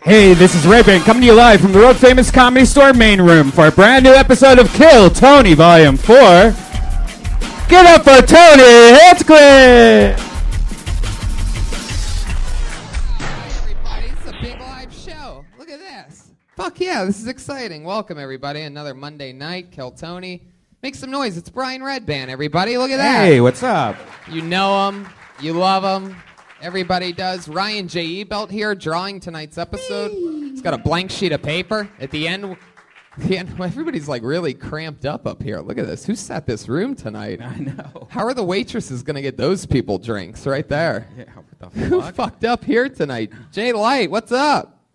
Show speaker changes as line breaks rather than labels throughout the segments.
Hey, this is Ray-Ban coming to you live from the world famous Comedy Store main room for a brand new episode of Kill Tony Volume 4. Get up for Tony Hinchcliffe!
Hi, everybody. It's a big live show. Look at this. Fuck yeah, this is exciting. Welcome, everybody. Another Monday night, Kill Tony. Make some noise. It's Brian Redban, everybody. Look at that.
Hey, what's up?
You know him. You love him. Everybody does. Ryan J.E. Belt here, drawing tonight's episode. He's got a blank sheet of paper. At the end, everybody's like really cramped up here. Look at this. Who sat this room tonight?
I know.
How are the waitresses going to get those people drinks right there?
Yeah, what the
Who
fuck?
fucked up here tonight? Jay Light, what's up?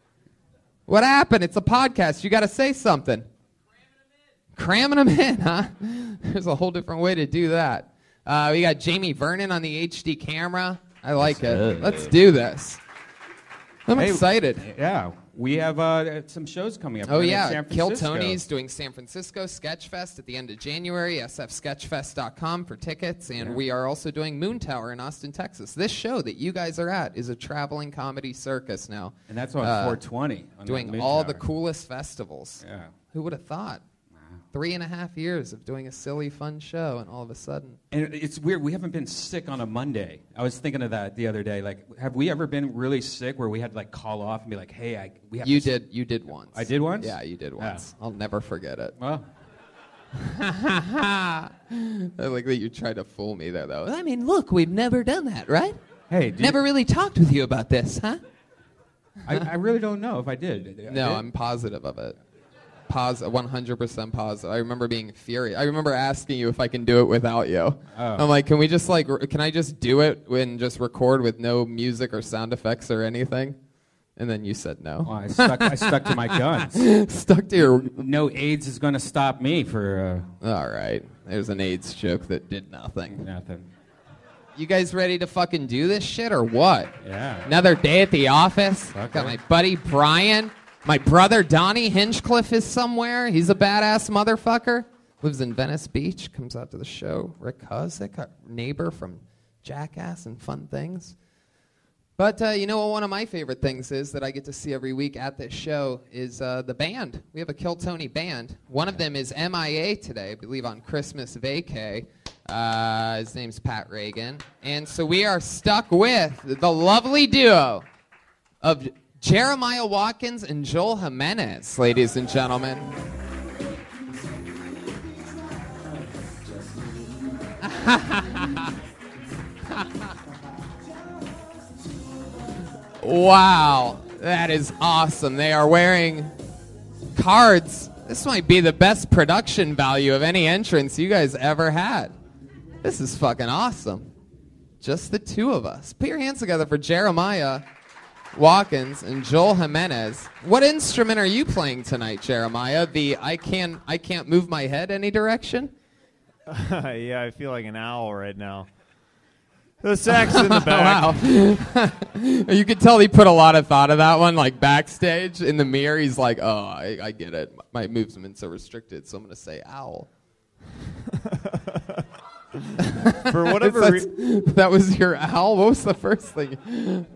What happened? It's a podcast. You got to say something. Cramming them in, huh? There's a whole different way to do that. We got Jamie Vernon on the HD camera. I like it. Let's do this. I'm excited.
Yeah, we have some shows coming up.
Oh,
We're in
yeah.
San
Kill
Francisco.
Tony's doing San Francisco Sketchfest at the end of January, sfsketchfest.com for tickets. And we are also doing Moon Tower in Austin, Texas. This show that you guys are at is a traveling comedy circus now.
And that's on 420.
Doing all the coolest festivals.
Yeah.
Who would have thought? 3.5 years of doing a silly, fun show, and all of a sudden...
And it's weird. We haven't been sick on a Monday. I was thinking of that the other day. Like, have we ever been really sick where we had to like call off and be like, "Hey, we have."
You did once.
I did once?
Yeah, you did once. I'll never forget it.
Well,
I like that you tried to fool me there, though. I mean, look, we've never done that, right?
hey,
Never really talked with you about this, huh?
I really don't know if I did.
No, I'm positive of it. 100% positive. I remember being furious. I remember asking you if I can do it without you.
Oh.
I'm like, can I just do it and just record with no music or sound effects or anything? And then you said no.
Well, I stuck to my guns.
Stuck to your...
No AIDS is going to stop me for
All right. There's an AIDS joke that did nothing.
nothing.
You guys ready to fucking do this shit or what?
Yeah.
Another day at the office.
Okay.
Got my buddy Brian. My brother Donnie Hinchcliffe is somewhere. He's a badass motherfucker. Lives in Venice Beach. Comes out to the show. Rick Huzik, a neighbor from Jackass and Fun Things. But you know what one of my favorite things is that I get to see every week at this show is the band. We have a Kill Tony band. One of them is MIA today, I believe on Christmas vacay. His name's Pat Reagan. And so we are stuck with the lovely duo of Jeremiah Watkins and Joel Jimenez, ladies and gentlemen. Wow, that is awesome. They are wearing cards. This might be the best production value of any entrance you guys ever had. This is fucking awesome. Just the two of us. Put your hands together for Jeremiah Watkins and Joel Jimenez. What instrument are you playing tonight, Jeremiah? The I can't move my head any direction?
Yeah, I feel like an owl right now. The sax in the back.
Wow. You could tell he put a lot of thought of that one, like backstage in the mirror. He's like, oh, I get it. My movement's are restricted, so I'm going to say owl.
For whatever
that was your owl? What was the first thing?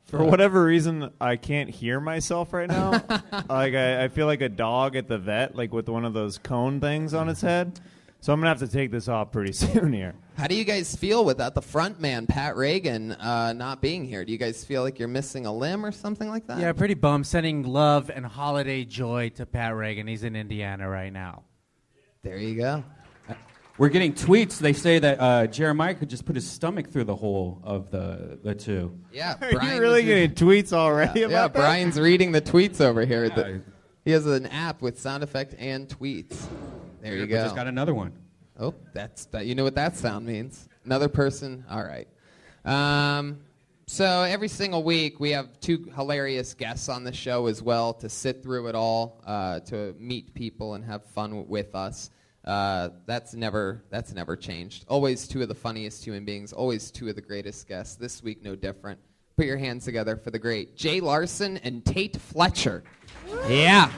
For whatever reason, I can't hear myself right now. Like I feel like a dog at the vet, like with one of those cone things on its head. So I'm gonna have to take this off pretty soon here.
How do you guys feel without the front man, Pat Reagan, not being here? Do you guys feel like you're missing a limb or something like that?
Yeah, pretty bummed. Sending love and holiday joy to Pat Reagan. He's in Indiana right now.
There you go.
We're getting tweets. They say that Jeremiah could just put his stomach through the hole of the two.
Yeah,
Are you really getting tweets already about that?
Brian's reading the tweets over here. He has an app with sound effect and tweets. There you
We
go.
just got another one.
Oh, you know what that sound means. Another person. All right. So every single week we have two hilarious guests on the show as well to sit through it all, to meet people and have fun with us. That's never changed. Always two of the funniest human beings. Always two of the greatest guests. This week no different. Put your hands together for the great Jay Larson and Tait Fletcher. Yeah.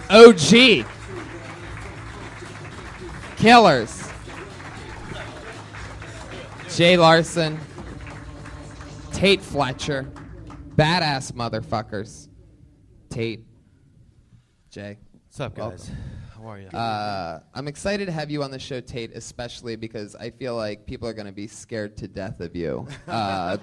OG. Killers. Jay Larson, Tait Fletcher, badass motherfuckers. Tait, Jay.
What's up, guys? How are you?
I'm excited to have you on the show, Tait, especially because I feel like people are going to be scared to death of you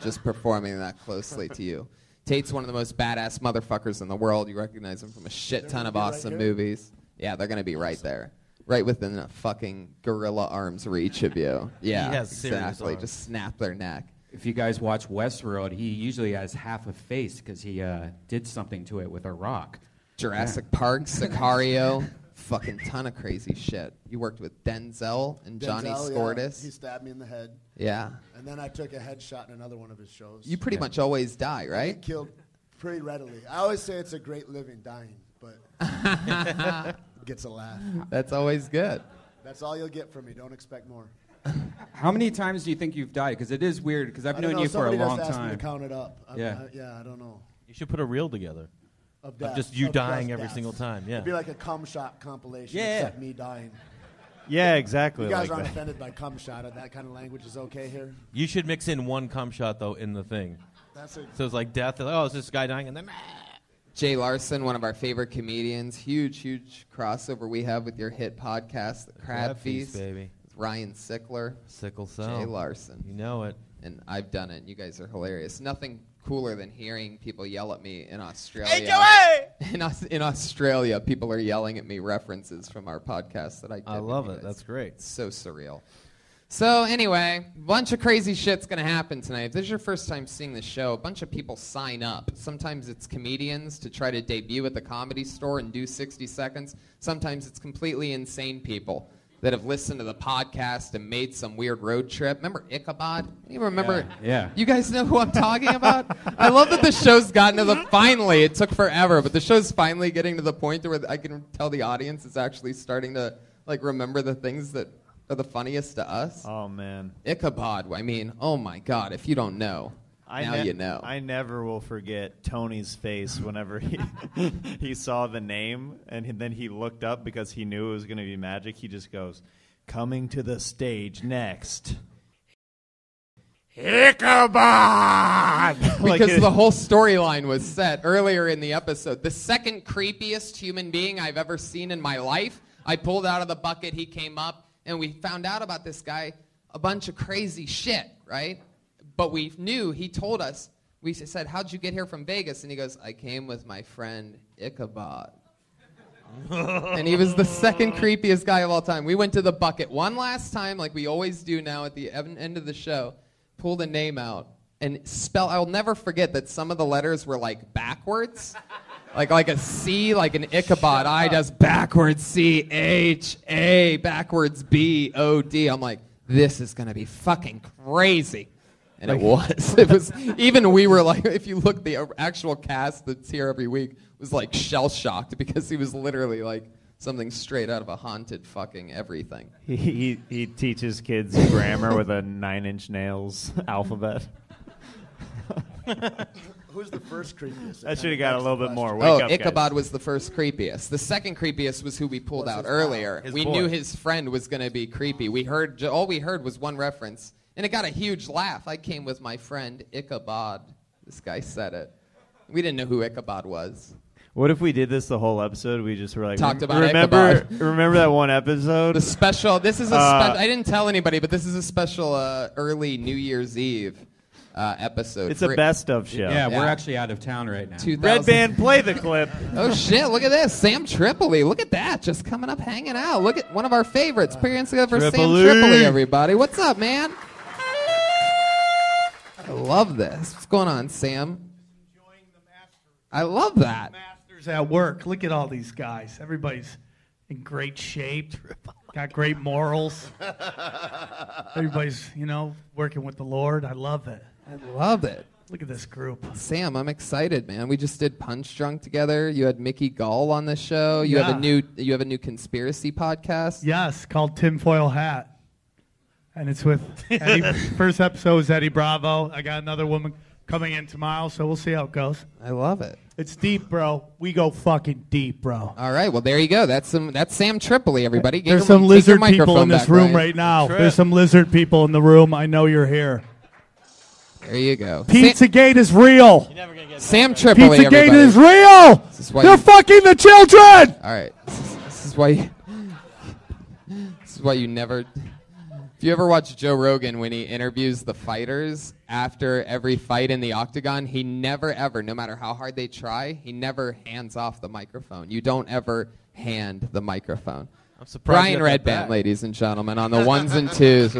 just performing that closely to you. Tait's one of the most badass motherfuckers in the world. You recognize him from a shit ton of awesome movies. Yeah, they're going to be right there. Right within a fucking gorilla arm's reach of you. Yeah,
He has
exactly.
arms.
Just snap their neck.
If you guys watch Westworld, he usually has half a face because he did something to it with a rock.
Jurassic Park, Sicario, fucking ton of crazy shit. You worked with Denzel and Johnny Scortis.
Yeah, he stabbed me in the head.
Yeah.
And then I took a headshot in another one of his shows.
You pretty much always die,
I
right?
get killed pretty readily. I always say it's a great living dying, but gets a laugh.
That's always good.
That's all you'll get from me. Don't expect more.
How many times do you think you've died? Because it is weird, because I've known you for a long
Somebody just asked me to
time.
count it up. I don't know.
You should put a reel together
Of death.
of just you
Of
dying
just
every
death.
single time. Yeah.
It'd be like a cum shot compilation,
Yeah.
except me dying.
Yeah, exactly.
You guys
like
aren't
that.
offended by cum shot. That kind of language is okay here?
You should mix in one cum shot though in the thing.
That's it.
So it's like death. Like, oh, it's this guy dying, and then
Jay Larson, one of our favorite comedians. Huge crossover we have with your hit podcast, The Crab Feast.
baby.
With Ryan Sickler,
Sickle cell.
Jay Larson.
You know it.
And I've done it. You guys are hilarious. Nothing cooler than hearing people yell at me in Australia.
Hey, Joey!
In Australia, people are yelling at me references from our podcast that I did.
I
with
love
you
it.
guys.
That's great.
It's so surreal. So anyway, a bunch of crazy shit's going to happen tonight. If this is your first time seeing the show, a bunch of people sign up. Sometimes it's comedians to try to debut at the Comedy Store and do 60 seconds. Sometimes it's completely insane people that have listened to the podcast and made some weird road trip. Remember Ichabod? You remember?
Yeah.
You guys know who I'm talking about? I love that the show's gotten to the finally. It took forever, but the show's finally getting to the point where I can tell the audience is actually starting to like remember the things that are the funniest to us.
Oh man,
Ichabod. I mean, oh my God! If you don't know, now you know.
I never will forget Tony's face whenever he saw the name, and then he looked up because he knew it was going to be magic. He just goes, "Coming to the stage next, Ichabod!"
Because the whole storyline was set earlier in the episode. The second creepiest human being I've ever seen in my life. I pulled out of the bucket. He came up. And we found out about this guy, a bunch of crazy shit, right? But we knew, he told us, we said, how'd you get here from Vegas? And he goes, I came with my friend Ichabod. And he was the second creepiest guy of all time. We went to the bucket one last time, like we always do now at the end of the show, pulled a name out, and I'll never forget that some of the letters were like backwards. Like a C, like an Ichabod. I just backwards C-H-A, backwards B-O-D. I'm like, this is going to be fucking crazy. And it was. It was. Even we were like, if you look, the actual cast that's here every week was like shell-shocked because he was literally like something straight out of a haunted fucking everything.
He teaches kids grammar with a 9-inch nails alphabet.
Who's the first creepiest?
I should have got a little bit more. Wake
Oh,
up,
Ichabod
guys.
was the first creepiest. The second creepiest was who we pulled
What's
out
his
earlier.
His
We
boy.
knew his friend was going to be creepy. All we heard was one reference, and it got a huge laugh. I came with my friend Ichabod. This guy said it. We didn't know who Ichabod was.
What if we did this the whole episode? We just were like,
Talked about
remember
Ichabod.
remember that one episode?
The special. This is a special. I didn't tell anybody, but this is a special early New Year's Eve episode.
It's a best of show.
Yeah,
Yeah.
we're actually out of town right now.
2000.
Red Band, play the clip.
Oh shit! Look at this, Sam Tripoli. Look at that, just coming up, hanging out. Look at one of our favorites. Put your hands together for Sam
Tripoli.
Tripoli, everybody. What's up, man? I love this. What's going on, Sam?
Enjoying the Masters.
I love that.
Masters at work. Look at all these guys. Everybody's in great shape. Got great morals. Everybody's, working with the Lord. I love it.
I love it.
Look at this group.
Sam, I'm excited, man. We just did Punch Drunk together. You had Mickey Gall on the show. You have a new conspiracy podcast.
Yes, called Tinfoil Hat. And it's with Eddie. First episode is Eddie Bravo. I got another woman coming in tomorrow, so we'll see how it goes.
I love it.
It's deep, bro. We go fucking deep, bro.
All right, well there you go. That's Sam Tripoli, everybody.
There's some lizard people in this room
Ryan.
right now.
Trip.
There's some lizard people in the room. I know you're here.
There you go.
Pizzagate is real.
Sam Tripoli,
Pizzagate
everybody.
is real.
This is why
They're
you-
fucking the children.
All right. This is why you... This is why you never... If you ever watch Joe Rogan when he interviews the fighters after every fight in the octagon, he never ever, no matter how hard they try, he never hands off the microphone. You don't ever hand the microphone.
I'm surprised.
Brian
you got that
Redband,
back.
ladies and gentlemen, on the ones and twos.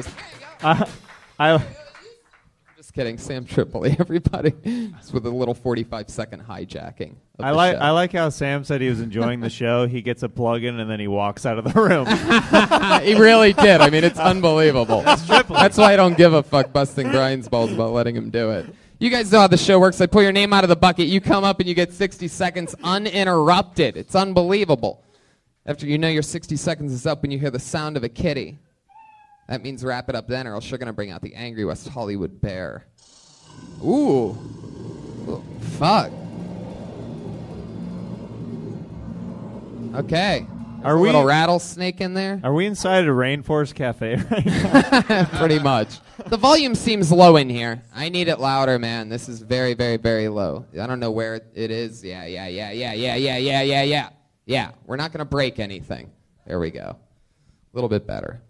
Just kidding. Sam Tripoli, everybody. Just with a little 45-second hijacking. Of
I
the
like
show.
I like how Sam said he was enjoying the show. He gets a plug-in and then he walks out of the room.
He really did. I mean, it's unbelievable. That's why I don't give a fuck busting Brian's balls about letting him do it. You guys know how the show works. I pull your name out of the bucket. You come up and you get 60 seconds uninterrupted. It's unbelievable. After you know your 60 seconds is up and you hear the sound of a kitty, that means wrap it up then, or else you're going to bring out the angry West Hollywood bear. Ooh. Fuck. Okay.
Are
a
we-
little rattlesnake in there?
Are we inside a rainforest cafe right now?
Pretty much. The volume seems low in here. I need it louder, man. This is very, very, very low. I don't know where it is. Yeah. Yeah, we're not going to break anything. There we go. A little bit better.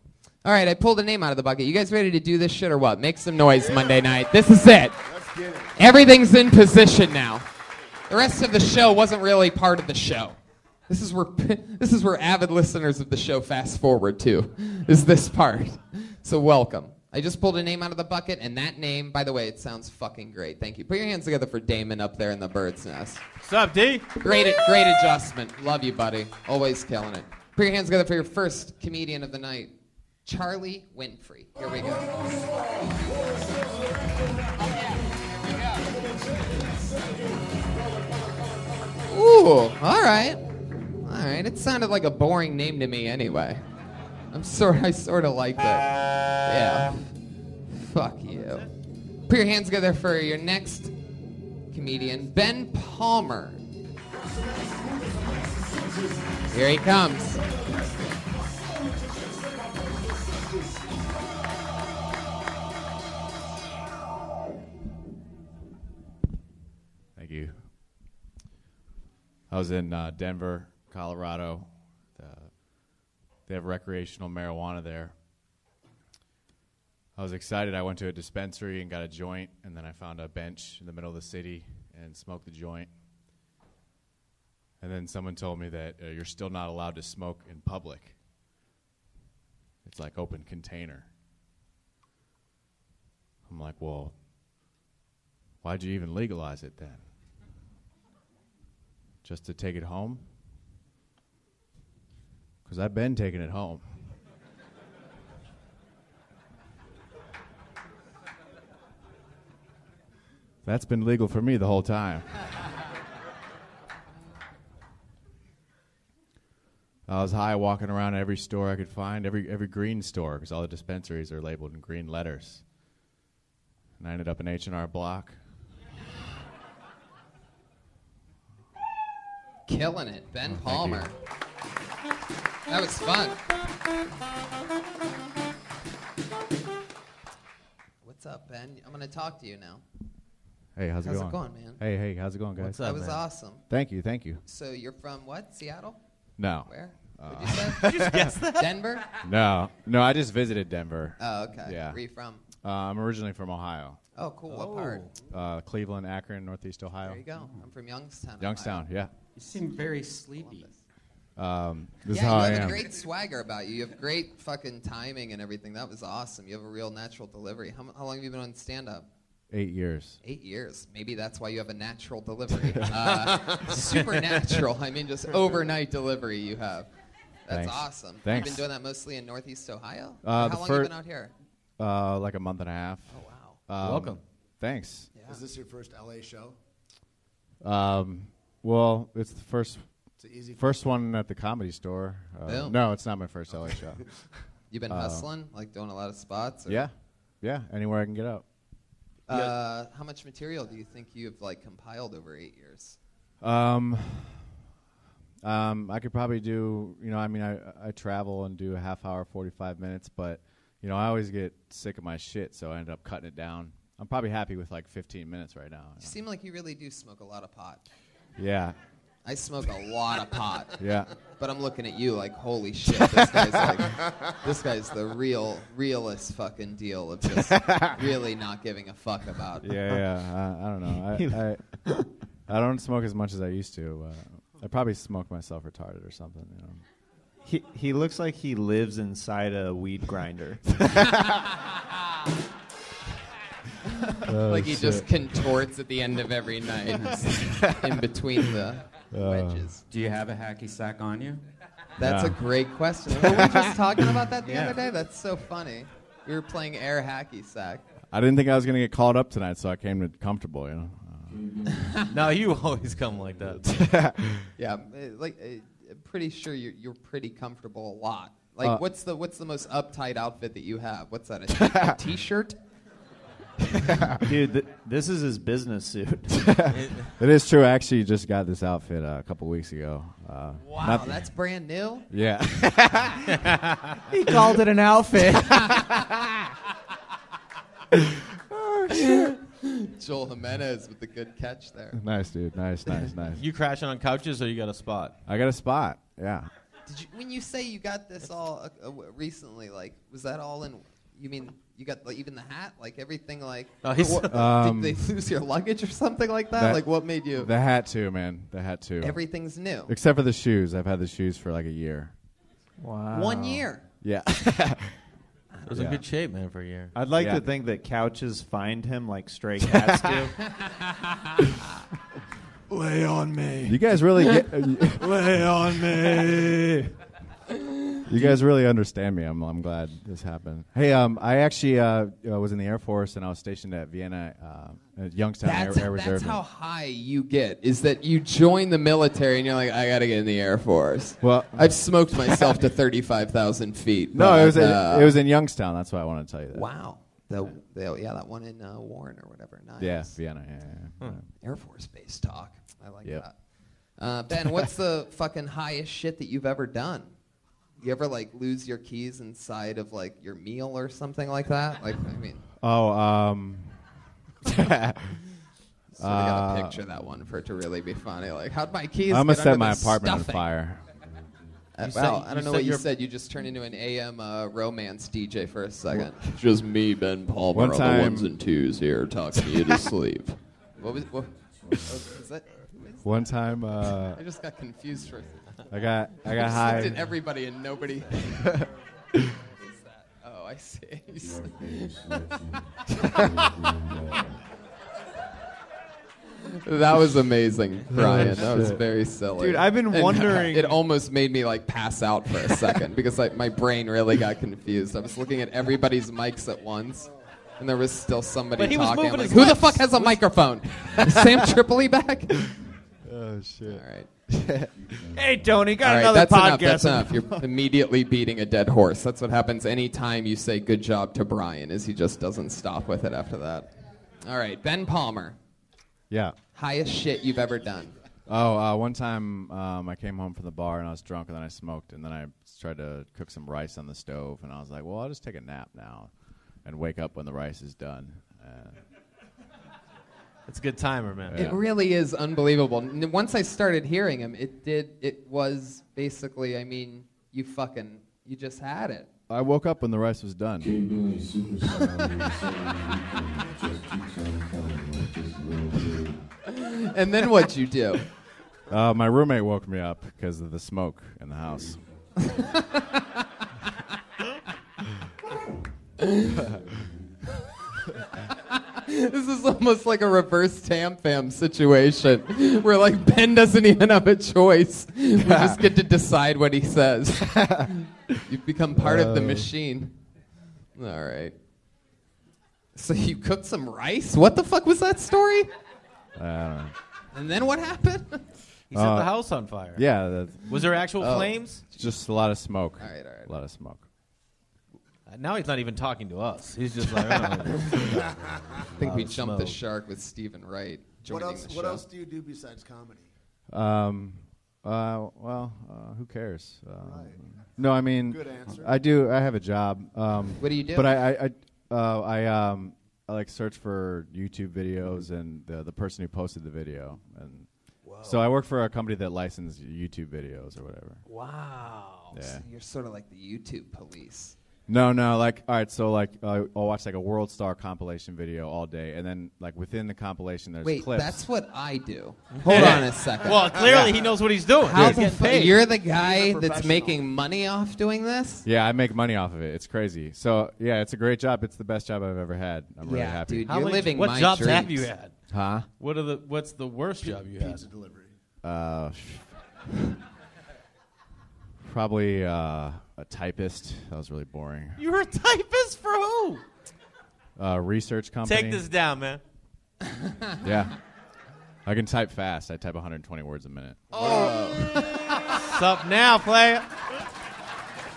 All right, I pulled a name out of the bucket. You guys ready to do this shit or what? Make some noise Monday night. This is it.
Let's get it.
Everything's in position now. The rest of the show wasn't really part of the show. This is where avid listeners of the show fast forward to, is this part. So welcome. I just pulled a name out of the bucket, and that name, by the way, it sounds fucking great. Thank you. Put your hands together for Damon up there in the bird's nest.
What's up, D?
Great adjustment. Love you, buddy. Always killing it. Put your hands together for your first comedian of the night, Charlie Winfrey. Here we go. Ooh, all right. All right. It sounded like a boring name to me anyway. I sort of like that. Yeah. Fuck you. Put your hands together for your next comedian, Ben Palmer. Here he comes.
Thank you. I was in Denver, Colorado. They have recreational marijuana there. I was excited. I went to a dispensary and got a joint, and then I found a bench in the middle of the city and smoked the joint. And then someone told me that you're still not allowed to smoke in public. It's like open container. I'm like, well, why'd you even legalize it then? Just to take it home? Because I've been taking it home. That's been legal for me the whole time. I was high walking around every store I could find, every green store, because all the dispensaries are labeled in green letters. And I ended up in H&R Block.
Killing it, Ben Palmer. That was fun. What's up, Ben? I'm going to talk to you now.
Hey, how's it
How's
going?
it going, man?
Hey, how's it going, guys?
What's up,
That was
man?
awesome.
Thank you.
So you're from what? Seattle?
No.
Where? What'd you say? Did you just guess that? Denver?
No, I just visited Denver.
Oh, okay.
Yeah.
Where are you from?
I'm originally from Ohio.
Oh, cool. What part?
Cleveland, Akron, Northeast Ohio.
There you go. I'm from Youngstown.
Youngstown,
Ohio.
You seem very sleepy.
This is
Yeah,
how I
you have
am.
a great swagger about you. You have great fucking timing and everything. That was awesome. You have a real natural delivery. How long have you been on stand-up?
8 years.
8 years. Maybe that's why you have a natural delivery. Supernatural. I mean, just overnight delivery you have. That's
Thanks.
awesome.
Thanks.
You've been doing that mostly in Northeast Ohio?
the
How long have you
fir-
been out here?
Like a month and a half.
Oh, wow.
Welcome.
Thanks.
Yeah.
Is this your first LA show?
Well, it's the first
It's an easy
one at the Comedy Store.
Boom.
No, it's not my first LA show.
You been hustling? Like doing a lot of spots? Or?
Yeah, anywhere I can get out.
How much material do you think you've like compiled over 8 years?
I could probably do, I travel and do a half hour, 45 minutes, but, I always get sick of my shit, so I ended up cutting it down. I'm probably happy with like 15 minutes right now.
You seem like you really do smoke a lot of pot.
Yeah.
I smoke a lot of pot.
Yeah.
But I'm looking at you like, holy shit, this guy's the realest fucking deal of just really not giving a fuck about.
Yeah. I don't know. I don't smoke as much as I used to. I probably smoke myself retarded or something. You know.
He looks like he lives inside a weed grinder.
Like he just contorts at the end of every night, in between the wedges.
Do you have a hacky sack on you?
That's a great question. Were we just talking about that the other day? That's so funny. We were playing air hacky sack.
I didn't think I was going to get called up tonight, so I came to comfortable, you know.
No, you always come like that.
Yeah, I'm pretty sure you're pretty comfortable a lot. Like, what's the most uptight outfit that you have? What's that? A t-shirt?
Dude, this is his business suit.
It is true. I actually just got this outfit a couple weeks ago.
Wow, that's brand new?
Yeah.
He called it an outfit.
Oh, shit. Joel Jimenez with the good catch there.
Nice, dude. Nice.
You crashing on couches or you got a spot?
I got a spot, yeah.
When you say you got this all recently, like, was that all in, you mean you got like, even the hat? Like everything like, did they lose your luggage or something like that? Like what made you?
The hat too, man. The hat too.
Everything's new.
Except for the shoes. I've had the shoes for like a year.
Wow.
1 year?
Yeah.
It was in good shape, man, for a year.
I'd like to think that couches find him like stray cats do. Lay on me.
You guys really get...
Lay on me.
You guys really understand me. I'm glad this happened. Hey, I actually was in the Air Force, and I was stationed at Vienna, at Youngstown Air Reserve.
That's how high you get, is that you join the military, and you're like, I got to get in the Air Force.
Well,
I've smoked myself to 35,000 feet.
No, it was in Youngstown. That's why I wanted to tell you that.
Wow. That one in Warren or whatever. Nice.
Yeah, Vienna. Yeah.
Air Force Base talk. I like that. Ben, what's the fucking highest shit that you've ever done? You ever like lose your keys inside of like your meal or something like that? Like, I mean. So I gotta picture that one for it to really be funny. Like, how'd my keys?
I'm gonna set my
apartment
on fire.
I don't know what you said. You just turned into an AM romance DJ for a second. Just me, Ben Palmer, on the ones and twos here, talking you to sleep. What was that?
One time,
I just got confused for a second.
I got
just
high.
Looked at everybody and nobody. What is that? Oh, I see. That was amazing, Brian. That was very silly.
Dude, I've been wondering.
It almost made me like pass out for a second because like my brain really got confused. I was looking at everybody's mics at once, and there was still somebody talking. I'm like, who the fuck has a microphone? Is Sam Tripoli back?
Oh shit!
All right.
Hey, Tony, got
All right,
another podcast.
That's enough. You're immediately beating a dead horse. That's what happens anytime you say good job to Brian, is he just doesn't stop with it after that. All right, Ben Palmer.
Yeah.
Highest shit you've ever done.
One time I came home from the bar and I was drunk and then I smoked and then I tried to cook some rice on the stove and I was like, well, I'll just take a nap now and wake up when the rice is done.
It's a good timer, man.
It really is unbelievable. Once I started hearing him, it was basically, I mean, you just had it.
I woke up when the rice was done.
And then what'd you do?
My roommate woke me up because of the smoke in the house.
This is almost like a reverse Tam Fam situation where like Ben doesn't even have a choice. We just get to decide what he says. You've become part of the machine. All right. So you cooked some rice? What the fuck was that story?
I don't know.
And then what happened?
He set the house on fire.
Yeah.
Was there actual flames?
Just a lot of smoke.
All right.
A lot of smoke.
Now he's not even talking to us. He's just like,
I think we jumped the shark with Stephen Wright joining the show.
What else do you do besides comedy?
Who cares?
Right.
No, I mean,
Good answer.
I do. I have a job.
What do you do?
But like search for YouTube videos and the person who posted the video, and so I work for a company that licenses YouTube videos or whatever.
Wow.
Yeah.
So you're sort of like the YouTube police.
No, like, all right, so like I'll watch like a World Star compilation video all day, and then like within the compilation there's
Wait,
clips.
that's what I do. Hold on a second.
Well, clearly he knows what he's doing.
How
He's
the
getting
fuck?
paid.
You're the guy
He's a
that's
professional.
making money off doing this?
Yeah, I make money off of it. It's crazy. So yeah, it's a great job. It's the best job I've ever had. I'm really happy.
dude,
How
you're
many-
living
what
my
jobs
dreams.
have you had?
Huh?
What's the worst job you had?
Pizza delivery.
Probably a typist. That was really boring.
You were a typist for who?
Research company.
Take this down, man.
Yeah. I can type fast. I type 120 words a minute.
What's up now, player?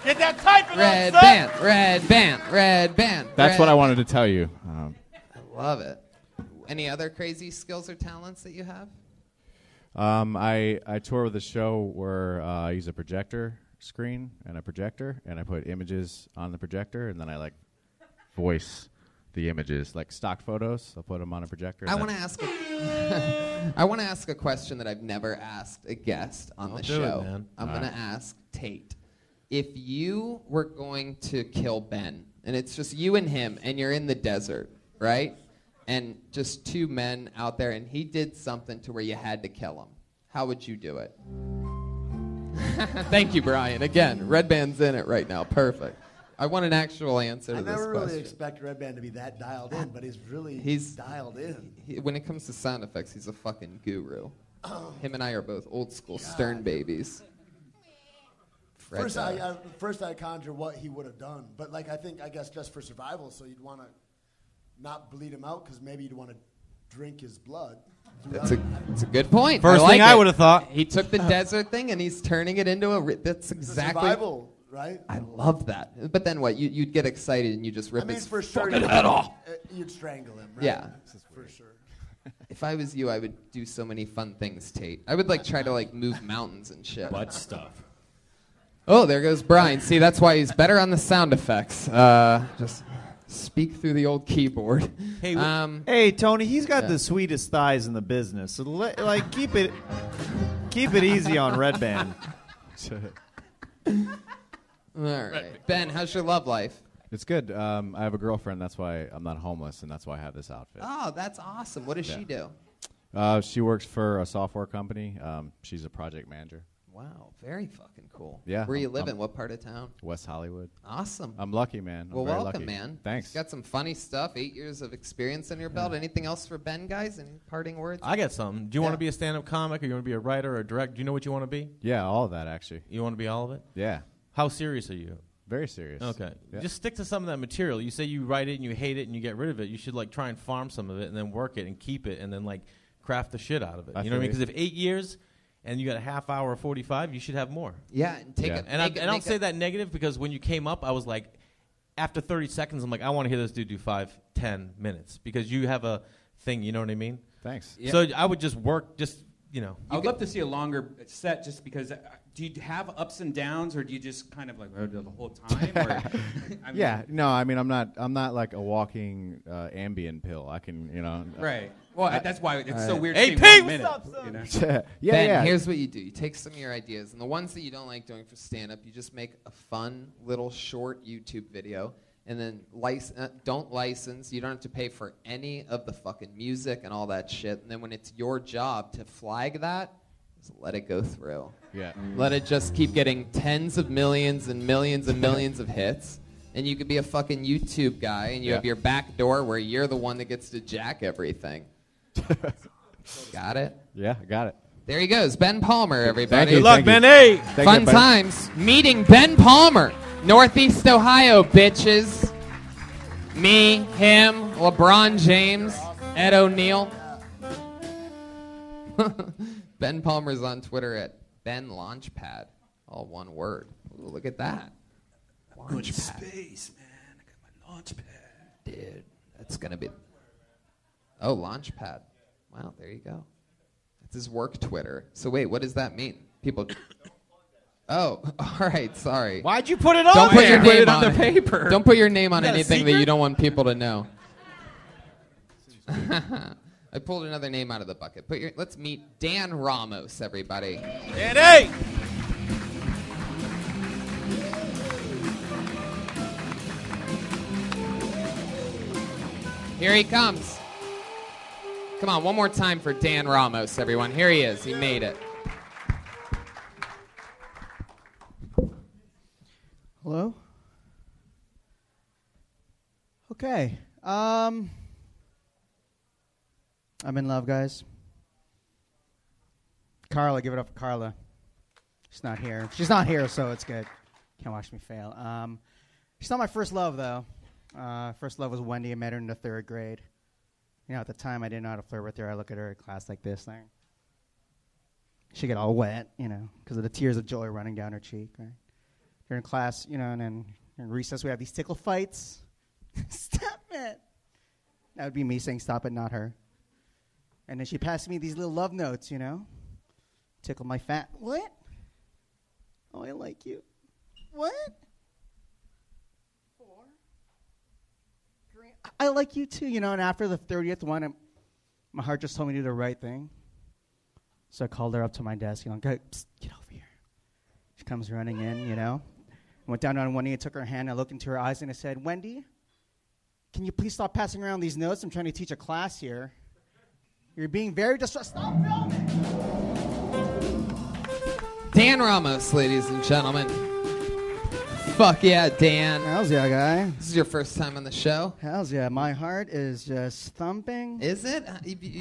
Get that typing
Red
on, son.
band, red band, red band.
That's
red
what I wanted to tell you.
I love it. Any other crazy skills or talents that you have?
I tour with a show where I use a projector screen and a projector, and I put images on the projector, and then I like voice the images, like stock photos. I'll put them on a projector.
I want to ask. I want to ask a question that I've never asked a guest on the
do
show.
it, man.
I'm going to ask Tait. If you were going to kill Ben, and it's just you and him, and you're in the desert, right? And just two men out there, and he did something to where you had to kill him, how would you do it? Thank you, Brian. Again, Red Band's in it right now. Perfect. I want an actual answer to
I
this
never
question.
really expect Red Band to be that dialed in, but he's dialed in.
When it comes to sound effects, he's a fucking guru. Him and I are both old school Stern babies. Fred
First I conjure what he would have done, but like I guess just for survival, so you'd want to not bleed him out because maybe you'd want to drink his blood.
That's a good point.
First
I like
thing I
it.
would have thought.
He took the desert thing and he's turning it into that's exactly.
Survival, right?
I love that. But then what? You'd get excited and you just rip his
for sure
fucking head off.
You'd strangle him, right?
Yeah.
For sure.
If I was you, I would do so many fun things, Tait. I would like try to like move mountains and shit.
Butt stuff.
Oh, there goes Brian. See, that's why he's better on the sound effects. Just speak through the old keyboard.
Hey,
Hey, Tony, he's got
Yeah.
the sweetest thighs in the business. So like keep it easy on Red Band.
All right. Ben, how's your love life?
It's good. I have a girlfriend. That's why I'm not homeless, and that's why I have this outfit.
Oh, that's awesome. What does she do?
She works for a software company. She's a project manager.
Wow, very fucking cool.
Yeah,
Where you
I'm-
living? What part of town?
West Hollywood.
Awesome.
I'm lucky, man.
Well,
I'm very
welcome,
lucky.
man.
Thanks.
Got some funny stuff. 8 years of experience in your belt. Anything else for Ben, guys? Any parting words?
I got something. Do you want
Yeah.
to be a stand-up comic, or you want to be a writer or a director? Do you know what you want to be?
Yeah, all of that actually.
You want to be all of it?
Yeah,
How serious are you?
very serious.
Okay.
Yeah.
Just stick to some of that material. You say you write it and you hate it and you get rid of it. You should like try and farm some of it and then work it and keep it and then like craft the shit out of it.
I
You know what I mean?
feel
Because if 8 years and you got a half hour or 45, you should have more.
Yeah, and take
Yeah.
it.
And I don't say that negative because when you came up, I was like, after 30 seconds, I'm like, I want to hear this dude do 5-10 minutes because you have a thing. You know what I mean?
Thanks.
Yeah.
So I would just work, just you know.
I would love to see a longer set just because do you have ups and downs or do you just kind of like the whole time? Or, I mean,
Yeah, no, I mean I'm not like a walking Ambien pill. I can, you know.
Right. Well, that's why it's so weird
Hey,
seeing
Pete,
1 minute.
what's up, son?
You know?
yeah,
Ben,
yeah.
here's what you do. You take some of your ideas, and the ones that you don't like doing for stand-up, you just make a fun little short YouTube video, and then don't license. You don't have to pay for any of the fucking music and all that shit. And then when it's your job to flag that, just let it go through.
Yeah.
Let it just keep getting tens of millions and millions and millions of hits. And you could be a fucking YouTube guy, and you have your back door where you're the one that gets to jack everything. Got it?
Yeah, I got it.
There he goes, Ben Palmer, everybody.
Thank you.
Good luck,
Thank you.
Ben. Hey.
Thank
Fun
you, buddy.
times meeting Ben Palmer, Northeast Ohio, bitches. Me, him, LeBron James, Ed O'Neill. Ben Palmer's on Twitter at Ben Launchpad, all one word. Ooh, look at that.
Good
Launchpad.
space, man. I got my launch pad.
Dude, that's going to be... Oh, Launchpad. Wow, there you go. That's his work Twitter. So wait, what does that mean? People... Oh, all right, sorry.
Why'd you put it on
Don't put
there?
your
Put
name
it on
on
the paper.
Don't put your name on
Is that a
anything that
secret?
you don't want people to know. I pulled another name out of the bucket. Let's meet Dan Ramos, everybody.
Danny!
Here he comes. Come on, one more time for Dan Ramos, everyone. Here he is. He made it.
Hello? Okay. I'm in love, guys. Carla, give it up for Carla. She's not here. She's not here, so it's good. Can't watch me fail. She's not my first love, though. First love was Wendy. I met her in the 3rd grade. You know, at the time, I didn't know how to flirt with her. I look at her in class like this. She'd get all wet, you know, because of the tears of joy running down her cheek, right? You're in class, you know, and then in recess, we have these tickle fights. Stop it. That would be me saying stop it, not her. And then she passed me these little love notes, you know. Tickle my fat. What? Oh, I like you. What? 4. 3. I like you too, you know. And after the 30th one, my heart just told me to do the right thing. So I called her up to my desk, you know, get over here. She comes running in, you know. I went down on one knee and took her hand. I looked into her eyes and I said, Wendy, can you please stop passing around these notes? I'm trying to teach a class here. You're being very distracted. Stop filming!
Dan Ramos, ladies and gentlemen. Fuck yeah, Dan.
Hells yeah, guy.
This is your first time on the show?
Hells yeah. My heart is just thumping.
Is it?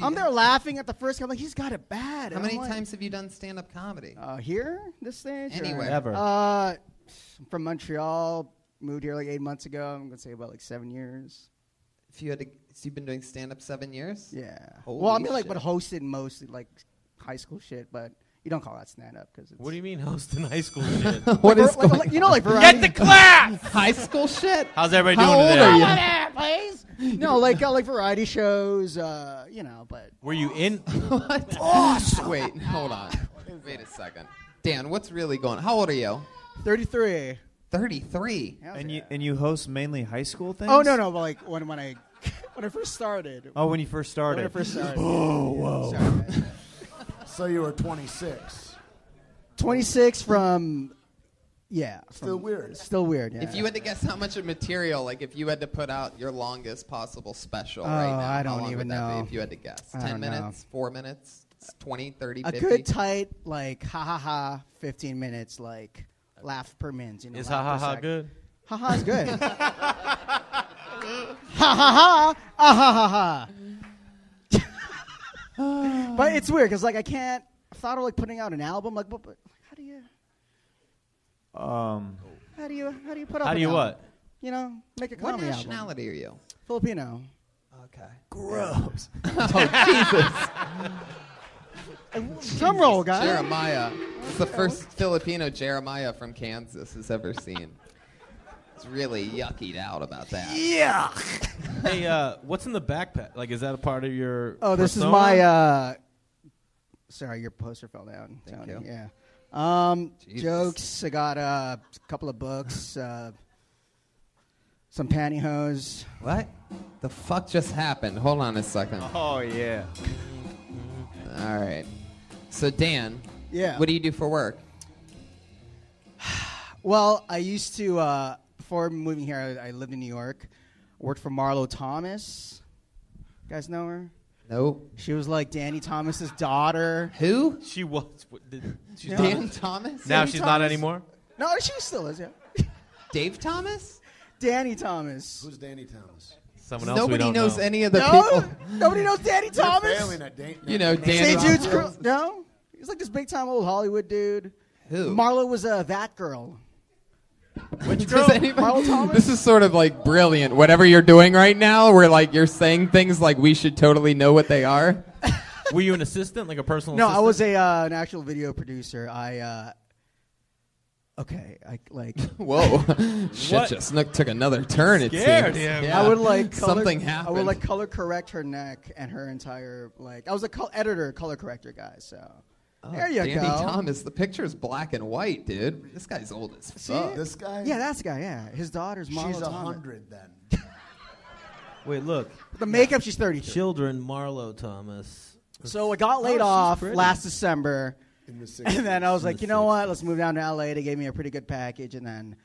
I'm there laughing at the first. I'm like, he's got it bad.
How many times have you done stand-up comedy?
Here? This stage?
Anywhere.
Ever.
I'm from Montreal. Moved here like 8 months ago. I'm going to say about like 7 years.
If you had to, so you've been doing stand-up 7 years?
Yeah.
Holy
well, I mean, like,
shit.
but hosted mostly like high school shit, but you don't call that stand-up because it's.
What do you mean hosting high school shit?
What is going
like, you know, like variety.
Get the class!
high school shit?
How's everybody
How
doing
old
today?
are you?
Please. No, like variety shows, you know, but.
Were you in?
What? Awesome. Wait, hold on. Wait a second. Dan, what's really going on? How old are you?
33.
33.
And you host mainly high school things?
Oh no, but like when I first started.
Oh, when you first started.
When I first started.
Oh, whoa.
Sorry.
So you were 26.
26 from, yeah.
Still weird.
Still weird, yeah.
If you had to guess how much of material, like if you had to put out your longest possible special right now,
I
how
don't
long
even
would that
know.
be if you had to guess?
I
10
don't
minutes? 4 minutes? 20, 30,
A
50?
good tight, like, ha ha ha, 15 minutes, like, laugh per minute. You know,
Is ha ha ha good?
Ha ha's good. Ha ha ha, ah ha ha ha. But it's weird, because, like, I thought of, like, putting out an album, like, but how do you... How do you put up
How do you
an
what?
album? You know, make a
What
comedy album.
nationality are you?
Filipino.
Okay.
Gross.
Oh, Jesus.
Drum roll, guy.
Jeremiah. It's the first Filipino Jeremiah from Kansas has ever seen. It's really yuckied out about that.
Yeah.
Hey, what's in the backpack? Like, is that a part of your
Oh, this
persona?
is my... sorry, your poster fell down.
Thank
Tony.
you.
Yeah.
Jesus.
Jokes. I got a couple of books. Some pantyhose.
What? The fuck just happened? Hold on a second.
Oh, yeah.
All right. So, Dan,
Yeah.
what do you do for work?
Well, I used to, before moving here, I lived in New York. Worked for Marlo Thomas. You guys know her?
Nope.
She was like Danny Thomas's daughter.
Who?
She was. She's
Yeah.
Dan
not,
Thomas?
now
Danny
she's
Thomas?
not anymore?
No, she still is, yeah.
Dave Thomas?
Danny Thomas.
Who's Danny Thomas?
Someone else we
Nobody
don't
knows
know.
any of the
No?
people.
Nobody knows Danny Thomas?
Failing at
You know, Danny
St. Jude's
Thomas.
crew. No? He's like this big time old Hollywood dude.
Who?
Marlo was that girl.
Which
Does
girl?
anybody-
Marlo Thomas?
This is sort of like brilliant. Whatever you're doing right now, where like you're saying things like we should totally know what they are.
Were you an assistant, like a personal
No,
assistant?
I was an actual video producer.
Whoa, shit
What?
just took another turn. It
Scared
seems.
him.
Yeah.
I would like color,
something
I
happened.
would like color correct her neck and her entire I was a editor, color corrector guy. So
Oh,
there you
Danny
go.
Thomas. The picture's black and white, dude. This guy's old as
See?
fuck.
This guy?
Yeah, that's the guy. Yeah, his daughter's Marlo
She's
Thomas.
100 then.
Wait, look.
The makeup, she's 32.
Children, Marlo Thomas.
So I got laid
she's
off
pretty.
last December.
In the 60s.
And then I was like, you know what? Let's move down to LA. They gave me a pretty good package. And then.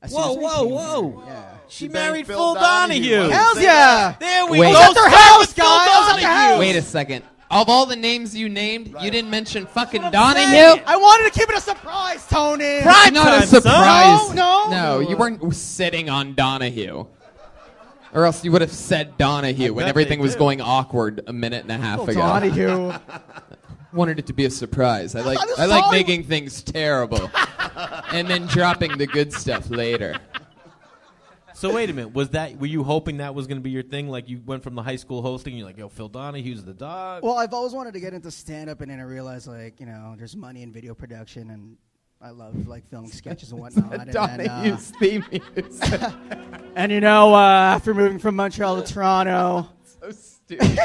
as soon
Whoa,
as we
whoa,
came
whoa.
here- Yeah.
She
banged
married
Phil
Phil
Donahue.
Donahue.
Hells yeah.
There we
Wait.
go.
I was
at their
Start
house,
with Phil
guys. I was at their
Donahue.
house.
Wait a second. Of all the names you named, you didn't mention fucking
I'm
Donahue?
saying.
I wanted to keep it a surprise, Tony.
It's not a
time, son.
surprise.
No.
you weren't sitting on Donahue. Or else you would have said Donahue when
bet
everything
they
was
do.
going awkward a minute and a half ago.
Donahue.
Wanted it to be a surprise. I like
this
I
is
like
Hollywood.
making things terrible and then dropping the good stuff later.
So wait a minute. Were you hoping that was going to be your thing? Like you went from the high school hosting, you're like, yo, Phil Donahue's the dog.
Well, I've always wanted to get into stand-up, and then I realized, like, you know, there's money in video production, and I love, like, filming sketches and whatnot. and,
Donahue's theme music.
and, you know, after moving from Montreal to Toronto,
So stupid.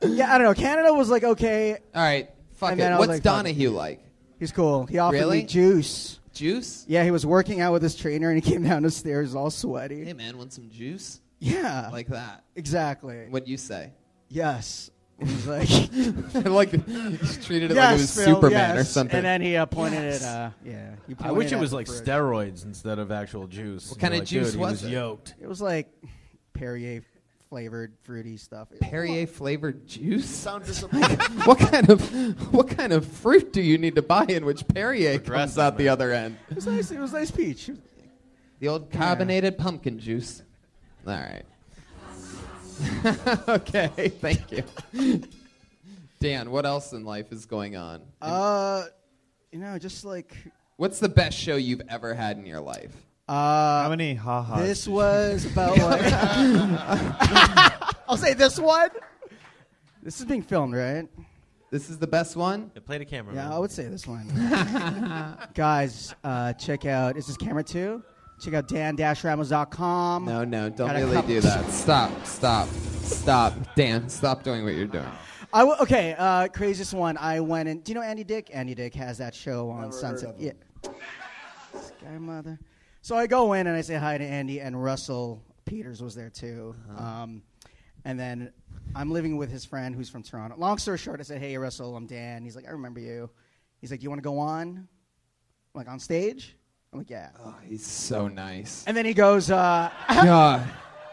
yeah, I don't know. Canada was, like, okay.
All right, fuck
And
it.
then I was
What's
like, fuck
Donahue like?
He's cool. He offered
Really?
me juice.
Juice?
Yeah, he was working out with his trainer, and he came down the stairs all sweaty.
Hey man, want some juice?
Yeah.
Like that.
Exactly.
What'd you say?
Yes. And he's like,
I like you treated it
yes,
like it was
Phil,
Superman
yes.
or something.
And then he pointed at, yeah. He
I wish
pointed
it
at
was
the
like
fridge.
steroids instead of actual juice.
What kind of juice
dude,
was
he
it?
Yoked.
It was like Perrier flavored fruity stuff.
Perrier flavored juice?
Sound disappointed.
What kind of fruit do you need to buy in which Perrier comes out the other end?
It was nice. It was nice peach.
The old carbonated pumpkin juice. All right. Okay, thank you. Dan, what else in life is going on?
You know, just like
What's the best show you've ever had in your life?
How many ha-has?
this was about like I'll say this one. This is being filmed, right?
This is the best one?
Yeah, play the camera.
Yeah,
man.
I would say this one. Guys, check out. Is this camera 2? Check out dan-ramos.com.
No, don't
Got a
really
couple-
do that. Stop. Dan, stop doing what you're doing.
Okay, craziest one. I went and do you know Andy Dick? Andy Dick has that show on
Never
Sunset.
heard of him.
Yeah. Sky mother. So I go in and I say hi to Andy, and Russell Peters was there too. And then I'm living with his friend who's from Toronto. Long story short, I said, "Hey, Russell, I'm Dan." He's like, "I remember you." He's like, "Do you want to go on? I'm like, on stage?" I'm like, "Yeah."
Oh, he's so nice.
And then he goes,
God,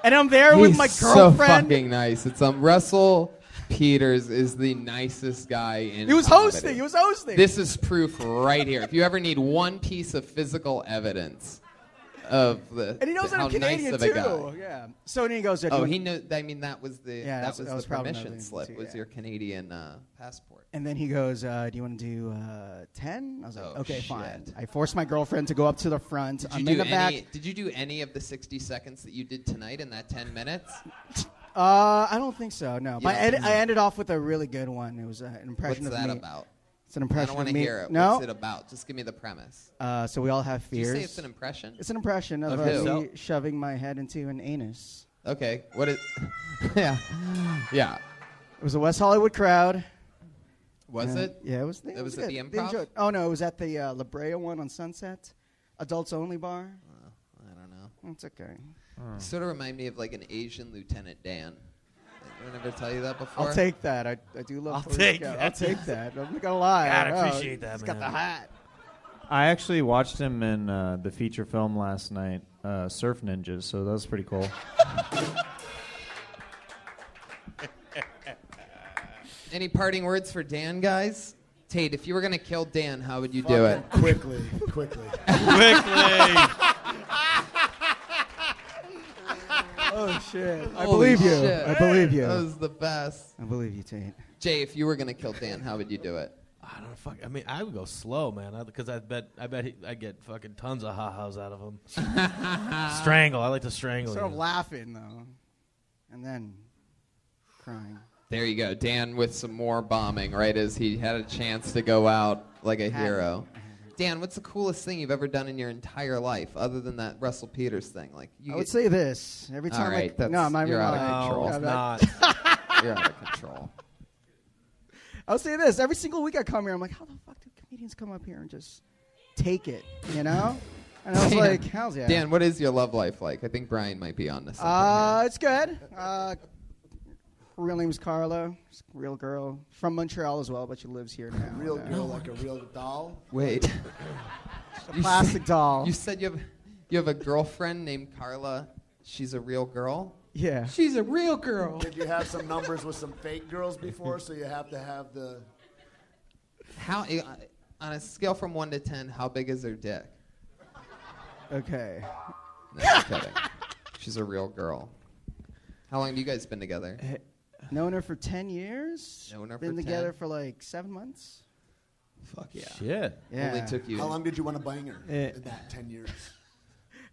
and I'm there with my
he's so
girlfriend.
fucking nice. It's Russell Peters is the nicest guy in
He was
comedy.
hosting.
This is proof right here. If you ever need one piece of physical evidence of the
and he knows that
how
I'm Canadian
nice of a
too.
guy.
Yeah. So then he goes,
Oh, he knew. I mean, that was the
Yeah,
that
that
was
was
the
probably
permission
another thing
slip.
too,
Was
yeah.
your Canadian passport?
And then he goes, "Do you want to do 10?" I was like,
Oh,
"Okay,
shit.
fine." I forced my girlfriend to go up to the front.
Did
I'm
you
in
do
the back.
Did you do any of the 60 seconds that you did tonight in that 10 minutes?
I don't think so. No,
You
but
don't think so?
I ended off with a really good one. It was an impression
What's
of
that
me.
about?
It's an
I
impression
don't want
of
to
me.
hear it.
No.
What's it about? Just give me the premise.
So we all have
Did you
fears.
say it's an impression?
It's an impression of
Of who?
me shoving my head into an anus.
Okay. What is? Yeah. Yeah.
It was a West Hollywood crowd.
Was it?
Yeah, it was.
It was at
good.
the
They
Improv?
enjoyed- Oh no, it was at the La Brea one on Sunset, adults only bar.
I don't know.
It's okay.
You sort of remind me of like an Asian Lieutenant Dan. Did I ever tell you that before?
I'll take that. I do love.
I'll
Police
take
Scout.
that.
I'll take that. I'm not gonna lie.
God, I
know.
appreciate that,
He's got the
man.
hat.
I actually watched him in the feature film last night, Surf Ninjas, so that was pretty cool.
Any parting words for Dan, guys? Tate, if you were gonna kill Dan, how would you do it?
Quickly.
Oh shit! I
Holy
believe you.
shit.
I believe you.
That was the best.
I believe you, Tate.
Jay, if you were gonna kill Dan, how would you do it?
I don't fuck. I mean, I would go slow, man, because I bet I'd get fucking tons of ha-has out of him. Strangle. I like to strangle.
Sort of
you.
laughing though, and then crying.
There you go, Dan with some more bombing, right as he had a chance to go out like a hero. Dan, what's the coolest thing you've ever done in your entire life, other than that Russell Peters thing? Like,
I would say this every time.
All right,
no, I'm not even
you're out
lying.
of control.
No, it's not.
You're out of control.
I would say this every single week I come here. I'm like, how the fuck do comedians come up here and just take it? You know? And I was like, hell's yeah.
Dan, what is your love life like? I think Brian might be on this. Her
It's good. Real name's Carla. Real girl. From Montreal as well, but she lives here now.
Real girl, like a real doll?
Wait.
A plastic doll.
You said you have a girlfriend named Carla. She's a real girl?
Yeah.
She's a real girl.
Did you have some numbers with some fake girls before, so you have to have the...
How on a scale from 1 to 10, how big is her dick?
Okay.
No, I'm kidding. She's a real girl. How long have you guys been together?
Known her for 10 years.
Known her
Been
for
together
10?
for like 7 months.
Fuck yeah.
Shit.
Yeah.
Only took you.
How long did you want to bang her in that 10 years?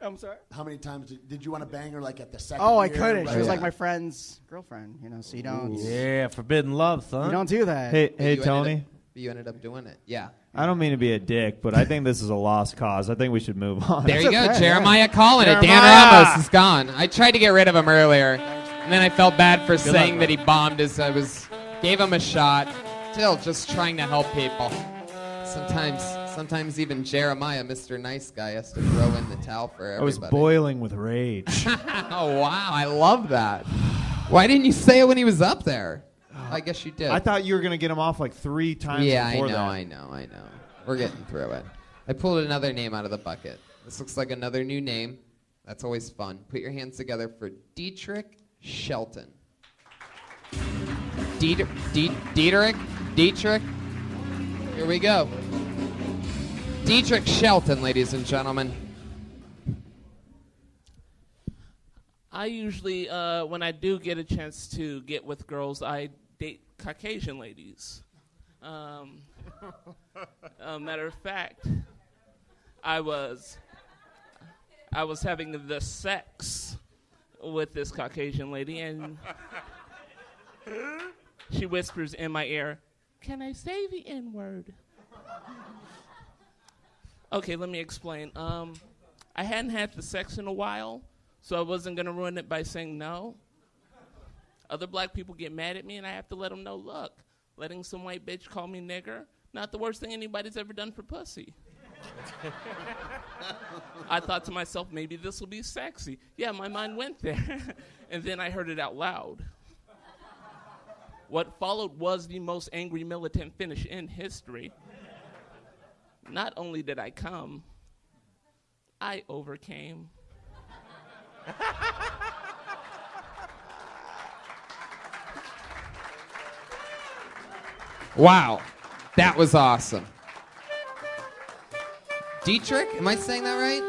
I'm sorry?
How many times did you want to bang her, like, at the second
Oh, I
year?
couldn't. She was
Yeah.
like my friend's girlfriend, so you don't...
Yeah, forbidden love, son.
You don't do that.
Hey,
You
Tony.
You ended up doing it. Yeah.
I don't mean to be a dick, but I think this is a lost cause. I think we should move on.
There you go.
okay,
Jeremiah calling it. Dan
Jeremiah!
Ramos is gone. I tried to get rid of him earlier, and then I felt bad for saying that he bombed as I gave him a shot. Still just trying to help people. Sometimes even Jeremiah, Mr. Nice Guy, has to throw in the towel for everybody.
I was boiling with rage.
Oh, wow. I love that. Why didn't you say it when he was up there? I guess you did.
I thought you were going to get him off like 3 times before that.
I know. We're getting through it. I pulled another name out of the bucket. This looks like another new name. That's always fun. Put your hands together for Dietrich Shelton. Dietrich. Here we go. Dietrich Shelton, ladies and gentlemen.
I usually, when I do get a chance to get with girls, I date Caucasian ladies. Matter of fact, I was having the sex with this Caucasian lady, and she whispers in my ear, "Can I say the N-word?" Okay, let me explain. I hadn't had the sex in a while, so I wasn't going to ruin it by saying no. Other black people get mad at me, and I have to let them know, look, letting some white bitch call me nigger, not the worst thing anybody's ever done for pussy. I thought to myself, maybe this will be sexy. Yeah, my mind went there. And then I heard it out loud. What followed was the most angry militant finish in history. Not only did I come, I overcame.
Wow. That was awesome. Dietrich, am I saying that right?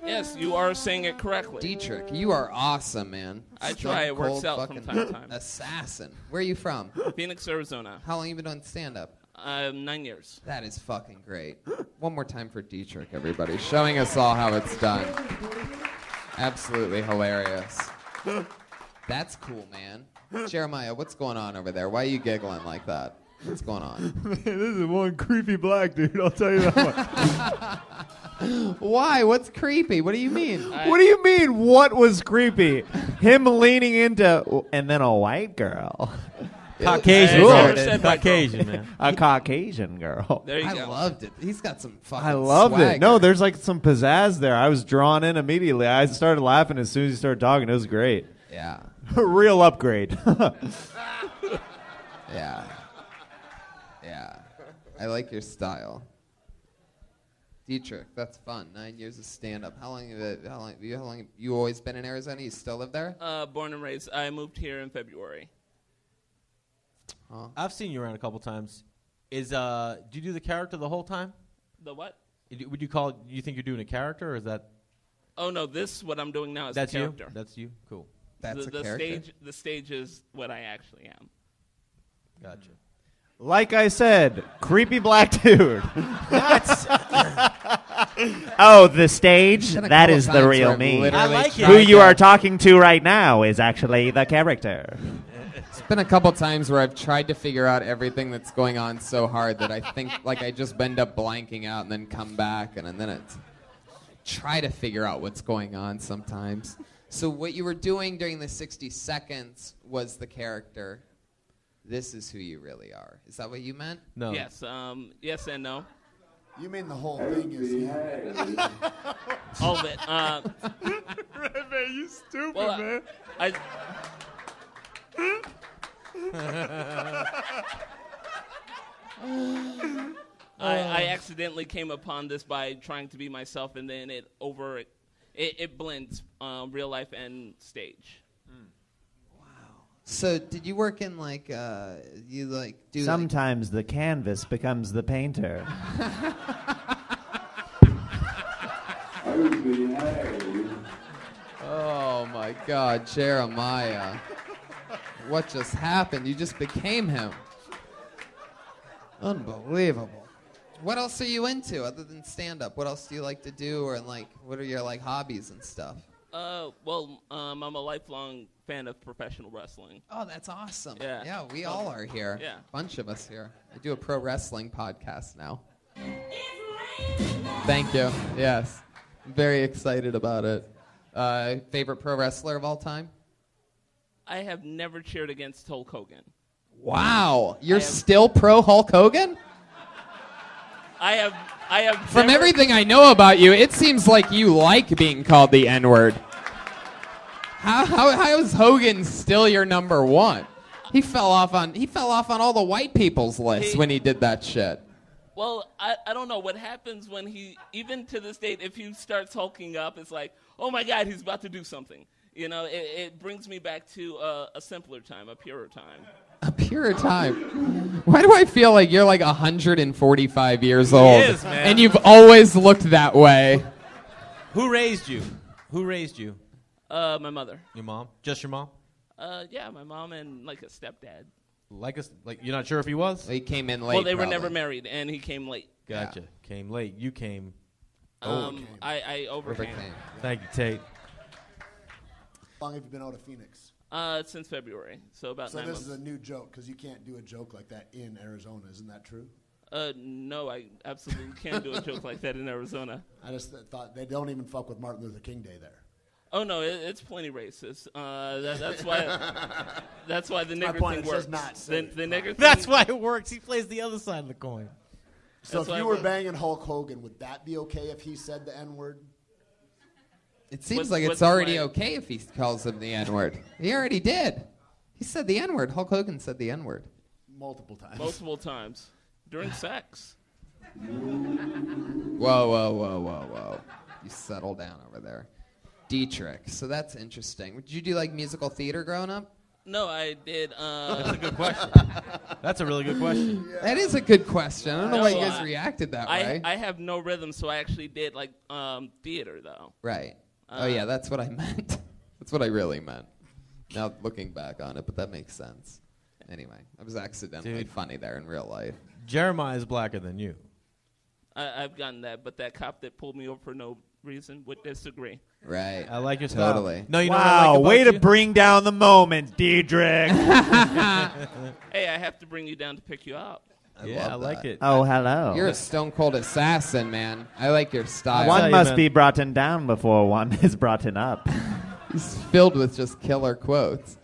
Yes, you are saying it correctly.
Dietrich, you are awesome, man.
I try. It works out from time to time.
Assassin. Where are you from?
Phoenix, Arizona.
How long have you been doing stand-up?
9 years.
That is fucking great. One more time for Dietrich, everybody. Showing us all how it's done. Absolutely hilarious. That's cool, man. Jeremiah, what's going on over there? Why are you giggling like that? What's going on?
Man, this is one creepy black dude, I'll tell you that much.
Why? What's creepy? What do you mean?
What do you mean, what was creepy? Him leaning into, and then a white girl.
Caucasian. Caucasian, man.
A Caucasian girl.
There you
I
go.
loved it. He's got some fucking
I loved
swagger.
it. No, there's like some pizzazz there. I was drawn in immediately. I started laughing as soon as he started talking. It was great.
Yeah.
Real upgrade.
Yeah. Yeah. I like your style. Dietrich, that's fun. 9 years of stand-up. How long you always been in Arizona? You still live there?
Born and raised. I moved here in February.
Huh?
I've seen you around a couple times. Do you do the character the whole time?
The what?
Would you call it, you think you're doing a character, or is that?
Oh, no, what I'm doing now is
That's
a character.
you? That's you? Cool.
That's
the
a character?
The stage is what I actually am.
Gotcha.
Like I said, creepy black dude. Oh, the stage?
Been a
That
couple
is the
times
real
where I've
me.
literally
I like it.
Who
tried
you
to-
are talking to right now is actually the character.
It's been a couple times where I've tried to figure out everything that's going on so hard that I think like I just end up blanking out and then come back and then it's try to figure out what's going on sometimes. So what you were doing during the 60 seconds was the character. This is who you really are. Is that what you meant?
No.
Yes. Yes and no.
You mean the whole thing is
All of it.
Red man, you stupid,
Well,
man.
I accidentally came upon this by trying to be myself, and then it blends real life and stage.
So did you work in like you like do
Sometimes the canvas becomes the painter.
Oh my God, Jeremiah. What just happened? You just became him. Unbelievable. What else are you into other than stand-up? What else do you like to do, or like, what are your like hobbies and stuff?
I'm a lifelong fan of professional wrestling.
Oh, that's awesome.
Yeah.
We all are here.
Yeah.
Bunch of us here. I do a pro wrestling podcast now. Thank you. Yes. I'm very excited about it. Favorite pro wrestler of all time?
I have never cheered against Hulk Hogan.
Wow. You're still pro Hulk Hogan?
I have
From
never-
everything I know about you, it seems like you like being called the N-word. How is Hogan still your number one? He fell off on all the white people's lists when he did that shit.
Well, I don't know what happens when even to this date, if he starts hulking up, it's like, oh my God, he's about to do something. You know, it brings me back to a simpler time, a purer time.
A pure time. Why do I feel like you're like 145 years old?
He is, man.
And you've always looked that way.
Who raised you? Who raised you?
My mother.
Your mom? Just your mom?
Yeah, my mom and like a stepdad.
Like you're not sure if he was?
He came in late.
Well, they were
probably.
never married, and he came late.
Gotcha. Yeah. Came late. You came.
I overcame.
Thank you, Tate.
How long have you been out of Phoenix?
Since February, so about 9 months.
So this is a new joke, because you can't do a joke like that in Arizona. Isn't that true?
No, I absolutely can't do a joke like that in Arizona.
I just thought they don't even fuck with Martin Luther King Day there.
Oh no, it's plenty racist. That's why. That's why the nigger
point,
thing
it's
works.
just not
The nigger thing.
That's why it works. He plays the other side of the coin.
So if you were banging Hulk Hogan, would that be okay if he said the N-word?
It seems like it's already okay if he calls him the N-word. He already did. He said the N-word. Hulk Hogan said the N-word.
Multiple times.
Multiple times. During sex.
Whoa. You settle down over there. Dietrich. So that's interesting. Did you do like musical theater growing up?
No, I did.
That's a good question. That's a really good question.
Yeah. That is a good question. I don't know why you guys reacted that way.
I have no rhythm, so I actually did like theater though.
Right. Oh yeah, that's what I meant. That's what I really meant. Now looking back on it, but that makes sense. Anyway, I was accidentally funny there in real life.
Jeremiah is blacker than you.
I've gotten that, but that cop that pulled me over for no reason would disagree.
Right.
I like your style.
Totally.
No, you know
wow,
what I like about
way
you?
to bring down the moment, Dietrich.
Hey, I have to bring you down to pick you up.
I like it.
Oh, hello.
You're a stone cold assassin, man. I like your style.
One must be brought down before one is brought up.
He's filled with just killer quotes.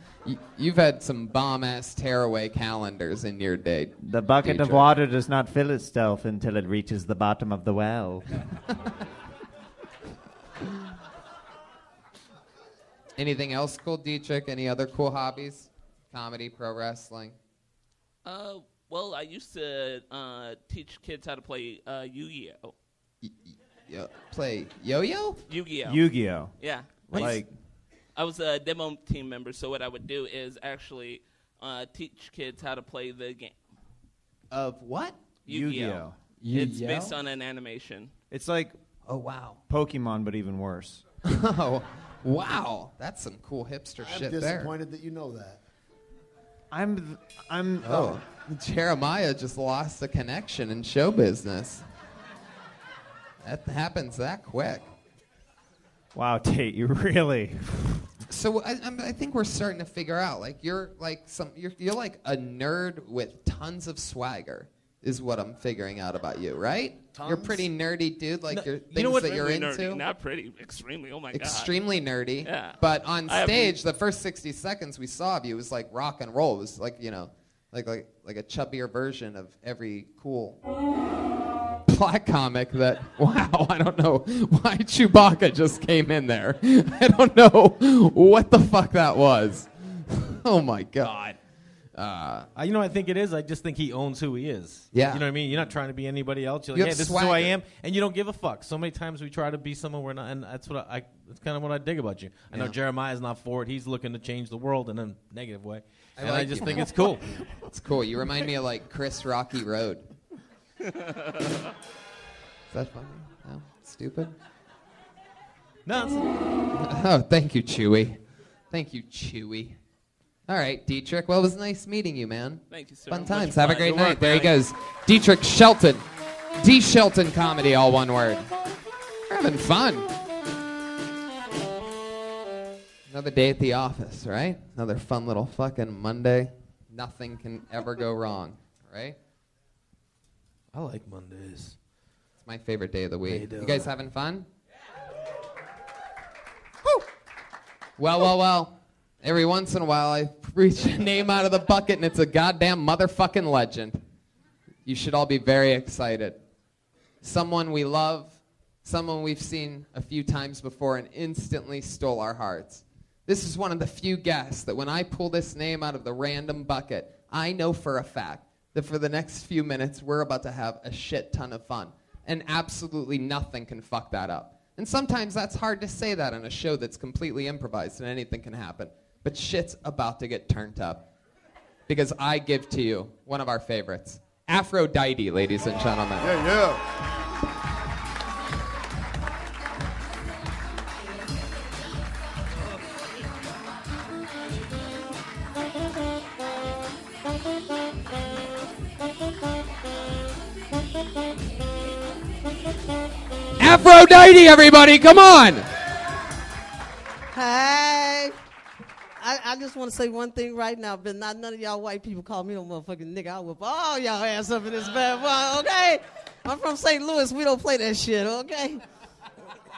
You've had some bomb-ass tearaway calendars in your day.
The bucket
Dietrich.
of water does not fill itself until it reaches the bottom of the well.
Anything else cool, Dietrich? Any other cool hobbies? Comedy, pro wrestling?
Well, I used to teach kids how to play Yu-Gi-Oh.
Play yo-yo?
Yu-Gi-Oh.
Yu-Gi-Oh.
Yeah.
Like,
I was a demo team member, so what I would do is actually teach kids how to play the game.
Of what?
Yu-Gi-Oh. It's based on an animation.
It's like Pokemon, but even worse.
Oh, wow. That's some cool hipster shit there.
I'm disappointed that you know that.
Oh, Jeremiah just lost a connection in show business. That happens that quick.
Wow, Tate, you really.
So I think we're starting to figure out, like, you're like you're like a nerd with tons of swagger, is what I'm figuring out about you, right? You're a pretty nerdy dude, like your things that you're into.
Nerdy, not pretty, extremely. Oh my god.
Extremely nerdy.
Yeah.
But on stage, the first 60 seconds we saw of you was like rock and roll. It was like, you know, like a chubbier version of every cool. black comic that, wow, I don't know why Chewbacca just came in there. I don't know what the fuck that was. Oh, my God.
You know what I think it is? I just think he owns who he is.
Yeah.
You know what I mean? You're not trying to be anybody else. You're
You
like,
have
hey, this is who I
swagger.
am, and you don't give a fuck. So many times we try to be someone we're not, and that's kind of what I dig about you. I know
Yeah.
Jeremiah's not for it. He's looking to change the world in a negative way.
I
And I
like
just
you,
think
man.
it's cool.
It's cool. You remind me of, like, Chris Rocky Road. Is that funny? No? Stupid?
No,
Oh, thank you, Chewy. Thank you, Chewy. All right, Dietrich. Well, it was nice meeting you, man.
Thank you, sir.
Fun
Much
times. Have a
fun.
great
Good
night.
work,
There he
Danny.
goes. Dietrich Shelton. D. Shelton Comedy, all one word. We're having fun. Another day at the office, right? Another fun little fucking Monday. Nothing can ever go wrong, right?
I like Mondays.
It's my favorite day of the week.
do.
You guys having fun? Woo! Well. Every once in a while, I reach a name out of the bucket, and it's a goddamn motherfucking legend. You should all be very excited. Someone we love, someone we've seen a few times before and instantly stole our hearts. This is one of the few guests that when I pull this name out of the random bucket, I know for a fact that for the next few minutes, we're about to have a shit ton of fun. And absolutely nothing can fuck that up. And sometimes that's hard to say that on a show that's completely improvised and anything can happen. But shit's about to get turned up. Because I give to you one of our favorites. Aphrodite, ladies and gentlemen.
Yeah.
Aphrodite, everybody, come on!
Hey, I just want to say one thing right now, but not none of y'all white people call me no motherfucking nigga. I'll whip all y'all ass up in this bad boy, okay? I'm from St. Louis. We don't play that shit, okay?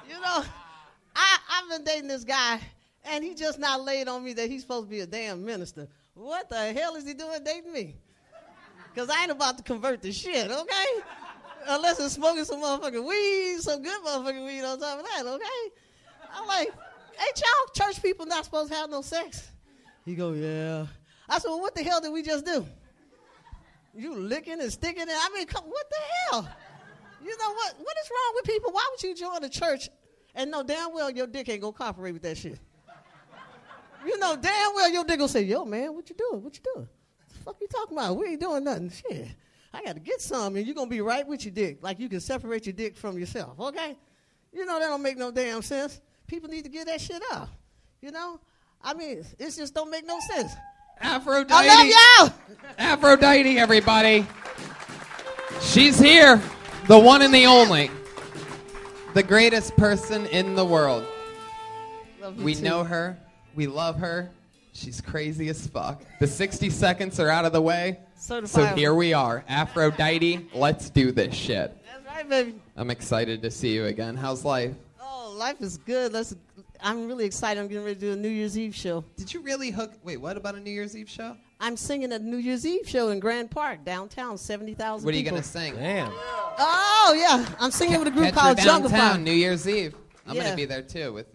You know, I've been dating this guy, and he just not laid on me that he's supposed to be a damn minister. What the hell is he doing dating me? Because I ain't about to convert to shit, okay? Unless it's smoking some motherfucking weed, some good motherfucking weed on top of that, okay? I'm like, ain't y'all church people not supposed to have no sex? He go, yeah. I said, well, what the hell did we just do? You licking and sticking it? I mean, what the hell? You know what? What is wrong with people? Why would you join a church and know damn well your dick ain't gonna cooperate with that shit? You know damn well your dick gonna say, yo, man, what you doing? What you doing? What the fuck you talking about? We ain't doing nothing. Shit. I got to get some, and you're going to be right with your dick. Like you can separate your dick from yourself, okay? You know that don't make no damn sense. People need to get that shit out. You know? I mean, it just don't make no sense.
Aphrodite.
I love y'all.
Aphrodite, everybody. She's here. The one and the only. The greatest person in the world.
Love you
We
too.
know her. We love her. She's crazy as fuck. The 60 seconds are out of the way. So
Certified.
here we are. Aphrodite, let's do this shit.
That's right, baby.
I'm excited to see you again. How's life?
Oh, life is good. I'm really excited. I'm getting ready to do a New Year's Eve show.
Did you really hook? Wait, what about a New Year's Eve show?
I'm singing a New Year's Eve show in Grand Park, downtown, 70,000
What are you
people.
going to sing?
Damn.
Oh, yeah. I'm singing with a group
Catch
called
her
Jungle
downtown,
Fire.
New Year's Eve. I'm going
Yeah.
to be there too with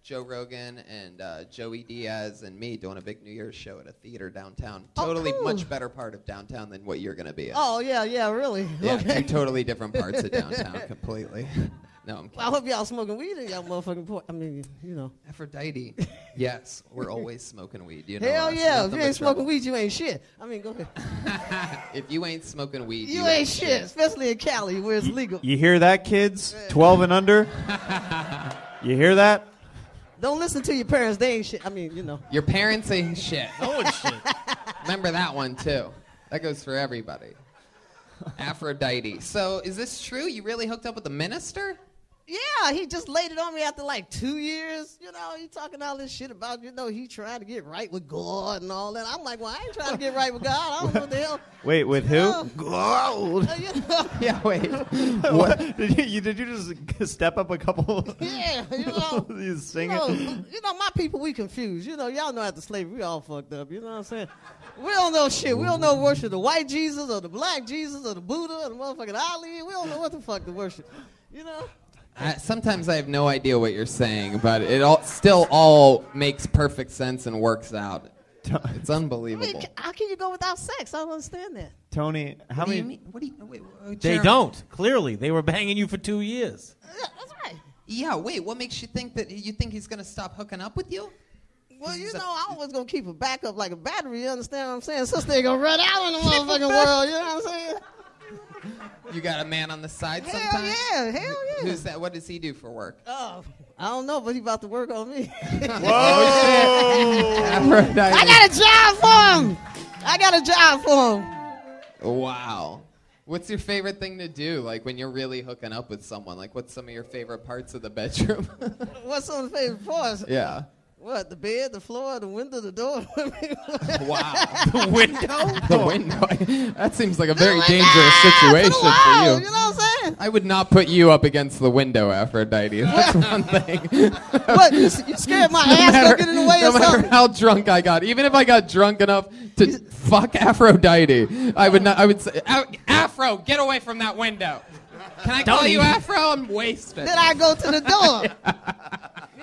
Joe Rogan and Joey Diaz and me doing a big New Year's show at a theater downtown.
Oh,
Totally
cool.
much better part of downtown than what you're going to be in.
Oh, yeah, really.
Yeah,
Okay.
two totally different parts of downtown completely. No, I'm kidding.
Well, I hope y'all smoking weed in y'all motherfucking port. I mean, you know.
Aphrodite. Yes, we're always smoking weed. You know
Hell
us.
yeah. If
Nothing
you ain't
but
smoking
trouble.
weed, you ain't shit. I mean, go ahead.
If you ain't smoking weed,
You ain't shit, especially in Cali where it's legal.
You hear that, kids? 12 and under? You hear that?
Don't listen to your parents. They ain't shit. I mean, you know.
Your parents ain't shit.
No one's shit.
Remember that one too. That goes for everybody. Aphrodite. So is this true? You really hooked up with the minister?
Yeah, he just laid it on me after like 2 years. He talking all this shit about, he trying to get right with God and all that. I'm like, well, I ain't trying to get right with God. I don't know what the hell.
Wait, with who?
God.
Yeah, wait.
What? Did you just step up a couple?
Yeah,
You sing it?
my people, we confused. Y'all know after slavery, we all fucked up. You know what I'm saying? We don't know shit. We don't know worship the white Jesus or the black Jesus or the Buddha or the motherfucking Ali. We don't know what the fuck to worship.
Sometimes I have no idea what you're saying, but it still all makes perfect sense and works out. It's unbelievable.
How can you go without sex? I don't understand that.
Tony, how many?
They don't. Clearly, they were banging you for 2 years.
Yeah, that's right.
Yeah, wait, what makes you think that you think he's going to stop hooking up with you?
Well, I always going to keep a backup like a battery. You understand what I'm saying? Sister ain't going to run out in the motherfucking world. You know what I'm saying?
You got a man on the side
Hell
sometimes?
yeah, hell yeah.
Who's that? What does he do for work?
Oh, I don't know, but he about to work on me.
Whoa!
I got a job for him.
Wow. What's your favorite thing to do, like when you're really hooking up with someone? Like, what's some of your favorite parts of the bedroom?
What's some of the favorite parts?
Yeah.
What, the bed, the floor, the window, the door?
Wow. The window? The window. That seems like a very dangerous situation for you.
You know what I'm saying?
I would not put you up against the window, Aphrodite. That's one thing.
What, you scared my ass gonna get in the way or
something? No matter how drunk I got, even if I got drunk enough to fuck Aphrodite, I would say, Afro, get away from that window. Can I call you Afro? I'm wasted.
Then I go to the door.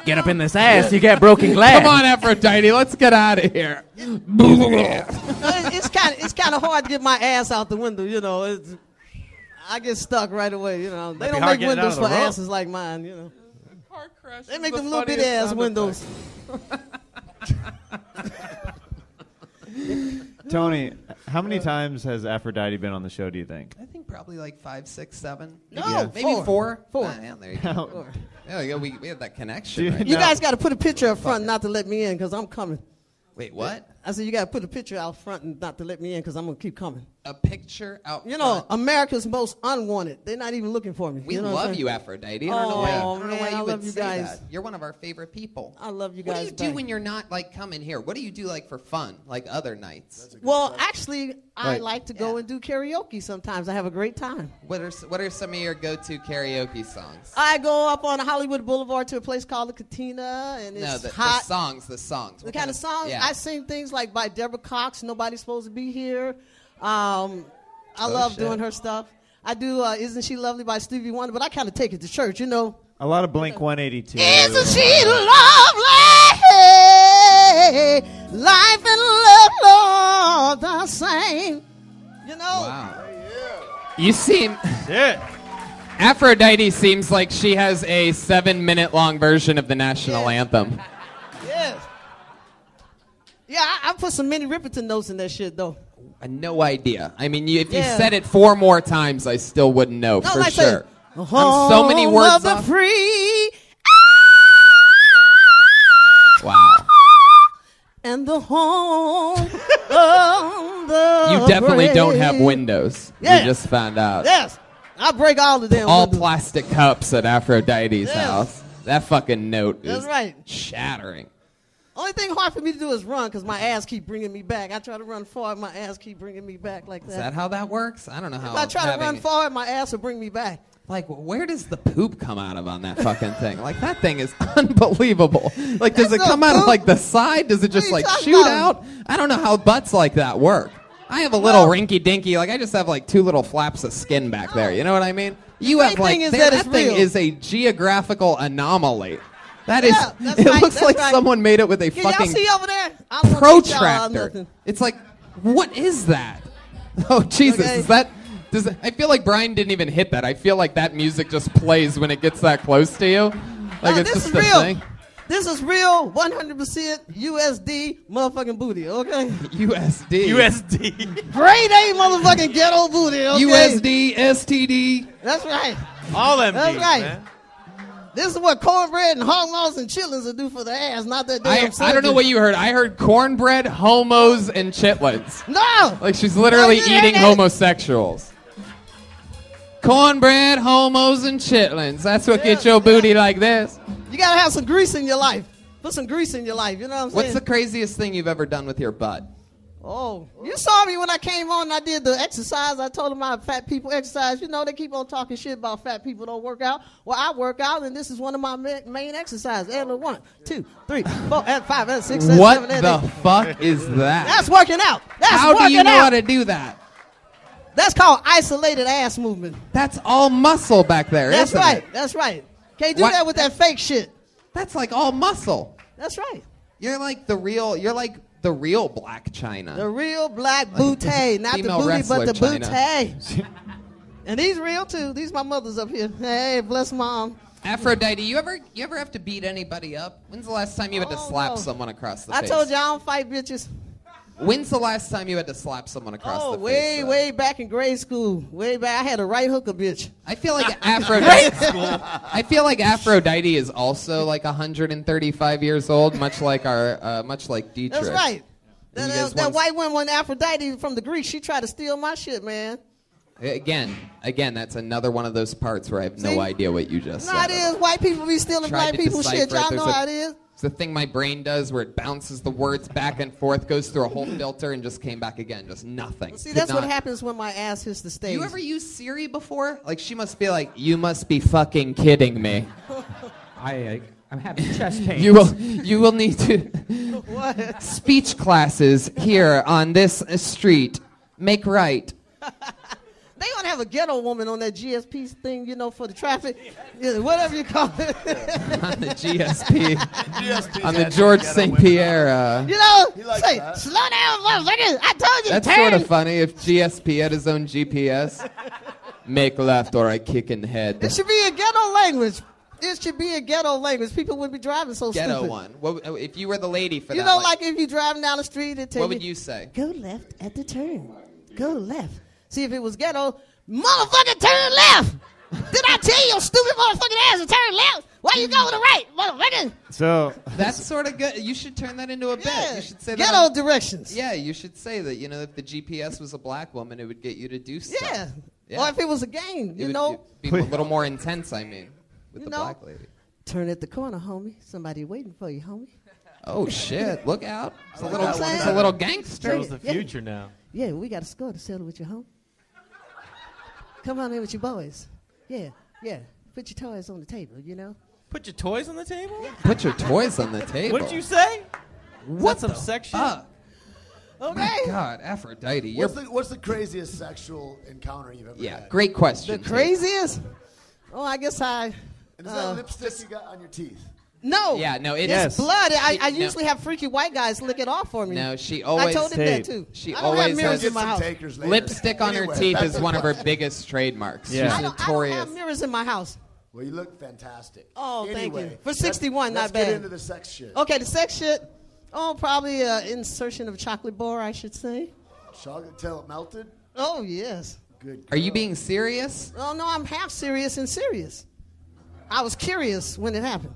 Get up in this ass, you get broken glass.
Come on, Aphrodite, let's get out of here.
It's kind of hard to get my ass out the window, I get stuck right away, They don't make windows for asses like mine,
Car crash.
They make them little bitty ass windows.
Tony, how many times has Aphrodite been on the show, do you think?
I think probably like 5, 6, 7.
No,
maybe 4.
Yeah,
there you go. There you go. We have that connection. Right
You guys got to put a picture up front not to let me in because I'm coming.
Wait, what?
I said you got to put a picture out front and not to let me in because I'm going to keep coming.
A picture out front?
America's most unwanted. They're not even looking for me.
We love you, Aphrodite. I don't know why you would say
guys.
that. You're one of our favorite people.
I love you guys.
What do you do when you're not like coming here? What do you do like for fun, like other nights?
Well, actually, I like to go and do karaoke sometimes. I have a great time.
What are some of your go-to karaoke songs?
I go up on Hollywood Boulevard to a place called the Katina, and it's hot.
The songs.
The kind of songs.
Yeah.
I sing things like by Deborah Cox, Nobody's Supposed to Be Here. I love doing her stuff. I do Isn't She Lovely by Stevie Wonder, but I kind of take it to church,
A lot of Blink 182.
Isn't she lovely? Life and love, Lord, the same.
Wow. You seem... Aphrodite seems like she has a 7-minute-long version of the national anthem.
Yes. Yeah, I put some Minnie Riperton notes in that shit, though.
No idea. I mean, if you said it 4 more times, I still wouldn't know for sure. I'm so many words off.
Free.
Wow.
And the home of the
You definitely
brave.
don't have windows.
Yes.
We just found out.
Yes. I break all of them.
All
windows.
plastic cups at Aphrodite's
Yes.
house. That fucking note is
That's right.
shattering.
Only thing hard for me to do is run because my ass keep bringing me back. I try to run forward, my ass keep bringing me back like that.
Is that how that works? I don't know how.
If I try to run forward, my ass will bring me back.
Like, where does the poop come out of on that fucking thing? Like, that thing is unbelievable. Like, does it come out of, like, the side? Does it just, like, shoot out? I don't know how butts like that work. I have a little rinky-dinky, like, I just have, like, 2 little flaps of skin back there. You know what I mean? You have, like, that thing is a geographical anomaly. That is, it looks like someone made it with a fucking
y'all see over there?
protractor. It's like, what is that? Oh, Jesus, is that... I feel like Brian didn't even hit that. I feel like that music just plays when it gets that close to you. Like it's just a thing.
This is real 100% USD motherfucking booty, okay?
USD.
Grade A motherfucking ghetto booty, okay?
USD, STD.
That's right.
All them
That's
D's,
right.
man.
This is what cornbread and hog maws and chitlins will do for the ass, not that damn
I don't know what you heard. I heard cornbread, homos, and chitlins.
No!
Like she's literally eating homosexuals. cornbread, homos, and chitlins. That's what gets your booty like this.
You gotta have some grease in your life. Put some grease in your life. You know what I'm saying?
What's the craziest thing you've ever done with your butt?
Oh, you saw me when I came on and I did the exercise. I told them how fat people exercise. You know, they keep on talking shit about fat people don't work out. Well, I work out, and this is one of my main exercises. And 1, 2, 3, 4, and 5, and 6, and
What
7, and
the
8.
fuck is that?
That's working out. That's
How
working
do you know
out.
how to do that?
That's called isolated ass movement.
That's all muscle back there,
That's
isn't
right.
it?
That's right. Can't do
What?
that with that fake shit.
That's like all muscle.
That's right.
You're like the real Black China.
The real black bootay, not the
Female
booty, but the
wrestler China.
bootay. And these real too. These my mothers up here. Hey, bless mom.
Aphrodite, you ever have to beat anybody up? When's the last time you had to slap someone across the
I
face?
told you I don't fight bitches.
When's the last time you had to slap someone across the face?
way back in grade school. Way back, I had a right hook a bitch.
I feel like Aphrodite is also like 135 years old, much like Dietrich.
That's right.
And you guys
That
once-
white woman, Aphrodite from the Greeks, she tried to steal my shit, man.
Again, that's another one of those parts where I have no idea what you just
No,
said.
it is. White people be stealing
Tried
black
to
people's shit.
decipher it.
Y'all know
There's
how it is.
It's the thing my brain does where it bounces the words back and forth, goes through a whole filter, and just came back again. Just nothing.
See,
Could
that's what
not-
happens when my ass hits the stage.
You ever used Siri before? Like, she must be like, you must be fucking kidding me.
I'm having chest pains.
You will need to
What?
speech classes here on this street. Make right.
They gonna have a ghetto woman on that GSP thing, you know, for the traffic, yeah, whatever you call it.
On the GSP. On the George St. Pierre.
You know,
likes
say,
that.
slow down, motherfucker. I told you
That's
to turn.
sort of funny if GSP had his own GPS. Make left or I kick in the head.
It should be a ghetto language. It should be a ghetto language. People wouldn't be driving so
Ghetto
stupid.
one. What, if you were the lady for
You
that.
know, like if you're driving down the street, it tell
what would you say?
Go left at the turn. Go left. See, if it was ghetto, motherfucker, turn left. Did I tell your stupid motherfucking ass to turn left? Why you go to the right, motherfucker?
So
That's sort of good. You should turn that into a bit. You should say that.
Ghetto directions.
Yeah, you should say that. You know, if the GPS was a black woman, it would get you to do stuff.
Yeah.
Yeah.
Or if it was a game,
It
you
would
know.
be a little more intense. I mean, with
You
the
know.
black lady.
Turn at the corner, homie. Somebody waiting for you, homie.
Oh shit! Look out! It's a
Like
little,
that one.
it's a little gangster.
Shows the future now.
Yeah, we got a score to settle with your home. Come on in with your boys. Yeah. Put your toys on the table, you know.
Put your toys on the table?
Put your toys on the table.
What did you say?
What
some
the
sex shit?
fuck?
Okay.
My God, Aphrodite, you're
What's the craziest sexual encounter you've ever had?
great question.
The craziest? Oh, I guess I.
And is that lipstick you got on your teeth?
No.
Yeah, no, it's
It's blood. I
No.
usually have freaky white guys lick it off for me.
No, she always.
I told him that too.
She
I don't have
always
mirrors
has
in my house.
Takers later.
lipstick on her
Anyway,
teeth
back
is
to
one of her
the-
biggest trademarks.
Yeah.
She's
I don't
notorious.
have mirrors in my house.
Well, you look fantastic.
Oh, thank
Anyway,
you. For 61,
let's
not bad.
get into the sex shit.
Okay, the sex shit. Oh, probably insertion of chocolate bar, I should say.
Chocolate till it melted?
Oh, yes.
Good.
Are you
girl.
being serious?
Oh, no, I'm half serious and serious. I was curious when it happened.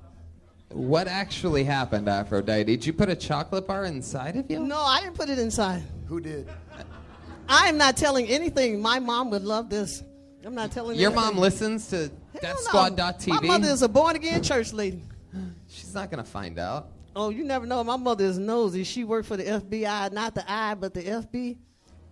What actually happened, Aphrodite? Did you put a chocolate bar inside of you?
No, I didn't put it inside.
Who did?
I am not telling anything. My mom would love this. I'm not telling
Your
anything.
mom listens to
Hell no.
DeathSquad.tv?
My mother is a born-again church lady.
She's not going to find out.
Oh, you never know. My mother is nosy. She worked for the FBI, not the I, but the FB.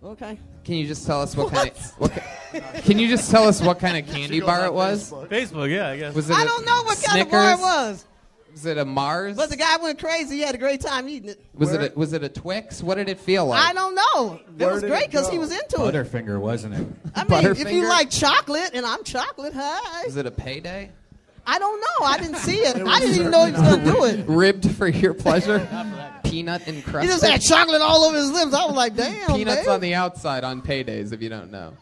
Okay.
Can you just tell us what kind of Can you just tell us what kind of candy bar it was?
Facebook, yeah, I guess.
Was it
I
a
don't know what kind of bar it
Snickers?
was.
Was it a Mars?
But the guy went crazy. He had a great time eating it.
Was it a Twix? What did it feel like?
I don't know. It
Where
was
did
great
it
because he
go?
was into it.
Butterfinger, wasn't it?
I mean, if you
Butterfinger?
like chocolate, and I'm chocolate, hi.
Was it a payday?
I don't know. I didn't see it. I didn't even know he was going to do it.
Ribbed for your pleasure? Peanut
He
encrusted?
just had chocolate all over his lips. I was like, damn,
Peanuts
babe.
on the outside on paydays, if you don't know.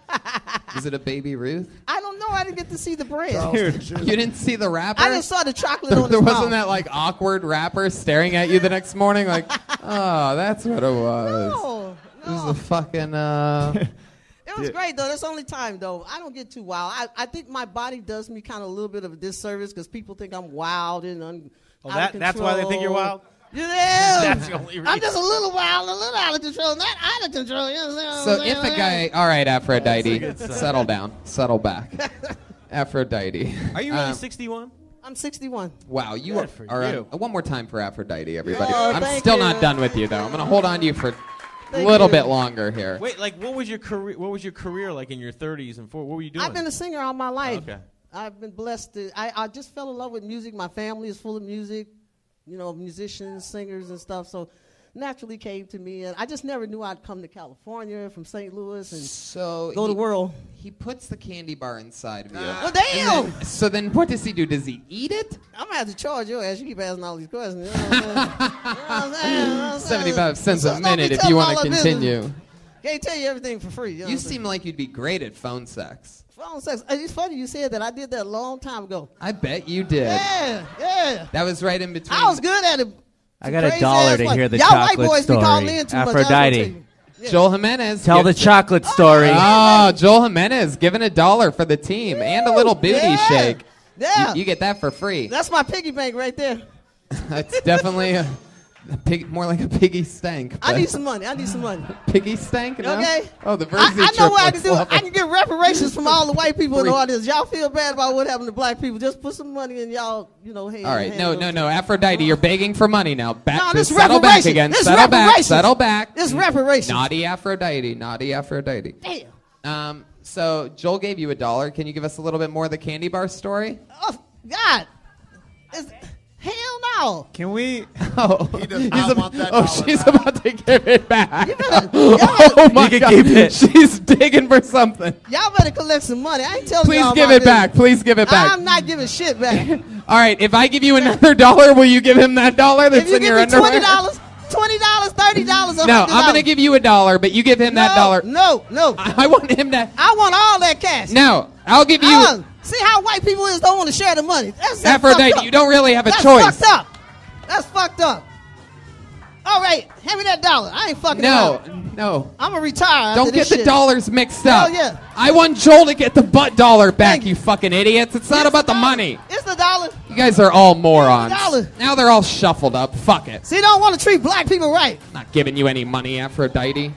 Was it a Baby Ruth?
I don't know. I didn't get to see the bread.
You didn't see the wrapper?
I just saw the chocolate on
There
his
wasn't
mouth.
that like awkward rapper staring at you the next morning like, oh, that's what it was.
No,
It was the fucking,
It was great, though. That's the only time, though. I don't get too wild. I think my body does me kind of a little bit of a disservice because people think I'm wild and out of
That's why they think you're
control.
wild?
You know?
That's the only reason.
I'm just a little wild, a little out of control, not out of control. You know what I'm
So
saying?
if a guy, all right, Aphrodite, settle down, settle back. Aphrodite.
Are you really 61?
I'm 61.
Wow, you
Good
are.
for
All right,
you.
one more time for Aphrodite, everybody.
Oh,
I'm
thank
still
you.
not done with you, though. I'm going to hold on to you for a
Thank
little
you.
bit longer here.
Wait, like what was your career? What was your career like in your 30s and 40s? What were you doing?
I've been a singer all my life.
Okay.
I've been blessed. I just fell in love with music. My family is full of music, you know, musicians, singers, and stuff. So naturally came to me, and I just never knew I'd come to California from St. Louis and
So
go to the world.
He puts the candy bar inside of you.
Well, damn!
And then- so then what does he do? Does he eat it?
I'm gonna have to charge your ass. You keep asking all these questions. You know what I'm saying? You know what I'm saying?
75 cents
So
a
don't be
minute if
telling
you
all
want to
our business.
continue.
Can't tell you everything for free. You, know
You
what I'm
seem like you'd be great at phone sex.
saying? Phone sex. It's funny you said that. I did that a long time ago.
I bet you did.
Yeah.
That was right in between.
I was good at it.
I got
Crazy
$1
ass
to
one.
hear the
Y'all
chocolate
white boys
story.
be calling in too much.
Aphrodite.
Joel Jimenez.
Tell the chocolate story.
Oh, Joel Jimenez giving $1 for the team and a little booty
Yeah.
shake.
Yeah.
You get that for free.
That's my piggy bank right there.
That's definitely a pig, more like a piggy stank.
I
but-
need some money. I need some money.
Piggy stank? No?
Okay.
Oh, the
I
Verzi
know
trip
what I
looks
can do.
lovely.
I can get reparations from all the white people in the
Free.
audience. Y'all feel bad about what happened to black people. Just put some money in y'all, you know, hand.
All right,
hand
no. Aphrodite, you're begging for money now.
No, this
settle back
reparations.
again.
This
Settle back.
reparations.
Settle back.
It's reparations.
Naughty Aphrodite. Naughty Aphrodite.
Damn.
So Joel gave you $1. Can you give us a little bit more of the candy bar story?
Oh, God. Hell no.
Can we?
Oh,
He does not want that
oh,
dollar
she's
back.
about to give it back.
You better,
Oh my
You can
God!
keep it.
She's digging for something.
y'all better collect some money. I ain't telling
Please
y'all
give
my
it back.
business.
Please give it back.
I'm not giving shit back.
All right, if I give you another $1, will you give him that $1
If
that's
you
in
give
your
me
underwear?
$20, $30, $100.
No, I'm gonna give you $1, but you give him that $1.
No.
I want him to.
I want all that cash.
No, I'll give you.
See how white people is don't want to share the money. That's
Aphrodite,
fucked up.
you don't really have a
That's
choice.
fucked up. That's fucked up. All right, hand me that $1. I ain't fucking
No,
around.
no.
I'm gonna retire.
Don't
after
get
this
the
shit.
dollars mixed
Hell
up.
yeah.
I want Joel to get the butt $1 back,
Thank
you fucking idiots. It's not about the money.
It's the $1.
You guys are all morons.
$1.
Now they're all shuffled up. Fuck it.
See, don't want to treat black people right.
Not giving you any money, Aphrodite.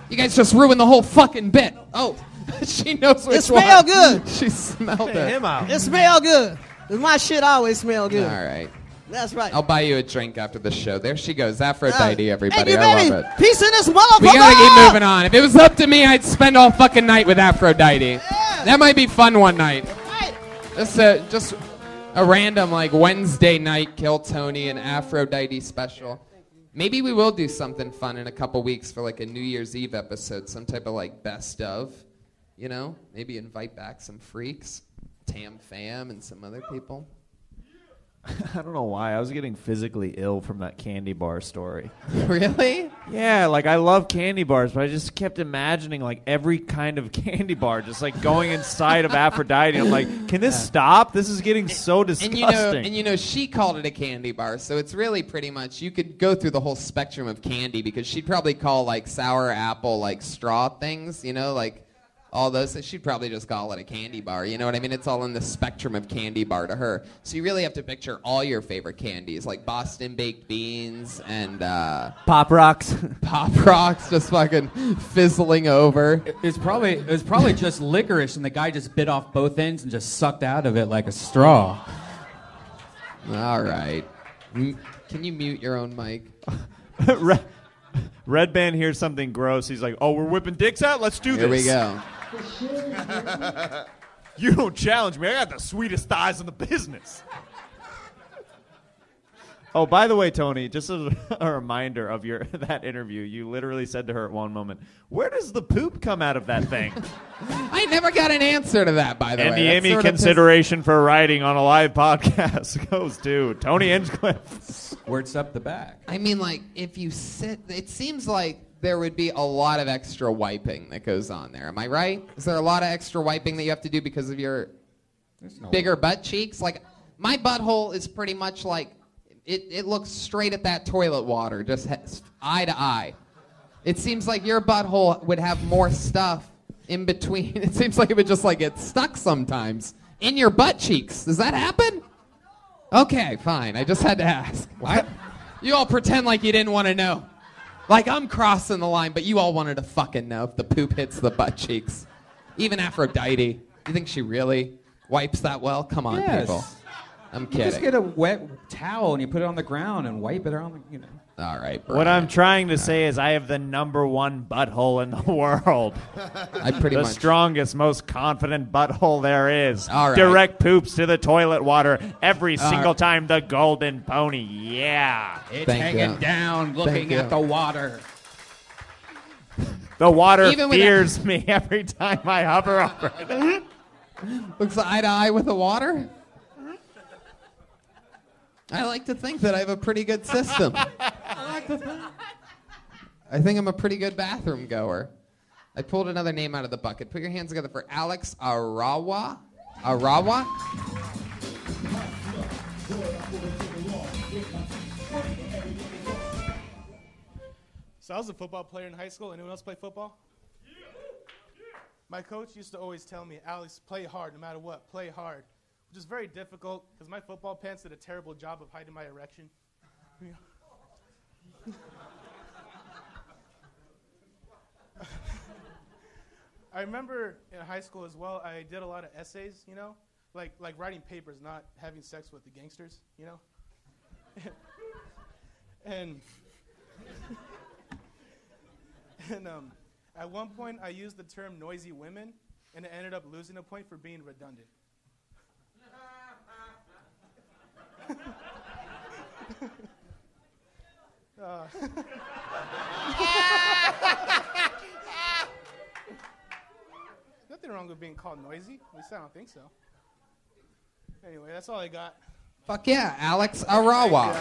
You guys just ruined the whole fucking bit. Oh, she knows which
It smell
one.
good.
She smelled
Hey,
it.
him out.
It smell good. 'Cause my shit always smell good.
All right.
That's right.
I'll buy you a drink after the show. There she goes. Aphrodite, everybody.
Thank you,
I
baby.
love it.
Peace in this motherfucker.
We gotta keep moving on. If it was up to me, I'd spend all fucking night with Aphrodite. That might be fun one night.
Right.
Just a random like Wednesday night Kill Tony and Aphrodite special. Maybe we will do something fun in a couple weeks for like a New Year's Eve episode, some type of like best of, you know? Maybe invite back some freaks, Tam Fam and some other people.
I don't know why. I was getting physically ill from that candy bar story.
Really?
Yeah, like I love candy bars, but I just kept imagining like every kind of candy bar just like going inside of Aphrodite. I'm like, can this stop? This is getting so disgusting.
And you know, she called it a candy bar, so it's really pretty much you could go through the whole spectrum of candy because she'd probably call like sour apple like straw things, you know, like all those. She'd probably just call it a candy bar. You know what I mean? It's all in the spectrum of candy bar to her. So you really have to picture all your favorite candies, like Boston baked beans and
Pop Rocks.
Pop Rocks, just fucking fizzling over.
It was probably just licorice, and the guy just bit off both ends and just sucked out of it like a straw.
All right. Can you mute your own mic?
Red Band hears something gross. He's like, "Oh, we're whipping dicks out. Let's do
Here
this."
we go.
You don't challenge me. I got the sweetest thighs in the business. Oh, by the way, Tony, just as a reminder of that interview, you literally said to her at one moment, "Where does the poop come out of that thing?"
I never got an answer to that, by the way.
And the
That's
Emmy
sort of
consideration for writing on a live podcast goes to Tony Hinchcliffe.
Squirts up the back.
I mean, like, if you sit, it seems like there would be a lot of extra wiping that goes on there. Am I right? Is there a lot of extra wiping that you have to do because of your bigger butt cheeks? Like, my butthole is pretty much like, it looks straight at that toilet water, just eye to eye. It seems like your butthole would have more stuff in between. It seems like it would just like get stuck sometimes in your butt cheeks. Does that happen? Okay, fine. I just had to ask. You all pretend like you didn't want to know. Like I'm crossing the line, but you all wanted to fucking know if the poop hits the butt cheeks. Even Aphrodite. You think she really wipes that well? Come on,
Yes.
people. I'm
You
kidding.
just get a wet towel and you put it on the ground and wipe it on the,
All right,
What I'm trying to say is I have the #1 butthole in the world.
I pretty
the
much.
strongest, most confident butthole there is.
All right.
Direct poops to the toilet water every
All
single
right.
time. The golden pony. Yeah.
It's
Thank
hanging
you.
down,
Thank
looking
you.
at the water.
The water
Even with
fears me every time I hover over it.
Looks eye to eye with the water. I like to think that I have a pretty good system. I think I'm a pretty good bathroom goer. I pulled another name out of the bucket. Put your hands together for Alex Arawa. Arawa?
So I was a football player in high school. Anyone else play football? My coach used to always tell me, Alex, play hard no matter what. Play hard. Which is very difficult because my football pants did a terrible job of hiding my erection. I remember in high school as well, I did a lot of essays, like writing papers, not having sex with the gangsters, and at one point I used the term noisy women, and it ended up losing a point for being redundant. Nothing wrong with being called noisy. At least I don't think so. Anyway, that's all I got.
Fuck yeah, Alex Arawa.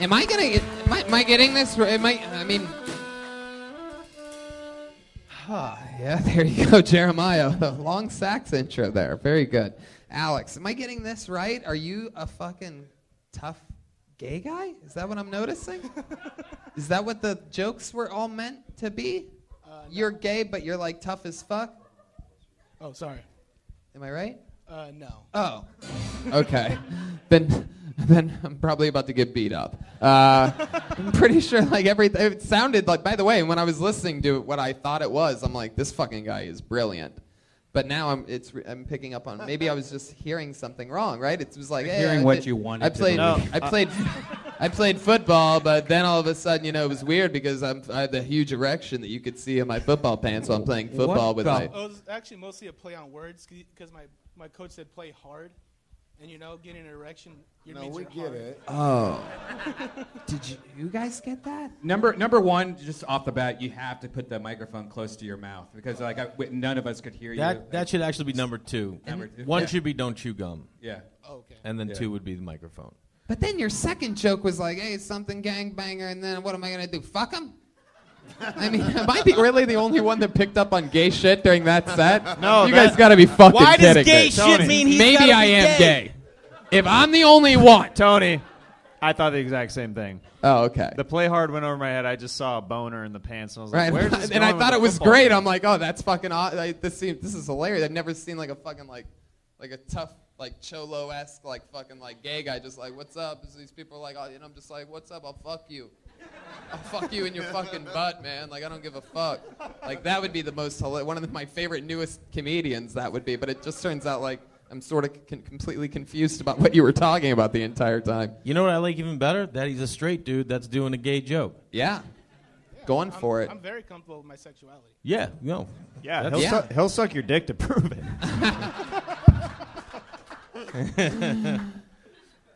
Am I gonna get? Am I getting this? I mean. Yeah, there you go, Jeremiah. The long sax intro there. Very good. Alex, am I getting this right? Are you a fucking tough gay guy? Is that what I'm noticing? Is that what the jokes were all meant to be?
No.
You're gay, but you're like tough as fuck?
Oh, sorry.
Am I right?
No.
Oh. Okay. Then I'm probably about to get beat up. I'm pretty sure like everything. It sounded like. By the way, when I was listening to what I thought it was, I'm like, this fucking guy is brilliant. But now I'm picking up on. Maybe I was just hearing something wrong, right? It was like
Hearing what you wanted
I
to
played.
believe.
I played football, but then all of a sudden, it was weird because I had the huge erection that you could see in my football pants while I'm playing football with my.
It was actually mostly a play on words because my coach said play hard, and getting an erection. Means
we
you're
get
hard.
it.
Oh. Did you guys get that?
Number one, just off the bat, you have to put the microphone close to your mouth because none of us could hear you.
That should actually be number 2.
Number 2.
One
Yeah.
should be don't chew gum.
Yeah.
Oh, okay.
And then
Yeah.
2 would be the microphone.
But then your second joke was like, hey, something gangbanger, and then what am I going to do, fuck him? I mean, am I really the only one that picked up on gay shit during that set?
No,
you guys got to be fucking
Why does
kidding
gay
me.
shit
Tony.
mean he's
Maybe
gotta
I
be
am
gay?
gay. If I'm the only one.
Tony, I thought the exact same thing.
Oh, okay.
The play hard went over my head. I just saw a boner in the pants, and I was like,
Right,
"Where's this
and I
going
thought
with
it
the
was
football
great.
team?"
I'm like, oh, that's fucking this is hilarious. I've never seen like a fucking like a tough like cholo-esque like fucking like gay guy just like, what's up? These people are like, oh, and I'm just like, what's up? I'll fuck you. I'll fuck you in your fucking butt, man. Like I don't give a fuck. Like that would be the most one of my favorite newest comedians. That would be, but it just turns out like I'm sort of completely confused about what you were talking about the entire time.
You know what I like even better? That he's a straight dude that's doing a gay joke.
Yeah. Going for it.
I'm very comfortable with my sexuality.
Yeah,
Yeah,
That's-
he'll suck your dick to prove it.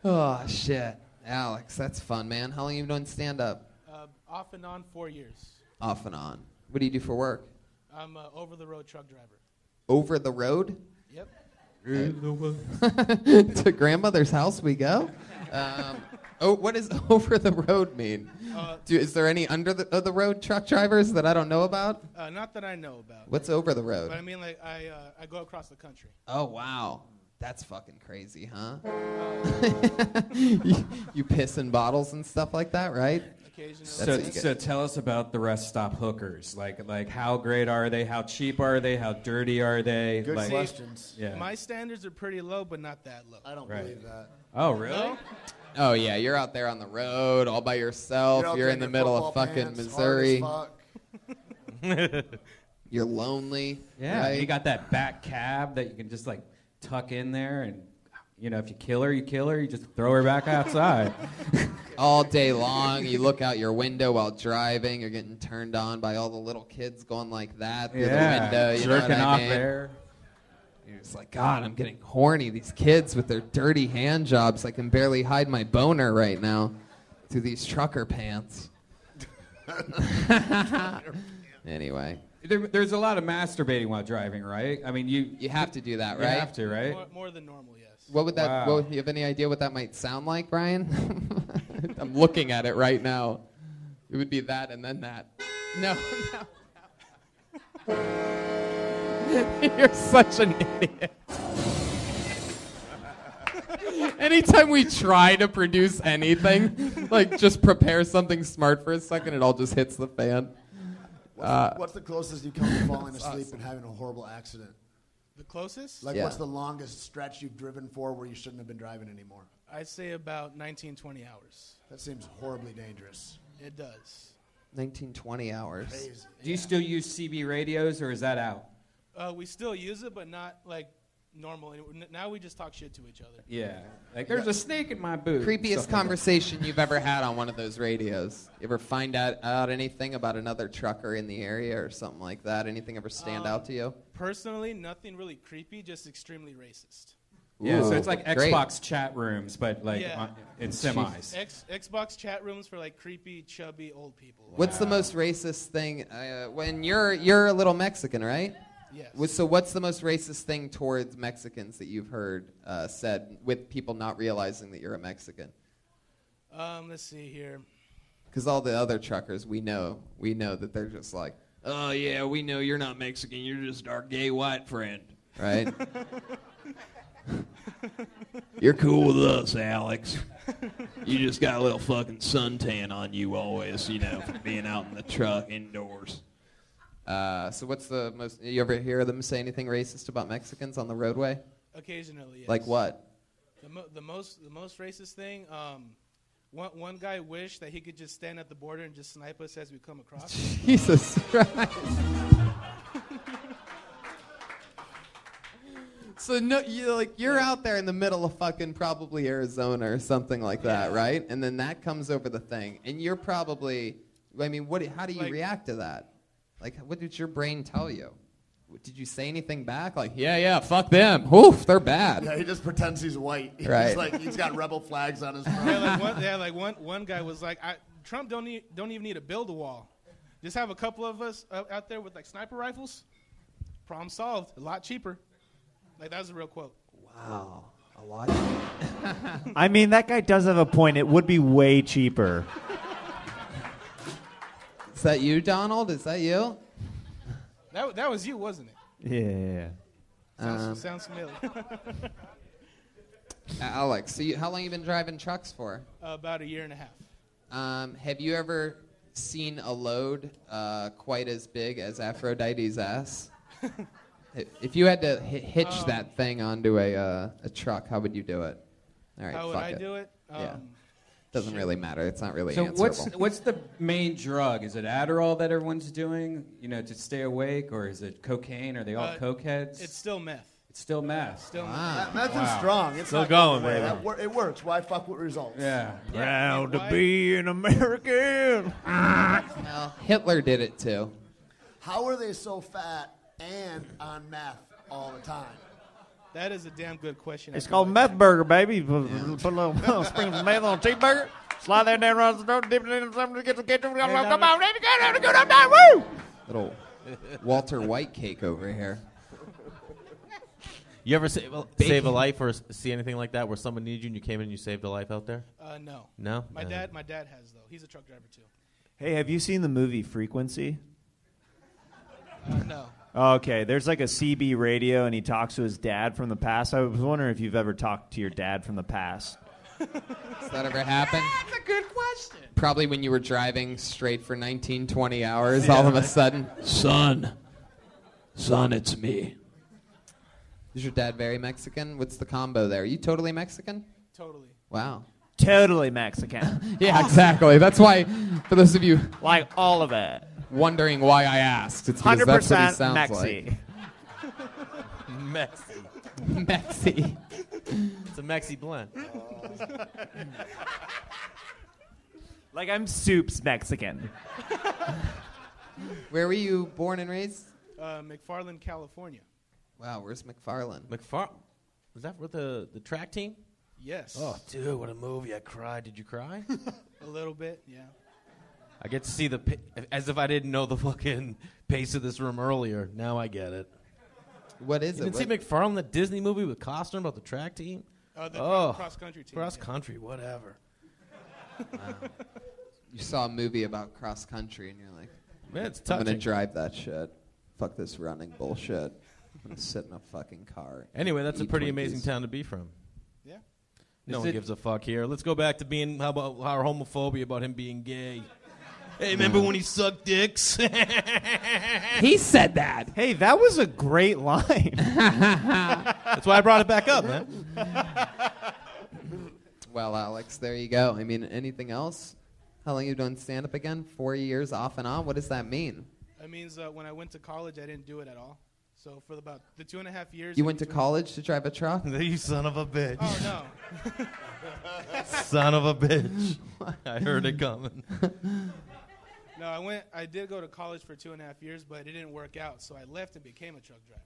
Oh shit, Alex, that's fun, man. How long have you been doing stand-up?
Off and on 4 years.
Off and on. What do you do for work?
I'm an over-the-road truck driver.
Over the road?
Yep.
To grandmother's house we go. What does over the road mean? Is there any under the road truck drivers that I don't know about?
Not that I know about.
What's over the road?
But I mean, like I go across the country.
Oh wow, that's fucking crazy, huh? you piss in bottles and stuff like that, right?
Occasionally.
So tell us about the rest stop hookers. Like how great are they? How cheap are they? How dirty are they?
Good
like,
questions.
Yeah.
My standards are pretty low, but not that low.
I don't
Right.
believe that.
Oh really?
No?
Oh yeah, you're out there on the road all by yourself. You're in the middle of fucking Missouri. You're lonely.
Yeah,
right?
you got that back cab that you can just like tuck in there, and you know if you kill her, you kill her. You just throw her back outside.
All day long, you look out your window while driving. You're getting turned on by all the little kids going like that through the window. You
jerking
know what I
off
mean?
there.
You're just like, God, I'm getting horny. These kids with their dirty hand jobs. I can barely hide my boner right now through these trucker pants. Anyway.
There's a lot of masturbating while driving, right? I mean, you
have to do that,
You
right?
have to, right?
More than normal, yes.
What would that?
Wow.
You have any idea what that might sound like, Brian? I'm looking at it right now. It would be that and then that. No. You're such an idiot. Anytime we try to produce anything, like just prepare something smart for a second, it all just hits the fan.
What's the closest you come to falling asleep and having a horrible accident?
The closest?
Like, what's the longest stretch you've driven for where you shouldn't have been driving anymore?
I'd say about 19, 20 hours.
That seems horribly dangerous.
It does.
19, 20 hours.
Crazy.
Do you still use CB radios, or is that out?
We still use it, but not like normal. Now we just talk shit to each other.
Yeah. Like, there's a snake in my boot.
Creepiest conversation you've ever had on one of those radios? You ever find out anything about another trucker in the area or something like that? Anything ever stand out to you?
Personally, nothing really creepy, just extremely racist.
Yeah, so it's like
Great.
Xbox chat rooms, but like in semis.
Xbox chat rooms for like creepy, chubby old people.
What's the most racist thing? When you're a little Mexican, right?
Yes.
So what's the most racist thing towards Mexicans that you've heard said with people not realizing that you're a Mexican?
Let's see here.
Because all the other truckers, we know that they're just like, oh yeah, we know you're not Mexican, you're just our gay white friend, right? You're cool with us, Alex. You just got a little fucking suntan on you always, you know, from being out in the truck indoors. So what's the most? You ever hear them say anything racist about Mexicans on the roadway?
Occasionally, yes.
Like what?
The most racist thing. One guy wished that he could just stand at the border and just snipe us as we come across.
Jesus Christ. So no, you're out there in the middle of fucking probably Arizona or something like that, right? And then that comes over the thing, and you're probably. I mean, how do you react to that? Like, what did your brain tell you? Did you say anything back? Like, yeah, fuck them. Oof, they're bad.
Yeah, he just pretends he's white.
Right.
He's like, he's got rebel flags on his front.
One guy was like, Trump don't even need to build a wall. Just have a couple of us out there with like sniper rifles. Problem solved. A lot cheaper. Like, that was a real quote.
Wow. A lot.
I mean, that guy does have a point. It would be way cheaper.
Is that you, Donald? Is that you?
That was you, wasn't it?
Yeah.
Sounds familiar.
Alex, so how long you been driving trucks for?
About a year and a half.
Have you ever seen a load quite as big as Aphrodite's ass? If you had to hitch that thing onto a truck, how would you do it? All right,
how would I do it?
Yeah. Doesn't really matter. It's not really
So
answerable.
what's the main drug? Is it Adderall that everyone's doing, to stay awake, or is it cocaine? Are they all cokeheads?
It's still meth.
It's still meth.
Still
meth. Meth is strong. It's
Still
not
going,
away.
baby.
It works. Why fuck with results?
Yeah.
Proud to be an American.
Well, Hitler did it too.
How are they so fat and on meth all the time?
That is a damn good question.
It's called meth burger, baby. Put a little sprinkle of meth on a cheeseburger. Slide that down around the throat, dip it in something to get the ketchup. Come on, baby, get up there, woo!
Little Walter White cake over here.
You ever save a life or see anything like that where someone needed you and you came in and you saved a life out there?
No.
No?
My dad has, though. He's a truck driver, too.
Hey, have you seen the movie Frequency?
No.
Okay, there's like a CB radio, and he talks to his dad from the past. I was wondering if you've ever talked to your dad from the past.
Does that ever happen?
That's a good question.
Probably when you were driving straight for 19, 20 hours, all of a sudden, son, it's me. Is your dad very Mexican? What's the combo there? Are you totally Mexican?
Totally.
Wow.
Totally Mexican.
Yeah, exactly. That's why, for those of you
Like all of it.
wondering why I asked, it's because that's what he
100%
sounds
Mexi.
like.
Mexi.
Mexi.
It's a Mexi blend.
Like I'm Soup's Mexican.
Where were you born and raised?
McFarland, California.
Wow, where's McFarland?
Was that for the track team?
Yes.
Oh, dude, what a movie. I cried. Did you cry?
A little bit, yeah.
I get to see as if I didn't know the fucking pace of this room earlier. Now I get it.
What is
You
it?
didn't see McFarlane, the Disney movie with Costner about the track team?
The cross-country team.
Cross-country, whatever.
Wow. You saw a movie about cross country and you're like,
Man, it's
I'm
touching.
gonna drive that shit. Fuck this running bullshit. I'm gonna sit in a fucking car.
Anyway, that's a
eat
pretty
Twinkies.
amazing town to be from.
Yeah.
No one gives a fuck here. Let's go back to being how about our homophobia about him being gay. Hey, remember when he sucked dicks?
He said that.
Hey, that was a great line.
That's why I brought it back up, man.
Well, Alex, there you go. I mean, anything else? How long you doing stand-up again? 4 years off and on? What does that mean?
That means when I went to college, I didn't do it at all. So for about the 2.5 years...
You went to college to drive a truck?
You son of a bitch.
Oh, no.
Son of a bitch. I heard it coming.
No, I did go to college for 2.5 years, but it didn't work out, so I left and became a truck driver.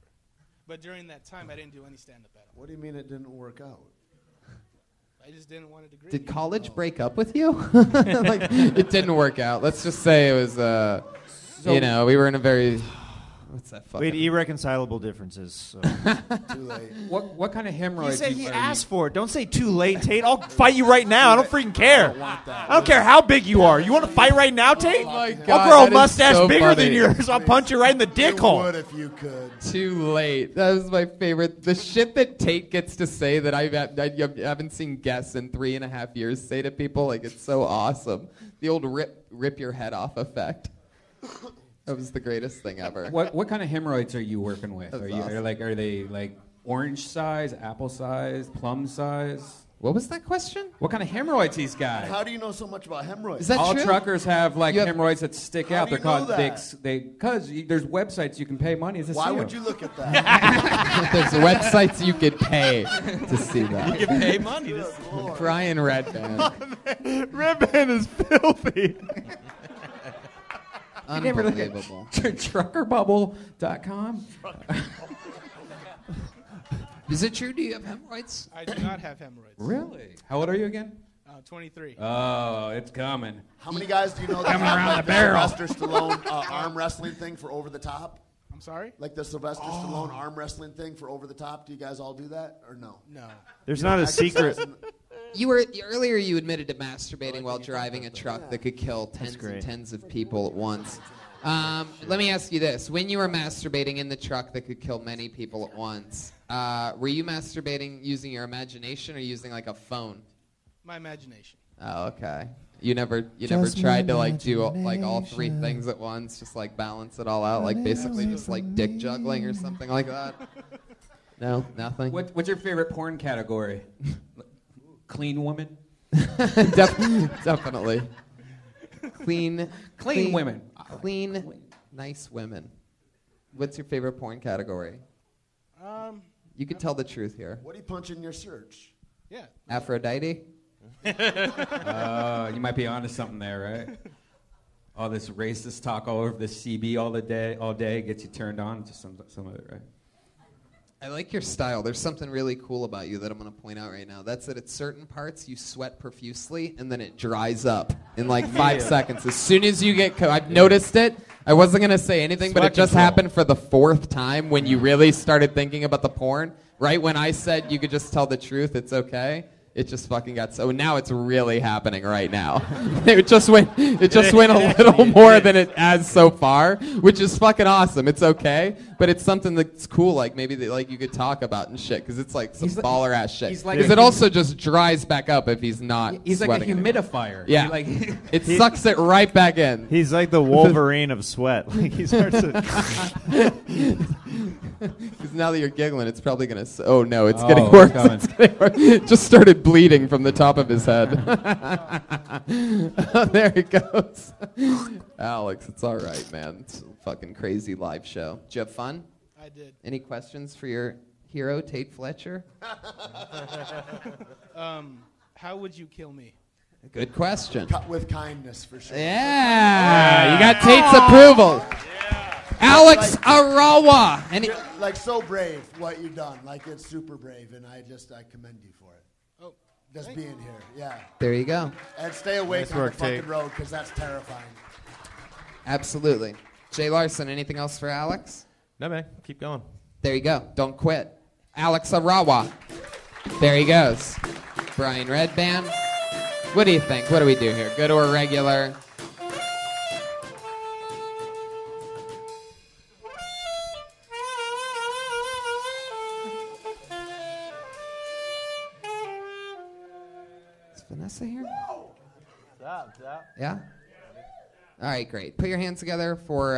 But during that time, I didn't do any stand-up at all.
What do you mean it didn't work out?
I just didn't want a degree.
Did college break up with you? Like, it didn't work out. Let's just say it was, we were in a very... What's that fucking...
We had irreconcilable differences. So.
Too late.
What kind of hemorrhoids?
He said
you-
he
are
asked for it. Don't say too late, Tate. I'll fight you right now. I don't freaking care.
want that.
I don't care how big you are. You want to fight right now, Tate?
Oh my God,
I'll grow
that
a
is
mustache
so
bigger than
funny.
yours. I'll punch you right in the dick
You
hole.
would if you could.
Too late. That was my favorite. The shit that Tate gets to say that I haven't seen guests in 3.5 years say to people, like, it's so awesome. The old rip your head off effect. That was the greatest thing ever.
What kind of hemorrhoids are you working with?
That's
Are
awesome.
they like orange size, apple size, plum size?
What was that question?
What kind of hemorrhoids he's got?
How do you know so much about hemorrhoids?
Is that
All
true?
truckers have like
You have-
hemorrhoids that stick
How
out.
do you
They're called
know that?
because there's websites you can pay money to
Why
see
would
them.
you look at that?
There's websites you could pay to see that.
You can pay money to see.
Brian Redband.
Redband is filthy.
Unbelievable.
Truckerbubble.com.
Is it true? Do you have hemorrhoids?
I do not have hemorrhoids.
Really? How old are you again?
23.
Oh, it's coming.
How many guys do you know that
Coming
have
around
like
the barrel.
Sylvester Stallone arm wrestling thing for over the top?
I'm sorry?
Like the Sylvester Stallone arm wrestling thing for over the top? Do you guys all do that or no?
No.
There's not a secret.
Earlier you admitted to masturbating while driving a truck that could kill tens and
great.
tens of people at once. Let me ask you this. When you were masturbating in the truck that could kill many people at once, were you masturbating using your imagination or using like a phone?
My imagination.
Oh, okay. You never tried to like do like all three things at once, just like balance it all out, like basically just like dick juggling or something like that? No, nothing.
What's your favorite porn category? Clean woman?
Definitely. Clean
women.
Clean, nice women. What's your favorite porn category? You could tell the truth here.
What do you punch in your search?
Yeah.
Aphrodite?
You might be onto something there, right? All this racist talk all over the CB all day gets you turned on to some of it, right?
I like your style. There's something really cool about you that I'm going to point out right now. That's that at certain parts you sweat profusely and then it dries up in like 5 seconds. As soon as you get I've noticed it. I wasn't going to say anything, but it just happened for the 4th time when you really started thinking about the porn. Right when I said you could just tell the truth, it's okay. It just fucking got so. Now it's really happening right now. It just went a little more than it has so far, which is fucking awesome. It's okay, but it's something that's cool. Like maybe that, like you could talk about and shit, because it's like some baller ass shit. Because it also just dries back up if he's not.
He's like a
sweating
humidifier.
Yeah, it sucks it right back in.
He's like the Wolverine of sweat. Like he starts to.
Because now that you're giggling, it's probably going to... Oh, no, it's
Oh,
getting
it's
worse.
coming.
It's getting worse. It just started bleeding from the top of his head. Oh, there he goes. Alex, it's all right, man. It's a fucking crazy live show. Did you have fun?
I did.
Any questions for your hero, Tait Fletcher?
How would you kill me?
Good question.
With kindness, for sure.
Yeah, you got Tate's approval. Alex Arawa.
Like so brave what you've done. Like it's super brave, and I commend you for it.
Oh,
just being here. Yeah.
There you go.
And stay awake
Nice
on
work,
the fucking
Tait.
road because that's terrifying.
Absolutely. Jay Larson, anything else for Alex?
No, man. Keep going.
There you go. Don't quit. Alex Arawa. There he goes. Brian Redband. What do you think? What do we do here? Good or regular? Is Vanessa here? Yeah? All right, great. Put your hands together for,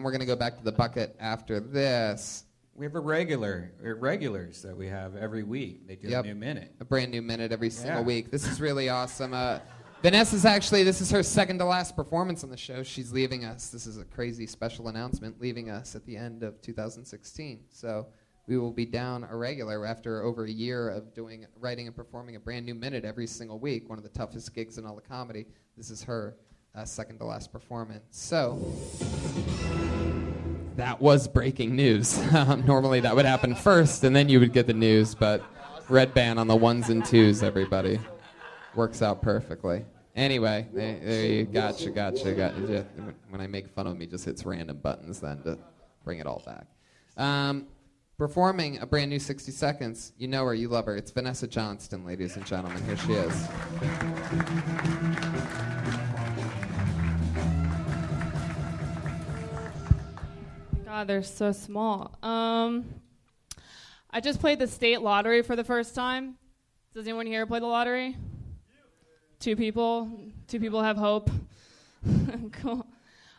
we're going to go back to the bucket after this.
We have regulars that we have every week. They do a new minute.
A brand new minute every single week. This is really awesome. Vanessa's this is her second to last performance on the show. She's leaving us. This is a crazy special announcement, leaving us at the end of 2016. So we will be down a regular after over a year of writing and performing a brand new minute every single week, one of the toughest gigs in all the comedy. This is her second to last performance. So that was breaking news. Normally that would happen first, and then you would get the news, but Red Band on the ones and twos, everybody. Works out perfectly. Anyway, there you gotcha. When I make fun of me, just hits random buttons then to bring it all back. Performing a brand new 60 Seconds, you know her, you love her. It's Vanessa Johnston, ladies and gentlemen. Here she is.
God, they're so small. I just played the state lottery for the first time. Does anyone here play the lottery? Two people. Two people have hope. Cool.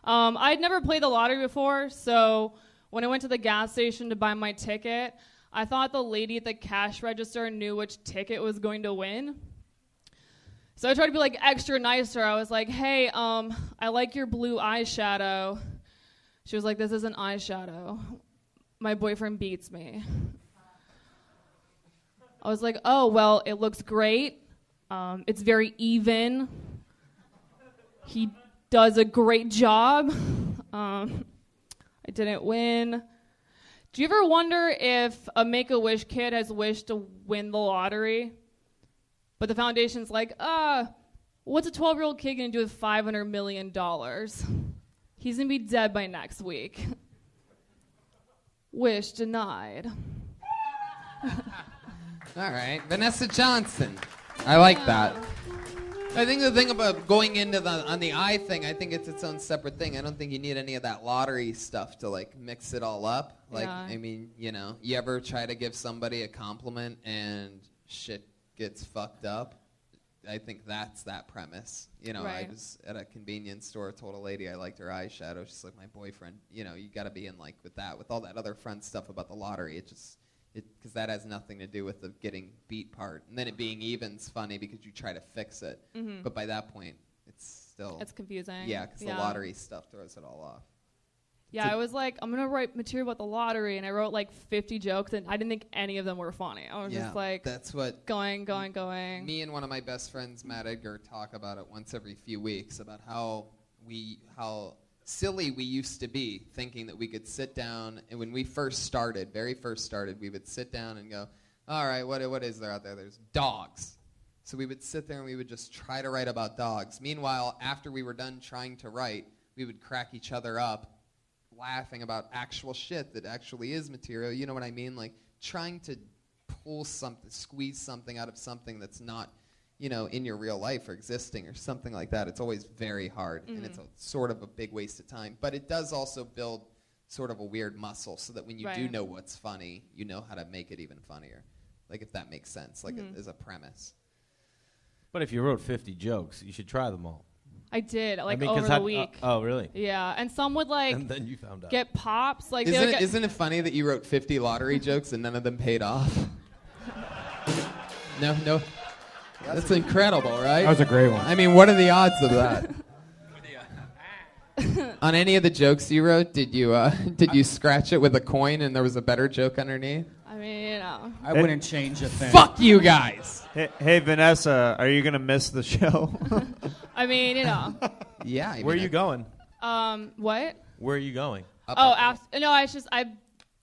I'd never played the lottery before, so when I went to the gas station to buy my ticket, I thought the lady at the cash register knew which ticket was going to win. So I tried to be like extra nicer. I was like, hey, I like your blue eyeshadow. She was like, this isn't eyeshadow. My boyfriend beats me. I was like, oh, well, it looks great. It's very even. He does a great job. I didn't win. Do you ever wonder if a Make-A-Wish kid has wished to win the lottery, but the foundation's like, what's a 12-year-old kid going to do with $500 million? He's going to be dead by next week. Wish denied.
All right, Vanessa Johnson. I like that. I think the thing about going into on the eye thing, I think it's its own separate thing. I don't think you need any of that lottery stuff to like mix it all up. Like,
Yeah.
I mean, you know, you ever try to give somebody a compliment and shit gets fucked up? I think that's that premise. You know, I
Right.
was at a convenience store, told a lady I liked her eyeshadow. She's like, my boyfriend. You know, you got to be in like with that, with all that other fun stuff about the lottery. Because that has nothing to do with the getting beat part. And then it being even's funny because you try to fix it.
Mhm.
But by that point, it's
confusing.
Yeah, because the lottery stuff throws it all off.
Yeah, I was like, I'm going to write material about the lottery, and I wrote like 50 jokes, and I didn't think any of them were funny. I was just like,
that's what
going.
Me and one of my best friends, Matt Edgar, talk about it once every few weeks about how silly we used to be thinking that we could sit down, and when we very first started, we would sit down and go, all right, what is there out there? There's dogs. So we would sit there and we would just try to write about dogs. Meanwhile, after we were done trying to write, we would crack each other up laughing about actual shit that actually is material. You know what I mean? Like trying to squeeze something out of something that's not, you know, in your real life or existing or something like that. It's always very hard, and it's sort of a big waste of time. But it does also build sort of a weird muscle so that when you do know what's funny, you know how to make it even funnier. Like if that makes sense, like as a premise.
But if you wrote 50 jokes, you should try them all.
I did, like,
I mean, 'cause
over the week.
oh, really?
Yeah, and some would, like,
And then you found out.
get pops. Like, they would get
Isn't it funny that you wrote 50 lottery jokes and none of them paid off? No. That's incredible, right?
That was a great one.
I mean, what are the odds of that? On any of the jokes you wrote, did you scratch it with a coin and there was a better joke underneath?
I mean, you know.
I wouldn't change a thing.
Fuck you guys.
Hey, Vanessa, are you gonna miss the show?
I mean, you know.
Yeah.
Where are you going?
What?
Where are you going?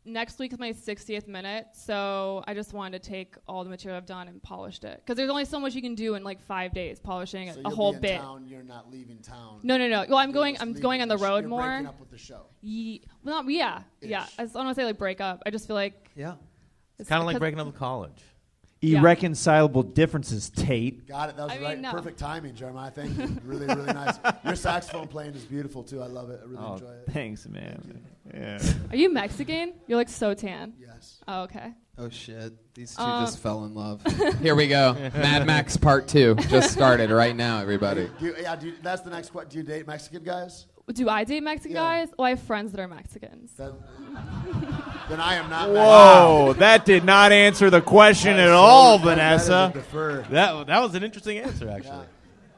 Next week is my 60th minute, so I just wanted to take all the material I've done and polished it. Because there's only so much you can do in like 5 days, polishing
So
a
you'll
whole
be in
bit.
Town, you're not leaving town.
No. Well, I'm
You're
going
just
on
leaving
the road
you're
more.
breaking up with the show.
Yeah. I don't want to say like break up. I just feel like
It's kind of like breaking up with college.
Irreconcilable differences, Tait.
Got it. That was
I
right.
mean, no.
Perfect timing, Jeremiah. Thank you. Really, really nice. Your saxophone playing is beautiful too. I love it. I really enjoy it.
Thanks, man. Yeah.
Are you Mexican? You're like so tan.
Yes.
Oh, okay.
Oh shit! These two just fell in love. Here we go. Mad Max Part 2 just started right now, everybody.
That's the next question. Do you date Mexican guys?
Do I date Mexican guys? Well, I have friends that are Mexicans.
Then I am not.
Whoa, that did not answer the question at all, Vanessa.
That was an interesting answer, actually.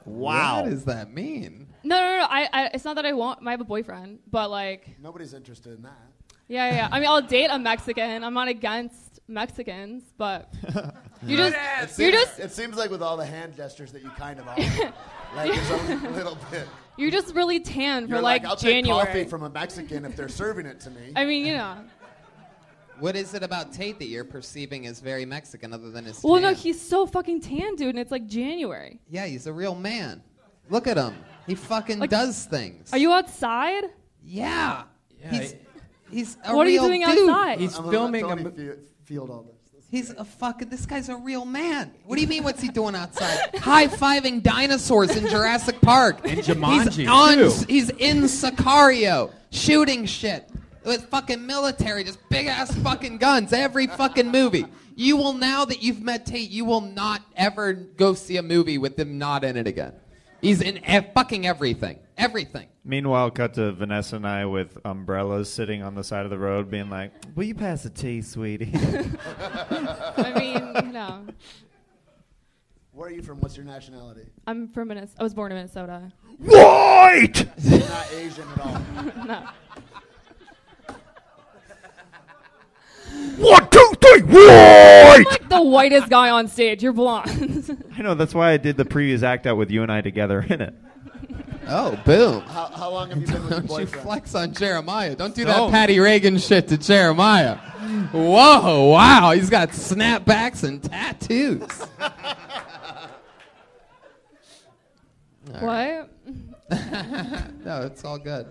Wow.
What does that mean?
No. I it's not that I won't. I have a boyfriend, but like.
Nobody's interested in that.
Yeah. I mean, I'll date a Mexican. I'm not against Mexicans, but
It seems like with all the hand gestures that you kind of are. Like there's only a little bit.
You're just really tan for
You're
like
I'll take
January.
coffee from a Mexican if they're serving it to me.
I mean, you know.
What is it about Tait that you're perceiving as very Mexican other than his
Well,
tan?
no, he's so fucking tan, dude, and it's like January.
Yeah, he's a real man. Look at him. He fucking does things.
Are you outside?
Yeah. He's a
What are you
real
doing
dude.
outside?
He's filming field all this.
He's a fucking. This guy's a real man. What do you mean? What's he doing outside? High-fiving dinosaurs in Jurassic Park.
And Jumanji, too.
He's in Sicario, shooting shit with fucking military, just big ass fucking guns. Every fucking movie. You will, now that you've met Tait, you will not ever go see a movie with him not in it again. He's in fucking everything. Everything.
Meanwhile, cut to Vanessa and I with umbrellas sitting on the side of the road being like, will you pass the tea, sweetie?
I mean, you know.
Where are you from? What's your nationality?
I'm from Minnesota. I was born in Minnesota.
White!
You're not Asian at all.
No.
1, 2, 3, white!
I'm like the whitest guy on stage. You're blonde.
I know, that's why I did the previous act out with you and I together in it.
Oh, boom.
How long have you been with your
Don't you
boyfriend?
flex on Jeremiah. Don't do that Patty Reagan shit to Jeremiah. Whoa, wow. He's got snapbacks and tattoos.
What?
No, it's all good.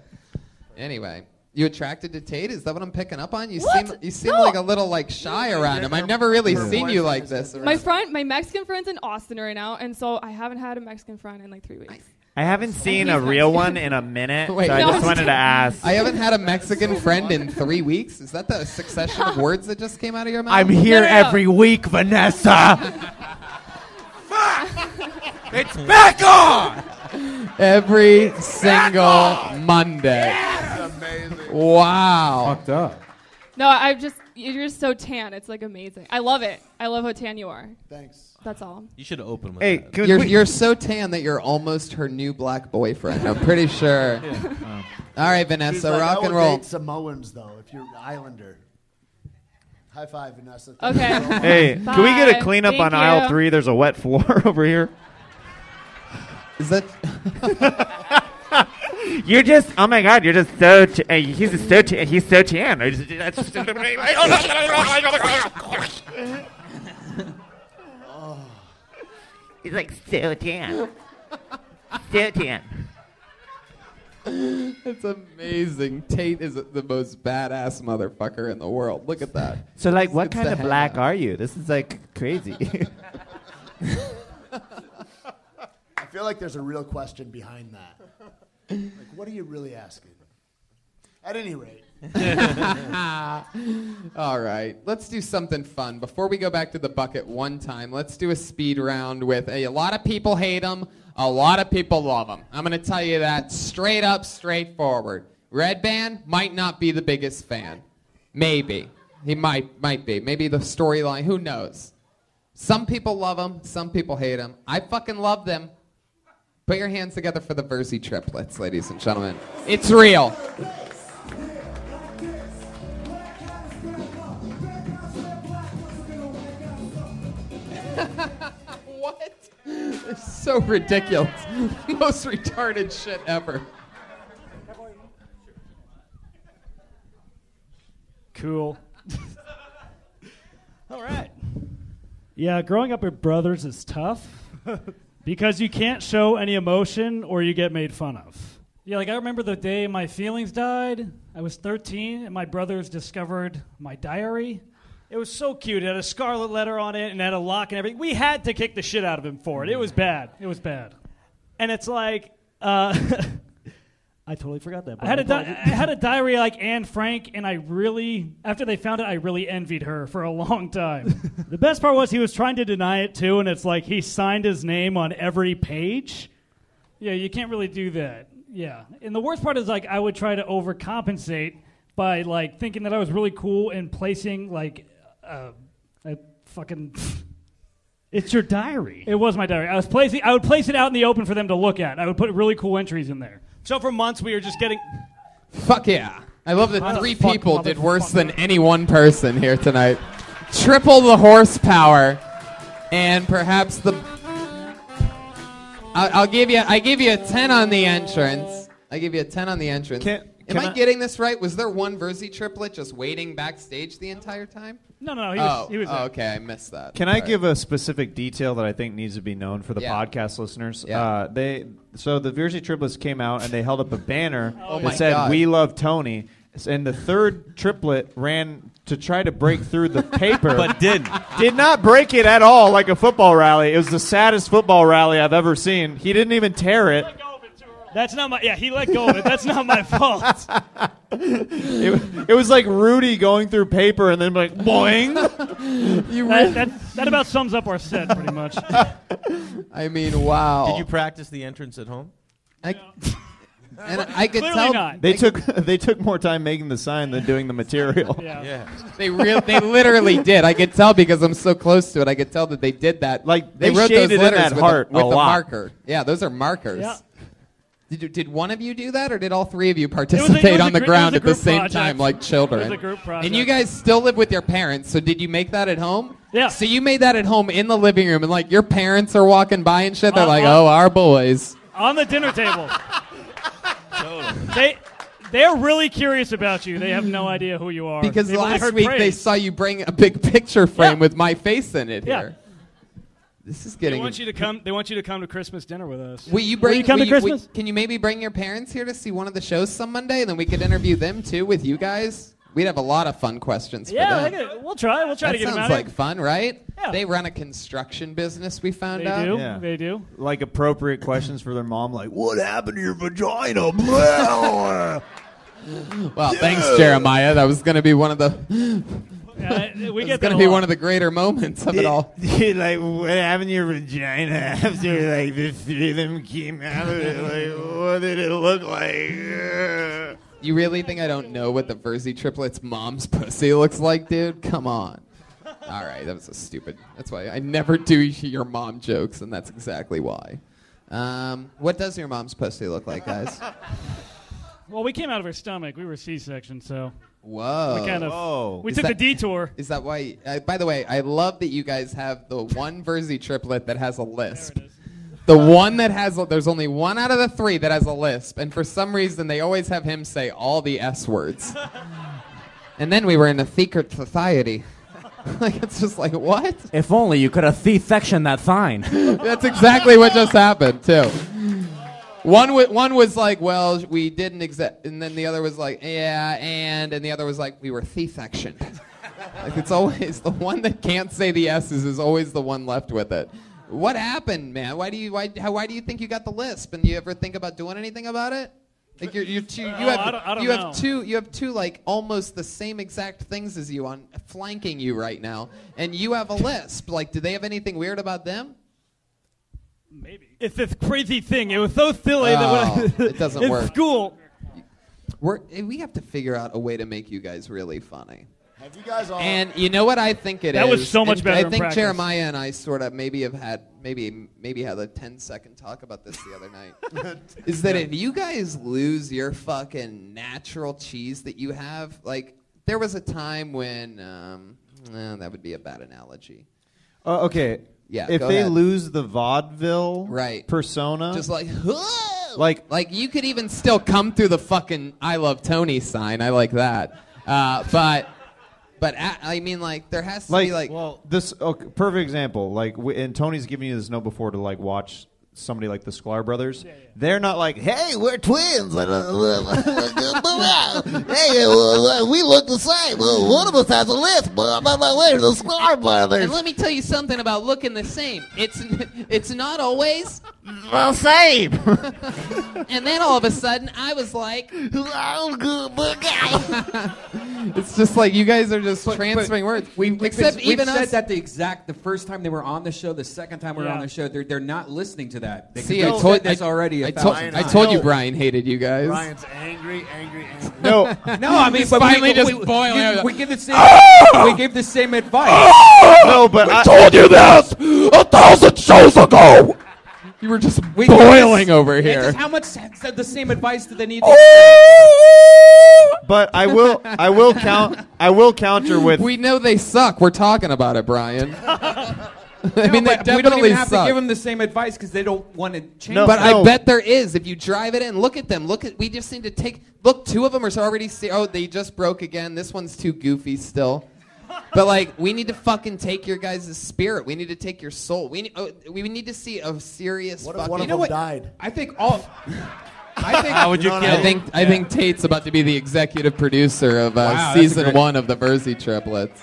Anyway, you attracted to Tait? Is that what I'm picking up on? You
What?
seem
No.
like a little like shy around him. I've never really seen you like this.
My Mexican friend's in Austin right now, and so I haven't had a Mexican friend in like 3 weeks.
I haven't seen a real one in a minute,
Wait,
so I
no.
just wanted to ask.
I haven't had a Mexican friend in 3 weeks. Is that the succession of words that just came out of your mouth?
I'm here every week, Vanessa.
It's back on!
Every single Monday.
That's amazing.
Wow.
Fucked up.
No, you're just so tan. It's like amazing. I love it. I love how tan you are.
Thanks.
That's all.
You should open with
Hey,
that.
You're so tan that you're almost her new black boyfriend. I'm pretty sure. All right, Vanessa,
He's like,
rock
I
and
will
roll.
date Samoans though, if you're Islander. High five, Vanessa.
Okay.
Hey, can we get a
Bye.
cleanup
Thank
on aisle
you.
3? There's a wet floor over here.
Is that?
You're just, oh my God, you're just so, he's so tan. He's like so tan. So tan.
It's amazing. Tait is the most badass motherfucker in the world. Look at that.
So like, what
It's
kind
the
of black
hangout.
are you? This is like crazy.
I feel like there's a real question behind that. Like, what are you really asking? At any rate,
All right, let's do something fun. Before we go back to the bucket one time, let's do a speed round with a lot of people hate him, a lot of people love him. I'm going to tell you that straight up, straightforward. Red Band might not be the biggest fan. Maybe. He might be. Maybe the storyline, who knows? Some people love him, some people hate him. I fucking love them. Put your hands together for the Verzi triplets, ladies and gentlemen. It's real. What? It's so ridiculous. Most retarded shit ever.
Cool. All right. Yeah, growing up with brothers is tough because you can't show any emotion or you get made fun of. Yeah, like I remember the day my feelings died. I was 13 and my brothers discovered my diary. It was so cute. It had a scarlet letter on it and it had a lock and everything. We had to kick the shit out of him for it. It was bad. It was bad. And it's like, I totally forgot that. I had a diary like Anne Frank, and I really, after they found it, I really envied her for a long time. The best part was he was trying to deny it too, and it's like he signed his name on every page. Yeah, you can't really do that. Yeah. And the worst part is like I would try to overcompensate by like thinking that I was really cool and placing like a fucking... It's your diary. It was my diary. I would place it out in the open for them to look at. I would put really cool entries in there. So for months we were just getting...
Fuck yeah. I love that 3 people did worse than any one person here tonight. Triple the horsepower. And perhaps the... I give you a 10 on the entrance. Am I getting this right? Was there one Verzi triplet just waiting backstage the entire time?
No, he was there.
Okay, I missed that.
Can I give a specific detail that I think needs to be known for the podcast listeners?
Yeah.
So the Verzi triplets came out and they held up a banner that said,
God.
"We love Tony." And the third triplet ran to try to break through the paper.
But didn't.
Did not break it at all like a football rally. It was the saddest football rally I've ever seen. He didn't even tear it.
That's not my... Yeah, he let go of it. That's not my fault.
It was like Rudy going through paper and then like, boing.
That about sums up our set pretty much.
I mean, wow.
Did you practice the entrance at home?
And I could
Clearly
tell
not.
They took more time making the sign than doing the material.
Yeah.
They literally did. I could tell because I'm so close to it. I could tell that they did that.
Like
they wrote
shaded
those letters
in that
with
heart
with
a
a
lot.
marker. Yeah, those are markers.
Yeah.
Did one of you do that, or did all 3 of you participate on the ground at the same time like children?
It was a group project.
And you guys still live with your parents, so did you make that at home?
Yeah.
So you made that at home in the living room, and like your parents are walking by and shit. They're like, "Oh, our boys."
On the dinner table. They're really curious about you. They have no idea who you are.
Because
They've only
last
heard
week
praise.
they saw you bring a big picture frame with my face in it
Yeah.
here. This is
They
getting.
want you to come. They want you to come to Christmas dinner with us.
Will you
come to Christmas?
Can you maybe bring your parents here to see one of the shows some Monday, and then we could interview them too with you guys? We'd have a lot of fun questions for them.
We'll try. We'll try to get them out.
Sounds like fun, right?
Yeah.
They run a construction business. We found
They
out.
do.
Yeah.
They do.
Like appropriate questions for their mom, like, "What happened to your vagina?" Well,
Well, thanks, Jeremiah. That was going to be one of the.
We
It's
get
going to
that a
be
lot.
one of the greater moments of it all.
like, what happened to your vagina after like the 3 of them came out of it? Like, what did it look like?
You really think I don't know what the Verzi triplets' mom's pussy looks like, dude? Come on. All right, that was a stupid. That's why I never do your mom jokes, and that's exactly why. What does your mom's pussy look like, guys?
Well, we came out of her stomach. We were C-section, so.
Whoa.
We kind of. We took the detour.
Is that why? By the way, I love that you guys have the one Verzi triplet that has a lisp. The one that has, there's only one out of the 3 that has a lisp, and for some reason they always have him say all the S words. And then we were in a secret society. Like, it's just like, what?
If only you could have C-sectioned that sign.
That's exactly what just happened, too. One was like, well, we didn't exact, and then the other was like, yeah, and the other was like, we were C-sectioned. Like, it's always the one that can't say the S's is always the one left with it. What happened, man? Why do you think you got the lisp? And do you ever think about doing anything about it? Like you're two. You
I don't know.
You have two like almost the same exact things as you on flanking you right now, and you have a lisp. Like, do they have anything weird about them?
Maybe. It's this crazy thing. It was so silly that when
it doesn't
in
work.
school.
We have to figure out a way to make you guys really funny.
Have you guys all?
And you know what I think it is?
That was so much better
I
in
think
practice.
Jeremiah and I sort of maybe have had maybe had a 10-second talk about this the other night. Is that if you guys lose your fucking natural cheese that you have, like there was a time when that would be a bad analogy.
Okay.
Yeah.
If
go
they
ahead.
lose the vaudeville
Right.
persona,
Just like
like
you could even still come through the fucking "I love Tony" sign. I like that. But I mean, like, there has to be, like...
Well, this perfect example. Like, and Tony's given you this note before to, like, watch somebody like the Sklar Brothers. Yeah. They're not like, hey, we're twins. Hey, we look the same. One of us has a lisp. We're the Sklar Brothers.
And let me tell you something about looking the same. It's not always...
the same.
And then all of a sudden, I was like... It's just like you guys are just transferring words.
We've
Except even
said
us.
that the first time they were on the show, the second time we were on the show, they're not listening to that.
See, I told
this already.
I told you Brian hated you guys.
Brian's angry.
No,
I mean,
He's
but
finally
we,
just
we,
boiling
you-
over.
we give the same. We gave the same advice.
No, but I
told you this 1,000 shows ago.
You were just
We
boiling over here.
Just how much said the same advice do they need?
But I will counter with.
We know they suck. We're talking about it, Brian. I mean, they
but we don't
definitely
even have
suck.
to give them the same advice because they don't want to change.
But I bet there is. If you drive it in, look at them. We just need to look. Two of them are already. They just broke again. This one's too goofy still. But like, we need to fucking take your guys' spirit. We need to take your soul. We need to see a serious.
What
fucking,
if one of them died?
I think all. I think.
How would you kill?
I think Tate's about to be the executive producer of
Wow, that's
season
great.
1 of the Verzi triplets.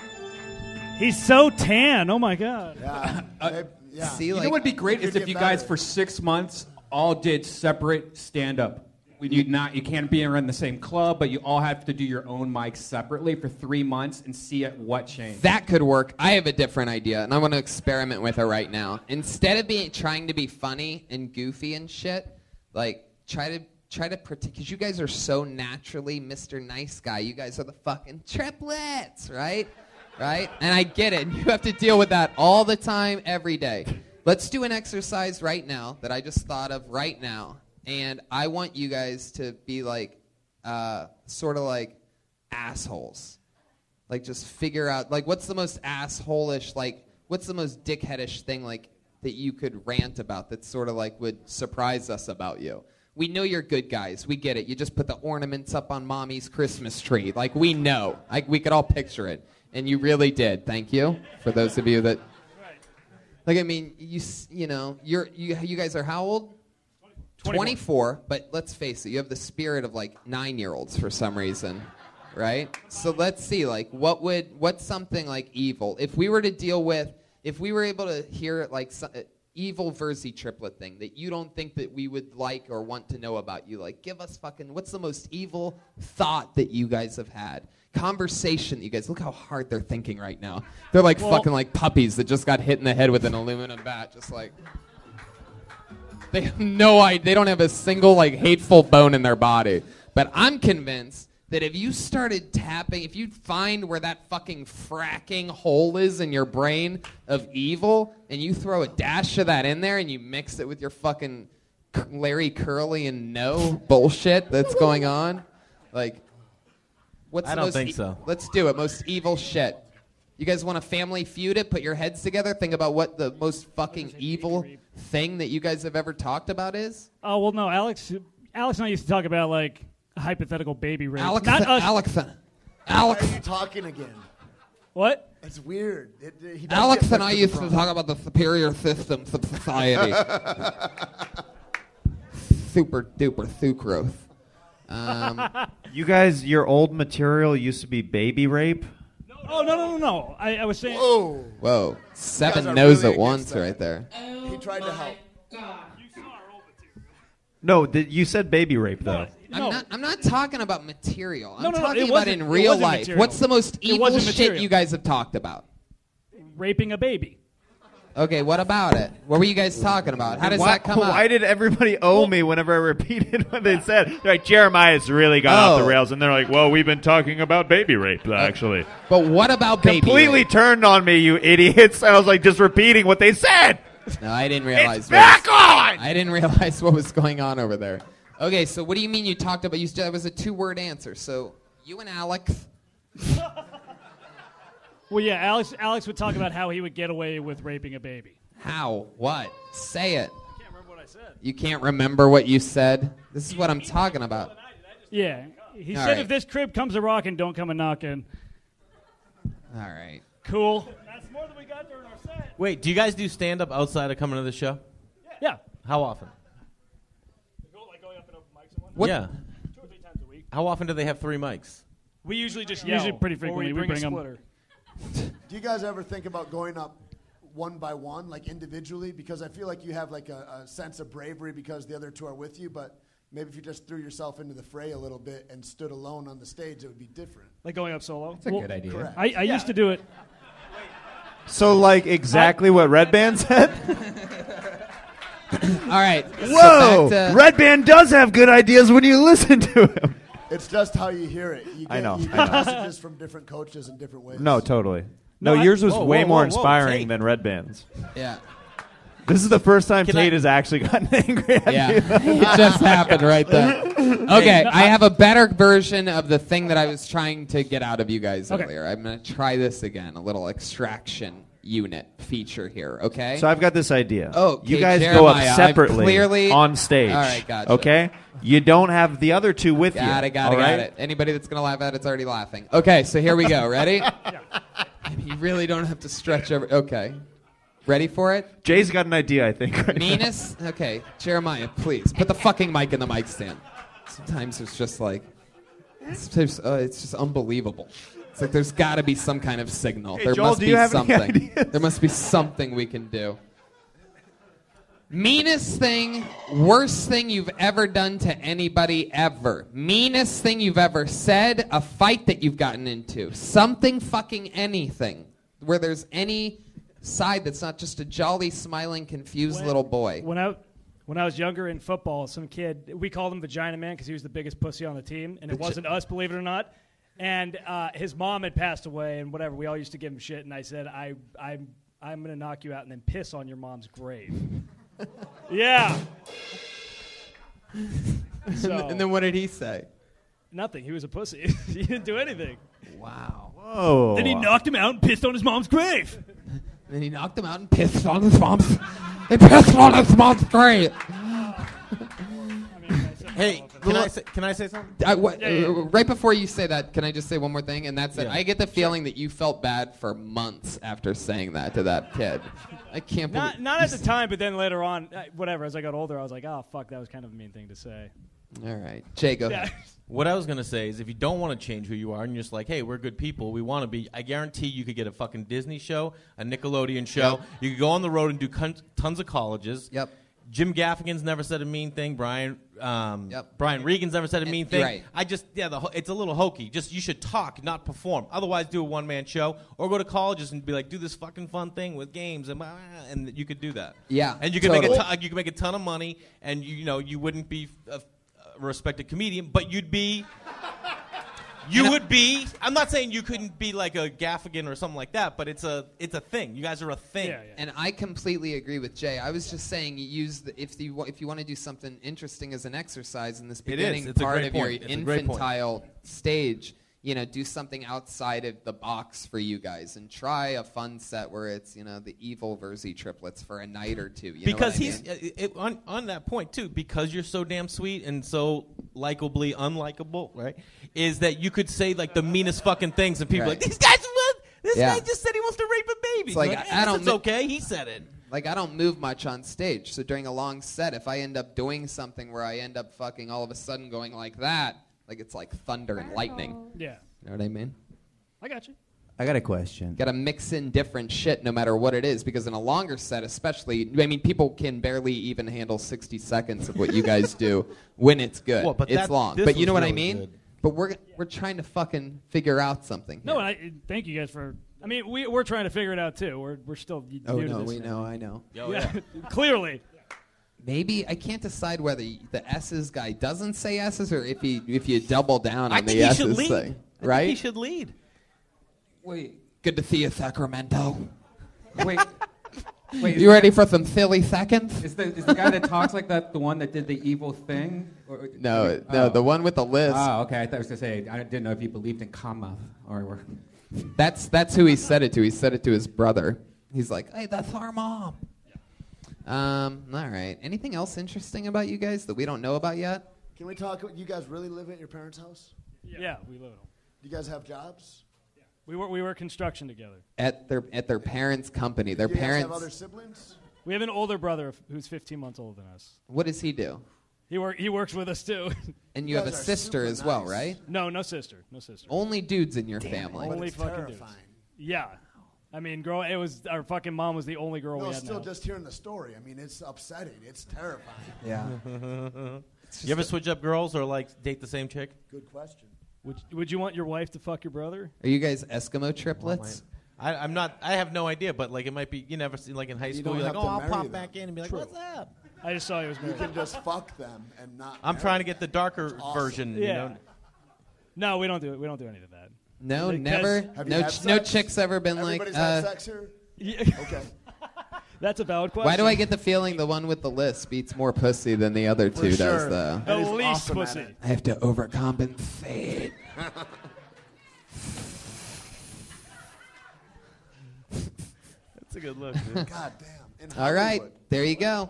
He's so tan. Oh my god.
Yeah.
See,
You know
like,
what would be great is if you guys for 6 months all did separate stand-up. You can't be in the same club, but you all have to do your own mics separately for 3 months and see what changed.
that could work. I have a different idea, and I want to experiment with it right now. Instead of trying to be funny and goofy and shit, like try to pretend, because you guys are so naturally Mr. Nice Guy. You guys are the fucking triplets, right? Right? And I get it. You have to deal with that all the time, every day. Let's do an exercise right now that I just thought of right now. And I want you guys to be like, sort of like assholes. Like, just figure out, like, what's the most asshole-ish, like, what's the most dickheadish thing, like, that you could rant about that sort of, like, would surprise us about you? We know you're good guys. We get it. You just put the ornaments up on Mommy's Christmas tree. Like, we know. Like, we could all picture it. And you really did. Thank you. For those of you that... Like, I mean, you know, you guys are how old? 24, but let's face it, you have the spirit of like 9-year-olds for some reason, right? So let's see, like, what's something like evil? If we were able to hear like evil Verzi triplet thing that you don't think that we would like or want to know about you, like, give us fucking, what's the most evil thought that you guys have had? Conversation that you guys, look how hard they're thinking right now. They're like fucking like puppies that just got hit in the head with an aluminum bat, just like... They have no idea. They don't have a single like hateful bone in their body. But I'm convinced that if you started tapping, if you find where that fucking fracking hole is in your brain of evil, and you throw a dash of that in there, and you mix it with your fucking Larry Curly and no bullshit that's going on, like, what's
I
the
don't
most
think so.
Let's do it. Most evil shit. You guys want to family feud it? Put your heads together. Think about what the most fucking evil thing that you guys have ever talked about is.
Oh well, no. Alex and I used to talk about like a hypothetical baby rape.
Alex
talking again.
What?
It's weird.
Alex and I used to talk about the superior systems of society. Super duper sucrose.
You guys, your old material used to be baby rape.
Oh no! I was saying.
Whoa! 7 no's at once right there.
He tried to help.
No, you said baby rape though.
I'm not talking about material. I'm
No,
talking
it
about
wasn't-
in
it
real
wasn't
life.
material.
What's the most
It
evil
wasn't
shit
material.
you guys have talked about?
Raping a baby.
Okay, what about it? What were you guys talking about? How does that come up?
Why did everybody owe me whenever I repeated what they said? They're like, Jeremiah's really got off the rails. And they're like, well, we've been talking about baby rape, actually.
But what about baby
Completely
rape?
turned on me, you idiots. I was like, just repeating what they said.
No, I didn't realize.
It's back on!
I didn't realize what was going on over there. Okay, so what do you mean you talked about? That was a 2-word answer. So you and Alex.
Well, yeah, Alex would talk about how he would get away with raping a baby.
How? What? Say it.
I can't remember what I said.
You can't remember what you said? This is what I'm talking about.
Yeah, he
All
said
right.
if this crib comes a rockin', don't come a knockin'.
All right.
Cool. That's more than we got during our set.
Wait, do you guys do stand-up outside of coming to the show?
Yeah.
How often?
What?
Yeah.
2 or 3 times a week.
How often do they have 3 mics?
We usually just
Usually
yell,
pretty
or
frequently.
we
We
bring a
bring 'em.
splitter.
Do you guys ever think about going up one by one, like individually? Because I feel like you have like a sense of bravery because the other two are with you, but maybe if you just threw yourself into the fray a little bit and stood alone on the stage, it would be different.
Like going up solo?
That's a good idea.
Correct.
I used to do it.
So, like, exactly what Red Band said?
All right.
Whoa! Red Band does have good ideas when you listen to him.
It's just how you hear it. You get,
I know.
You get messages from different coaches in different ways.
No, totally.
No,
yours was
Whoa,
way
whoa,
more
whoa,
inspiring
Tait.
than Red Band's.
Yeah.
This is the first time
Can
Tate
I-
has actually gotten angry at
Yeah.
you.
It just happened right there. Okay, I have a better version of the thing that I was trying to get out of you guys
Okay.
earlier. I'm going to try this again, a little extraction unit feature here, okay?
So I've got this idea.
Oh,
you
okay,
guys
Jeremiah,
go up
I've
separately
clearly-
on stage.
All right, gotcha.
Okay? You don't have the other two with you.
Got
all
got
right?
it. Anybody that's going to laugh at it's already laughing. Okay, so here we go. Ready? You really don't have to stretch over. Okay. Ready for it?
Jay's got an idea, I think. Right now.
Meanest? Okay, Jeremiah, please. Put the fucking mic in the mic stand. Sometimes it's just like, it's just unbelievable. It's like there's got to be some kind of signal.
Hey,
there
Joel,
must
do
be
you have any
something.
ideas?
There must be something we can do. Meanest thing, worst thing you've ever done to anybody ever. Meanest thing you've ever said, a fight that you've gotten into. Something fucking anything. Where there's any side that's not just a jolly, smiling, confused little boy.
When I was younger in football, some kid, we called him Vagina Man because he was the biggest pussy on the team, and it wasn't us, believe it or not. And his mom had passed away, and whatever. We all used to give him shit, and I said, I'm going to knock you out and then piss on your mom's grave. Yeah. So,
And then what did he say?
nothing. He was a pussy. He didn't do anything.
Wow.
Whoa.
Then he knocked him out and pissed on his mom's grave.
Then he knocked him out and pissed on his mom's. He pissed on his mom's grave.
Hey, can I say something?
Right before you say that, can I just say one more thing? And that's that
Yeah.
I get the feeling that you felt bad for months after saying that to that kid. I can't believe.
Not at the time, but then later on, whatever. As I got older, I was like, oh fuck, that was kind of a mean thing to say.
All right, Jay, go
Yeah.
ahead.
What I was going to say is if you don't want to change who you are and you're just like, hey, we're good people, we want to be, I guarantee you could get a fucking Disney show, a Nickelodeon show.
Yep.
You could go on the road and do tons of colleges.
Yep.
Jim Gaffigan's never said a mean thing. Brian Regan's never said a mean
You're
thing.
right.
It's a little hokey. Just you should talk, not perform. Otherwise, do a one-man show or go to colleges and be like, do this fucking fun thing with games and you could do that.
Yeah,
and you could
totally.
you could make a ton of money, and you wouldn't be a respected comedian, but you'd be. You would be. I'm not saying you couldn't be like a Gaffigan or something like that, but it's a thing. You guys are a thing.
And I completely agree with Jay. I was just saying, if you want to do something interesting as an exercise in this beginning
It's a
part
great
of your
point. It's a great point.
infantile stage, do something outside of the box for you guys and try a fun set where it's the evil Verzi triplets for a night or two. You know
Because
what I mean?
on that point too, because you're so damn sweet and so likably unlikable, right? Is that you could say like the meanest fucking things and people are like, these guys, this guy just said he wants to rape a baby.
It's like,
You're
I don't
it's okay. He said it.
Like, I don't move much on stage, so during a long set, if I end up doing something where I end up fucking all of a sudden going like that, like it's like thunder and lightning.
Yeah.
You know what I mean?
I got you.
I got a question.
Got to mix in different shit no matter what it is, because in a longer set especially, I mean, people can barely even handle 60 seconds of what you guys do when it's good.
Well, but
it's long.
this
But you know
was
what I
really
mean?
good.
But we're trying to fucking figure out something.
No, and I thank you guys for. I mean, we're trying to figure it out too. We're still new
Oh,
to
no,
this.
we know, I know.
Yeah, clearly.
Maybe I can't decide whether the S's guy doesn't say S's or if you double down
I
on
think
the
he
S's
should lead.
thing,
I
right?
think he should lead.
Wait, good to see you, Sacramento.
Wait, wait.
You ready for some silly seconds?
Is the guy that talks like that the one that did the evil thing?
No,
Oh.
the one with the list.
Oh, okay. I thought I was gonna say I didn't know if he believed in karma or.
That's who he said it to. He said it to his brother. He's like, hey, that's our mom. All right. Anything else interesting about you guys that we don't know about yet?
Can we talk? You guys really live at your parents' house?
Yeah, we live at home.
Do you guys have jobs?
We work construction together.
At their parents' company. Their
Do you guys
parents.
have other siblings?
We have an older brother who's 15 months older than us.
What does he do?
He works with us too.
And you have a sister as well, right?
No sister. No sister.
Only dudes in your family.
Only fucking dudes. Yeah. I mean, it was our fucking mom was the only girl
No,
we had.
still
now.
just hearing the story. I mean, it's upsetting. It's terrifying.
Yeah.
You ever switch up girls or like date the same chick?
Good question.
Would you want your wife to fuck your brother?
Are you guys Eskimo triplets?
I'm not. I have no idea, but like it might be. You never see like in high school.
don't
You're like,
have
oh,
to
I'll
marry
pop
them.
back in and be like,
True.
what's up?
I just saw he was
You
married.
can just fuck them and not.
I'm
marry
trying to
them.
get the darker
It's awesome.
version.
Yeah.
You know?
No, we don't do it. We don't do any of that.
No,
Because-
never.
Have you
No,
had
no
sex?
chick's ever been
Everybody's
like.
had sex here?
Yeah.
Okay.
That's a valid question.
Why do I get the feeling the one with the lisp eats more pussy than the other two does,
sure.
though?
the
He's
least
awesome at
pussy?
it.
I have to overcompensate.
That's a good look. Dude.
God damn. In
All right,
Hollywood.
there you go.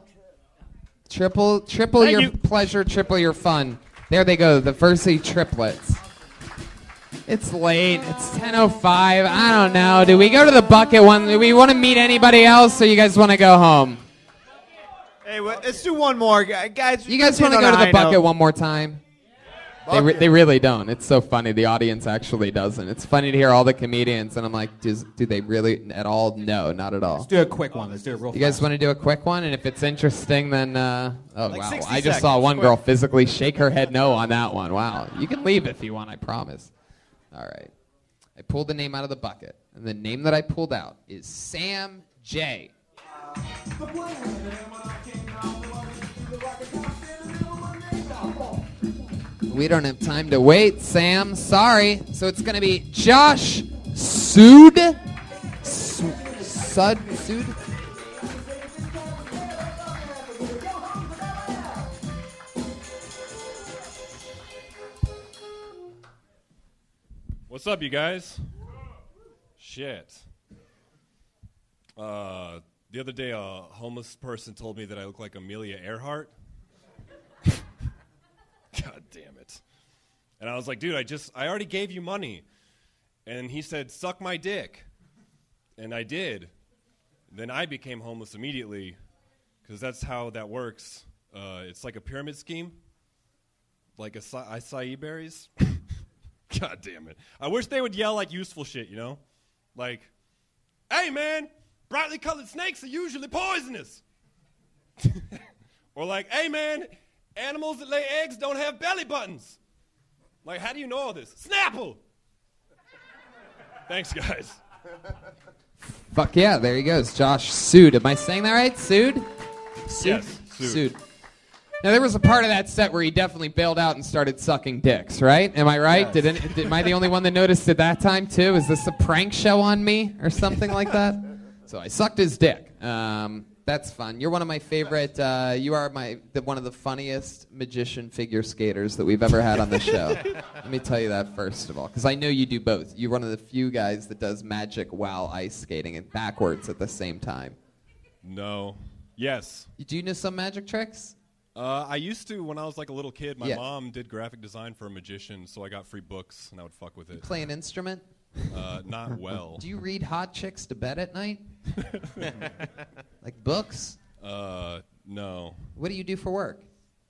Triple
Thank
your
you.
pleasure, triple your fun. There they go, the Versity triplets. It's late. It's 10:05. I don't know. Do we go to the bucket one? Do we want to meet anybody else, or you guys want to go home?
Hey, let's do one more, guys.
You guys want to go to the bucket one more time? They really don't. It's so funny. The audience actually doesn't. It's funny to hear all the comedians, and I'm like, do they really at all? No, not at all.
Let's do a quick one. Let's do it real
You guys
fast.
want to do a quick one? And if it's interesting, then oh
Like
wow,
60
I just saw
seconds,
one
quick.
girl physically shake her head no on that one. Wow, you can leave if you want. I promise. All right, I pulled the name out of the bucket, and the name that I pulled out is Sam J. We don't have time to wait, Sam. Sorry. So it's going to be Josh Sood. Sood?
What's up, you guys? Shit. The other day, a homeless person told me that I look like Amelia Earhart. God damn it. And I was like, dude, I already gave you money. And he said, suck my dick. And I did. Then I became homeless immediately, because that's how that works. It's like a pyramid scheme, like acai berries. God damn it. I wish they would yell like useful shit, you know? Like, hey, man, brightly colored snakes are usually poisonous. Or like, hey, man, animals that lay eggs don't have belly buttons. Like, how do you know all this? Snapple! Thanks, guys.
Fuck yeah, there he goes. Josh Sood. Am I saying that right? Sood? Sood?
Yes, Sood.
Sood. Now, there was a part of that set where he definitely bailed out and started sucking dicks, right? Am I right?
Yes.
Am I the only one that noticed it that time, too? Is this a prank show on me or something like that? So I sucked his dick. That's fun. You're one of my favorite. You are one of the funniest magician figure skaters that we've ever had on the show. Let me tell you that first of all, because I know you do both. You're one of the few guys that does magic while ice skating and backwards at the same time.
No. Yes.
Do you know some magic tricks?
I used to when I was like a little kid. My
Yeah.
mom did graphic design for a magician, so I got free books, and I would fuck with it.
Play an instrument?
Not well.
Do you read hot chicks to bed at night? Like books?
No.
What do you do for work?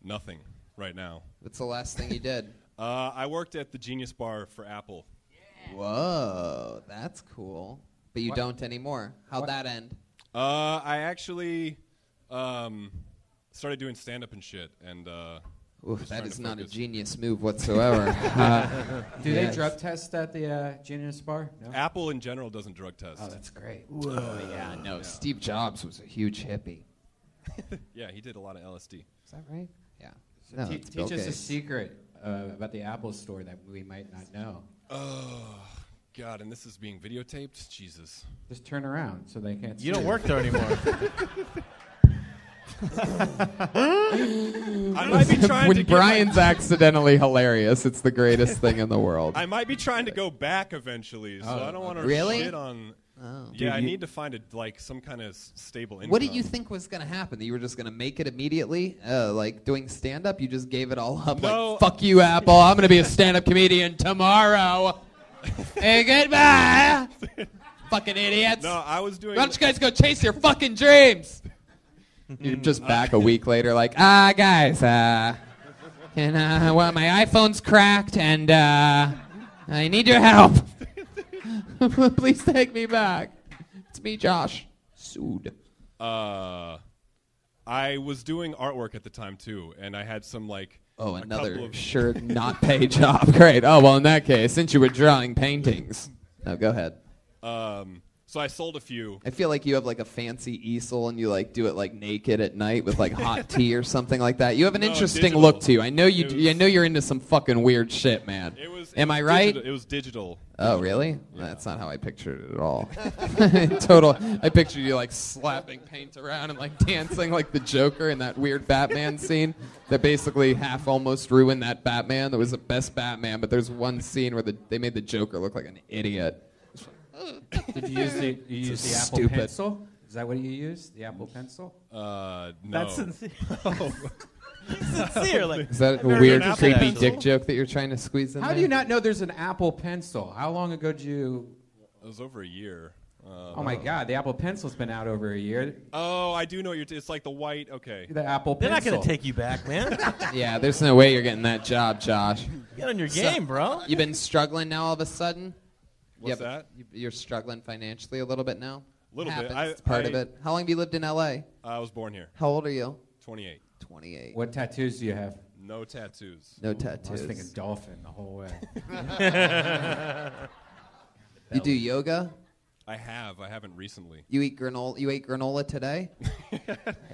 Nothing right now.
What's the last thing you did?
I worked at the Genius Bar for Apple
Whoa, that's cool. But you don't anymore. How'd that end?
I actually started doing stand-up and shit, and
Oof, that is not a genius move whatsoever.
Do they drug test at the Genius Bar? No?
Apple in general doesn't drug test.
Oh, that's great.
Oh, yeah, no. Steve Jobs was a huge hippie.
Yeah, he did a lot of LSD.
Is that right? Yeah.
So
No, it's Bill
teach us a
Gates.
secret about the Apple store that we might not know.
Oh, God, and this is being videotaped? Jesus.
Just turn around so they can't see
You don't work there anymore.
I might be trying
when
to get
Brian's accidentally hilarious, it's the greatest thing in the world.
I might be trying to go back eventually, so I don't want to
Really?
shit on...
Oh.
Yeah, I need to find some kind of stable income.
What did you think was going to happen? That you were just going to make it immediately? Like doing stand-up? You just gave it all up?
No.
Like, fuck you, Apple. I'm going to be a stand-up comedian tomorrow. Hey, goodbye. Fucking idiots.
No, I was doing...
Why don't you guys go chase your fucking dreams? You're just back a week later like, guys, well, my iPhone's cracked and I need your help. Please take me back. It's me, Josh. Sued.
I was doing artwork at the time, too, and I had some, like...
Oh,
a
another
couple of
sure not pay job. Great. Oh, well, in that case, since you were drawing paintings. No, go ahead.
So I sold a few.
I feel like you have like a fancy easel and you like do it like naked at night with like hot tea or something like that. You have an interesting
digital.
look to you. I know you. I know you're into some fucking weird shit, man. Am I right?
It was digital.
Oh, really? That's not how I pictured it at all. Total. I pictured you like slapping paint around and like dancing like the Joker in that weird Batman scene that basically half almost ruined that Batman. That was the best Batman, but there's one scene where they made the Joker look like an idiot.
Did you use the Apple
Stupid.
Pencil? Is that what you used? The Apple Pencil?
No.
That's sincere. Sincere, like,
Is that
I've
a
never
weird,
heard an
creepy
Apple
dick
Pencil.
joke that you're trying to squeeze in
How
there?
do you not know there's an Apple Pencil? How long ago did you...
It was over a year.
Oh, my God. The Apple Pencil's been out over a year.
Oh, I do know it's like the white... Okay.
The Apple
They're
Pencil.
not going to take you back, man.
Yeah, there's no way you're getting that job, Josh.
Get on your game, bro.
You've been struggling now all of a sudden?
What's that?
You're struggling financially a little bit now?
Little bit.
Happens. It's part of it. How long have you lived in L.A.?
I was born here.
How old are you?
28.
28.
What tattoos do you have?
No tattoos.
No
I
tattoos.
was thinking dolphin the whole way.
You do yoga?
I haven't recently.
You eat granola? You ate granola today?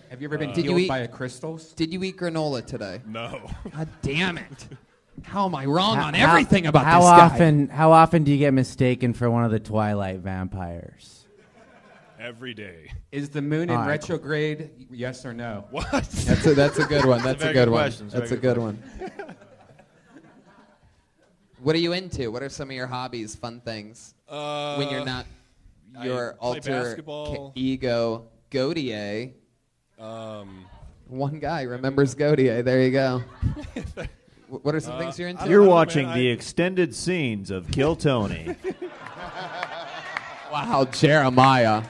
Have you ever been
Did you
healed
eat
by a crystals?
Did you eat granola today?
No.
God damn it! How am I wrong on everything about
how
this guy?
How often do you get mistaken for one of the Twilight vampires?
Every day.
Is the moon in
All right,
retrograde? Yes or no?
What?
That's a good one. That's a good one. That's a good one. What are you into? What are some of your hobbies, fun things? When you're not your
I play
alter
basketball.
ego Gautier. One guy remembers Gautier. There you go. What are some things you're into?
You're watching the extended scenes of Kill Tony.
Wow, Jeremiah.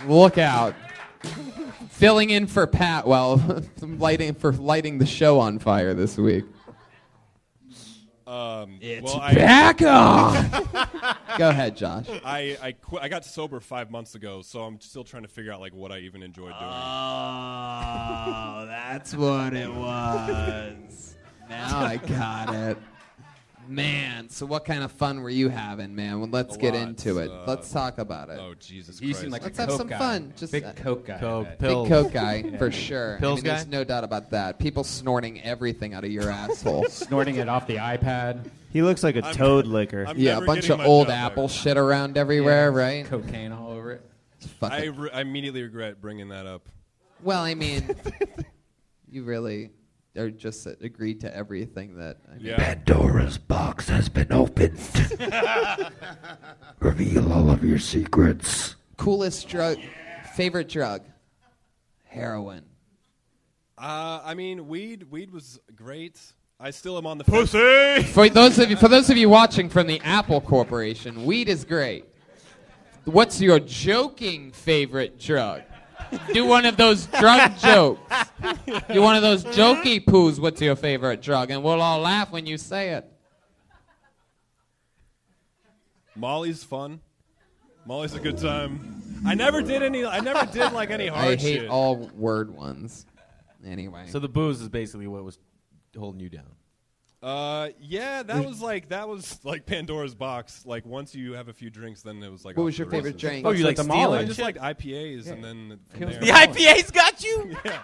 Look out. Filling in for Pat while lighting the show on fire this week. It's back on. Go ahead, Josh.
I got sober 5 months ago, so I'm still trying to figure out like what I even enjoyed doing.
Oh, that's what it was. Now I got it. Man, so what kind of fun were you having, man? Well, let's get into it. Let's talk about it.
Oh, Jesus
You
Christ.
seem like
Let's
a
have
Coke
some
guy.
fun. Just
Big Coke guy.
Coke,
I bet.
pill.
Big Coke guy, for sure.
Pills
There's
guy?
no doubt about that. People snorting everything out of your asshole.
Snorting it off the iPad.
He looks like a toad licker.
I'm
Yeah, a
never
bunch
getting
of
my
old
job back.
Apple shit around everywhere, right?
Cocaine all over it.
I immediately regret bringing that up.
Well, I mean, you really are just agreed to everything that. I mean,
Yeah.
Pandora's box has been opened. Reveal all of your secrets.
Coolest drug, favorite drug, heroin.
I mean, weed was great. I still am on the
Pussy. For those of you watching from the Apple Corporation, weed is great. What's your joking favorite drug? Do one of those drug jokes. Do one of those jokey poos. What's your favorite drug? And we'll all laugh when you say it.
Molly's fun. Molly's a good time. I never did like any hard
I hate
shit.
all word ones. Anyway.
So the booze is basically what was holding you down.
Yeah, that was like Pandora's box. Like once you have a few drinks, then it was like.
What was your favorite drink?
Oh, you like stealing?
I just liked IPAs, and then from there-
The IPAs got you.
Yeah.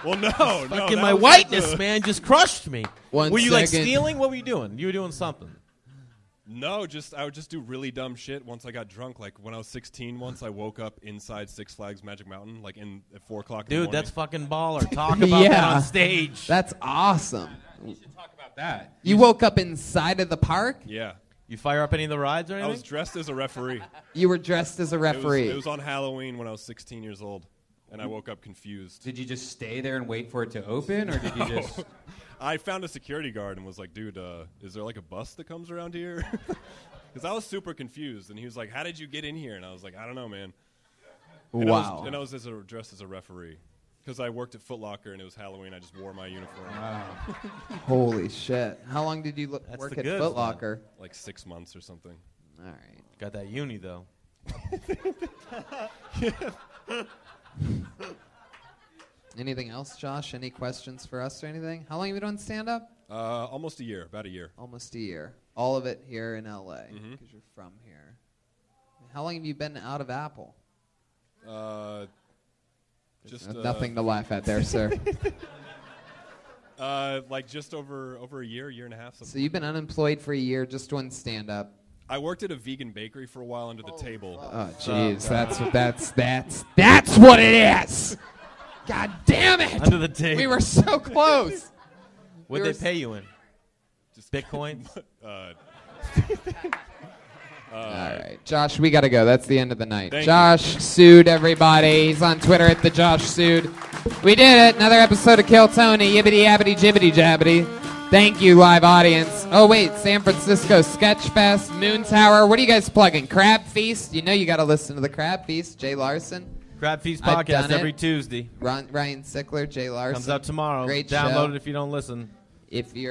Well, no.
Fucking
that
my
was
whiteness,
just,
man, just crushed me.
One
Were you like
second.
stealing? What were you doing? You were doing something.
No, I would just do really dumb shit once I got drunk. Like when I was 16, once I woke up inside Six Flags Magic Mountain, like at 4 o'clock in the
Dude,
morning.
that's fucking baller. Talk about that on stage.
That's awesome.
We should talk about that.
You woke up inside of the park?
Yeah.
You fire up any of the rides or anything?
I was dressed as a referee.
You were dressed as a referee.
It was on Halloween when I was 16 years old, and I woke up confused.
Did you just stay there and wait for it to open, or did you just...
I found a security guard and was like, dude, is there like a bus that comes around here? Because I was super confused, and he was like, how did you get in here? And I was like, I don't know, man. And
Wow.
I was dressed as a referee. Because I worked at Foot Locker, and it was Halloween. I just wore my uniform.
Wow. Holy shit. How long did you
That's
work
the
at
good
Foot
stuff.
Locker?
Like 6 months or something.
All right.
Got that uni, though.
Anything else, Josh? Any questions for us or anything? How long have you been doing stand-up?
Almost a year. About a year.
Almost a year. All of it here in L.A.
Mhm.
because you're from here. How long have you been out of Apple?
Just
nothing to laugh at there, sir.
Like just over a year and a half.
So you've been unemployed for a year just doing stand-up.
I worked at a vegan bakery for a while under the table.
Oh, jeez, that's what it is. God damn it!
Under the table.
We were so close.
What'd
We
they
were
pay you in? Just Bitcoins?
All right, Josh, we gotta go. That's the end of the night.
Thank
Josh Sued, everybody. He's on Twitter at the Josh Sued. We did it. Another episode of Kill Tony. Yibbity yabbity jibbity jabbity. Thank you, live audience. Oh wait, San Francisco Sketch Fest, Moon Tower. What are you guys plugging? Crab Feast. You know you gotta listen to the Crab Feast. Jay Larson.
Crab Feast
I've
podcast
done it.
every Tuesday.
Ryan Sickler, Jay Larson.
Comes out tomorrow.
Great
Download
show.
it if you don't listen.
If you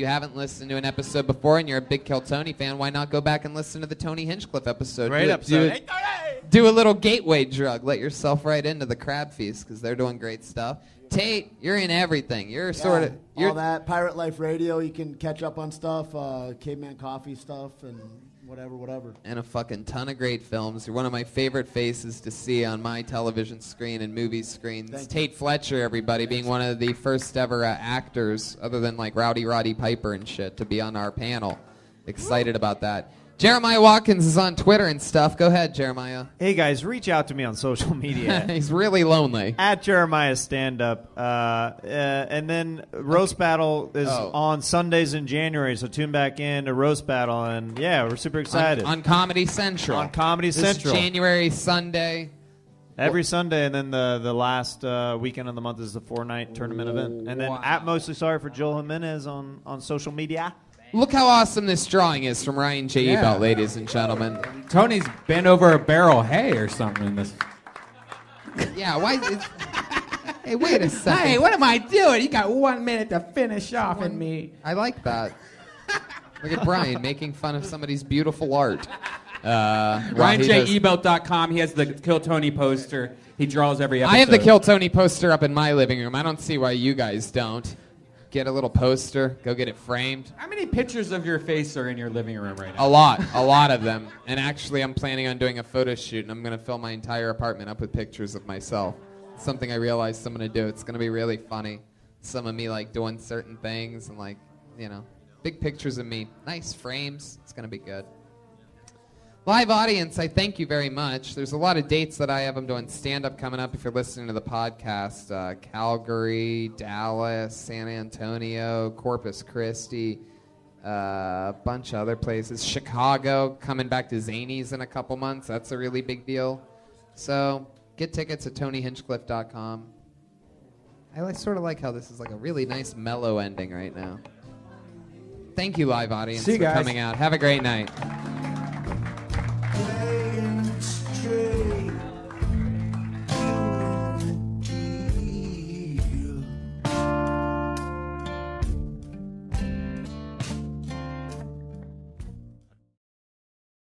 haven't listened to an episode before and you're a big Kill Tony fan, why not go back and listen to the Tony Hinchcliffe episode?
Great episode.
Do a little gateway drug. Let yourself right into the Crab Feast because they're doing great stuff. Tait, you're in everything. You're sort of
all that Pirate Life Radio. You can catch up on stuff, Caveman Coffee stuff, and whatever.
and a fucking ton of great films. You're one of my favorite faces to see on my television screen and movie screens. Tait Fletcher, everybody, being one of the first ever actors, other than like Rowdy Roddy Piper and shit, to be on our panel. Excited about that. Jeremiah Watkins is on Twitter and stuff. Go ahead, Jeremiah.
Hey guys, reach out to me on social media.
He's really lonely.
At Jeremiah Stand Up. And then Roast Battle is on Sundays in January, so tune back in to Roast Battle. And yeah, we're super excited.
On Comedy Central.
On Comedy
This
Central.
January Sunday.
Every Sunday, and then the last weekend of the month is the 4-night tournament event. And then at Mostly Sorry for Joel Jimenez on social media.
Look how awesome this drawing is from Ryan J.
Yeah.
Ebelt, ladies and gentlemen.
Tony's bent over a barrel of hay or something in this.
Yeah, why? Hey, wait a second.
Hey, what am I doing? You got 1 minute to finish off in me.
I like that. Look at Brian making fun of somebody's beautiful art.
RyanJEbelt.com. He has the Kill Tony poster. He draws every episode.
I have the Kill Tony poster up in my living room. I don't see why you guys don't. Get a little poster. Go get it framed.
How many pictures of your face are in your living room right now?
A lot of them. And actually, I'm planning on doing a photo shoot, and I'm going to fill my entire apartment up with pictures of myself. Something I realized I'm going to do. It's going to be really funny. Some of me, like, doing certain things and, like, you know, big pictures of me. Nice frames. It's going to be good. Live audience, I thank you very much. There's a lot of dates that I have. I'm doing stand-up coming up if you're listening to the podcast. Calgary, Dallas, San Antonio, Corpus Christi, a bunch of other places. Chicago, coming back to Zanies in a couple months. That's a really big deal. So get tickets at TonyHinchcliffe.com. I sort of like how this is like a really nice mellow ending right now. Thank you, live audience,
See you
for
guys.
coming out. Have a great night.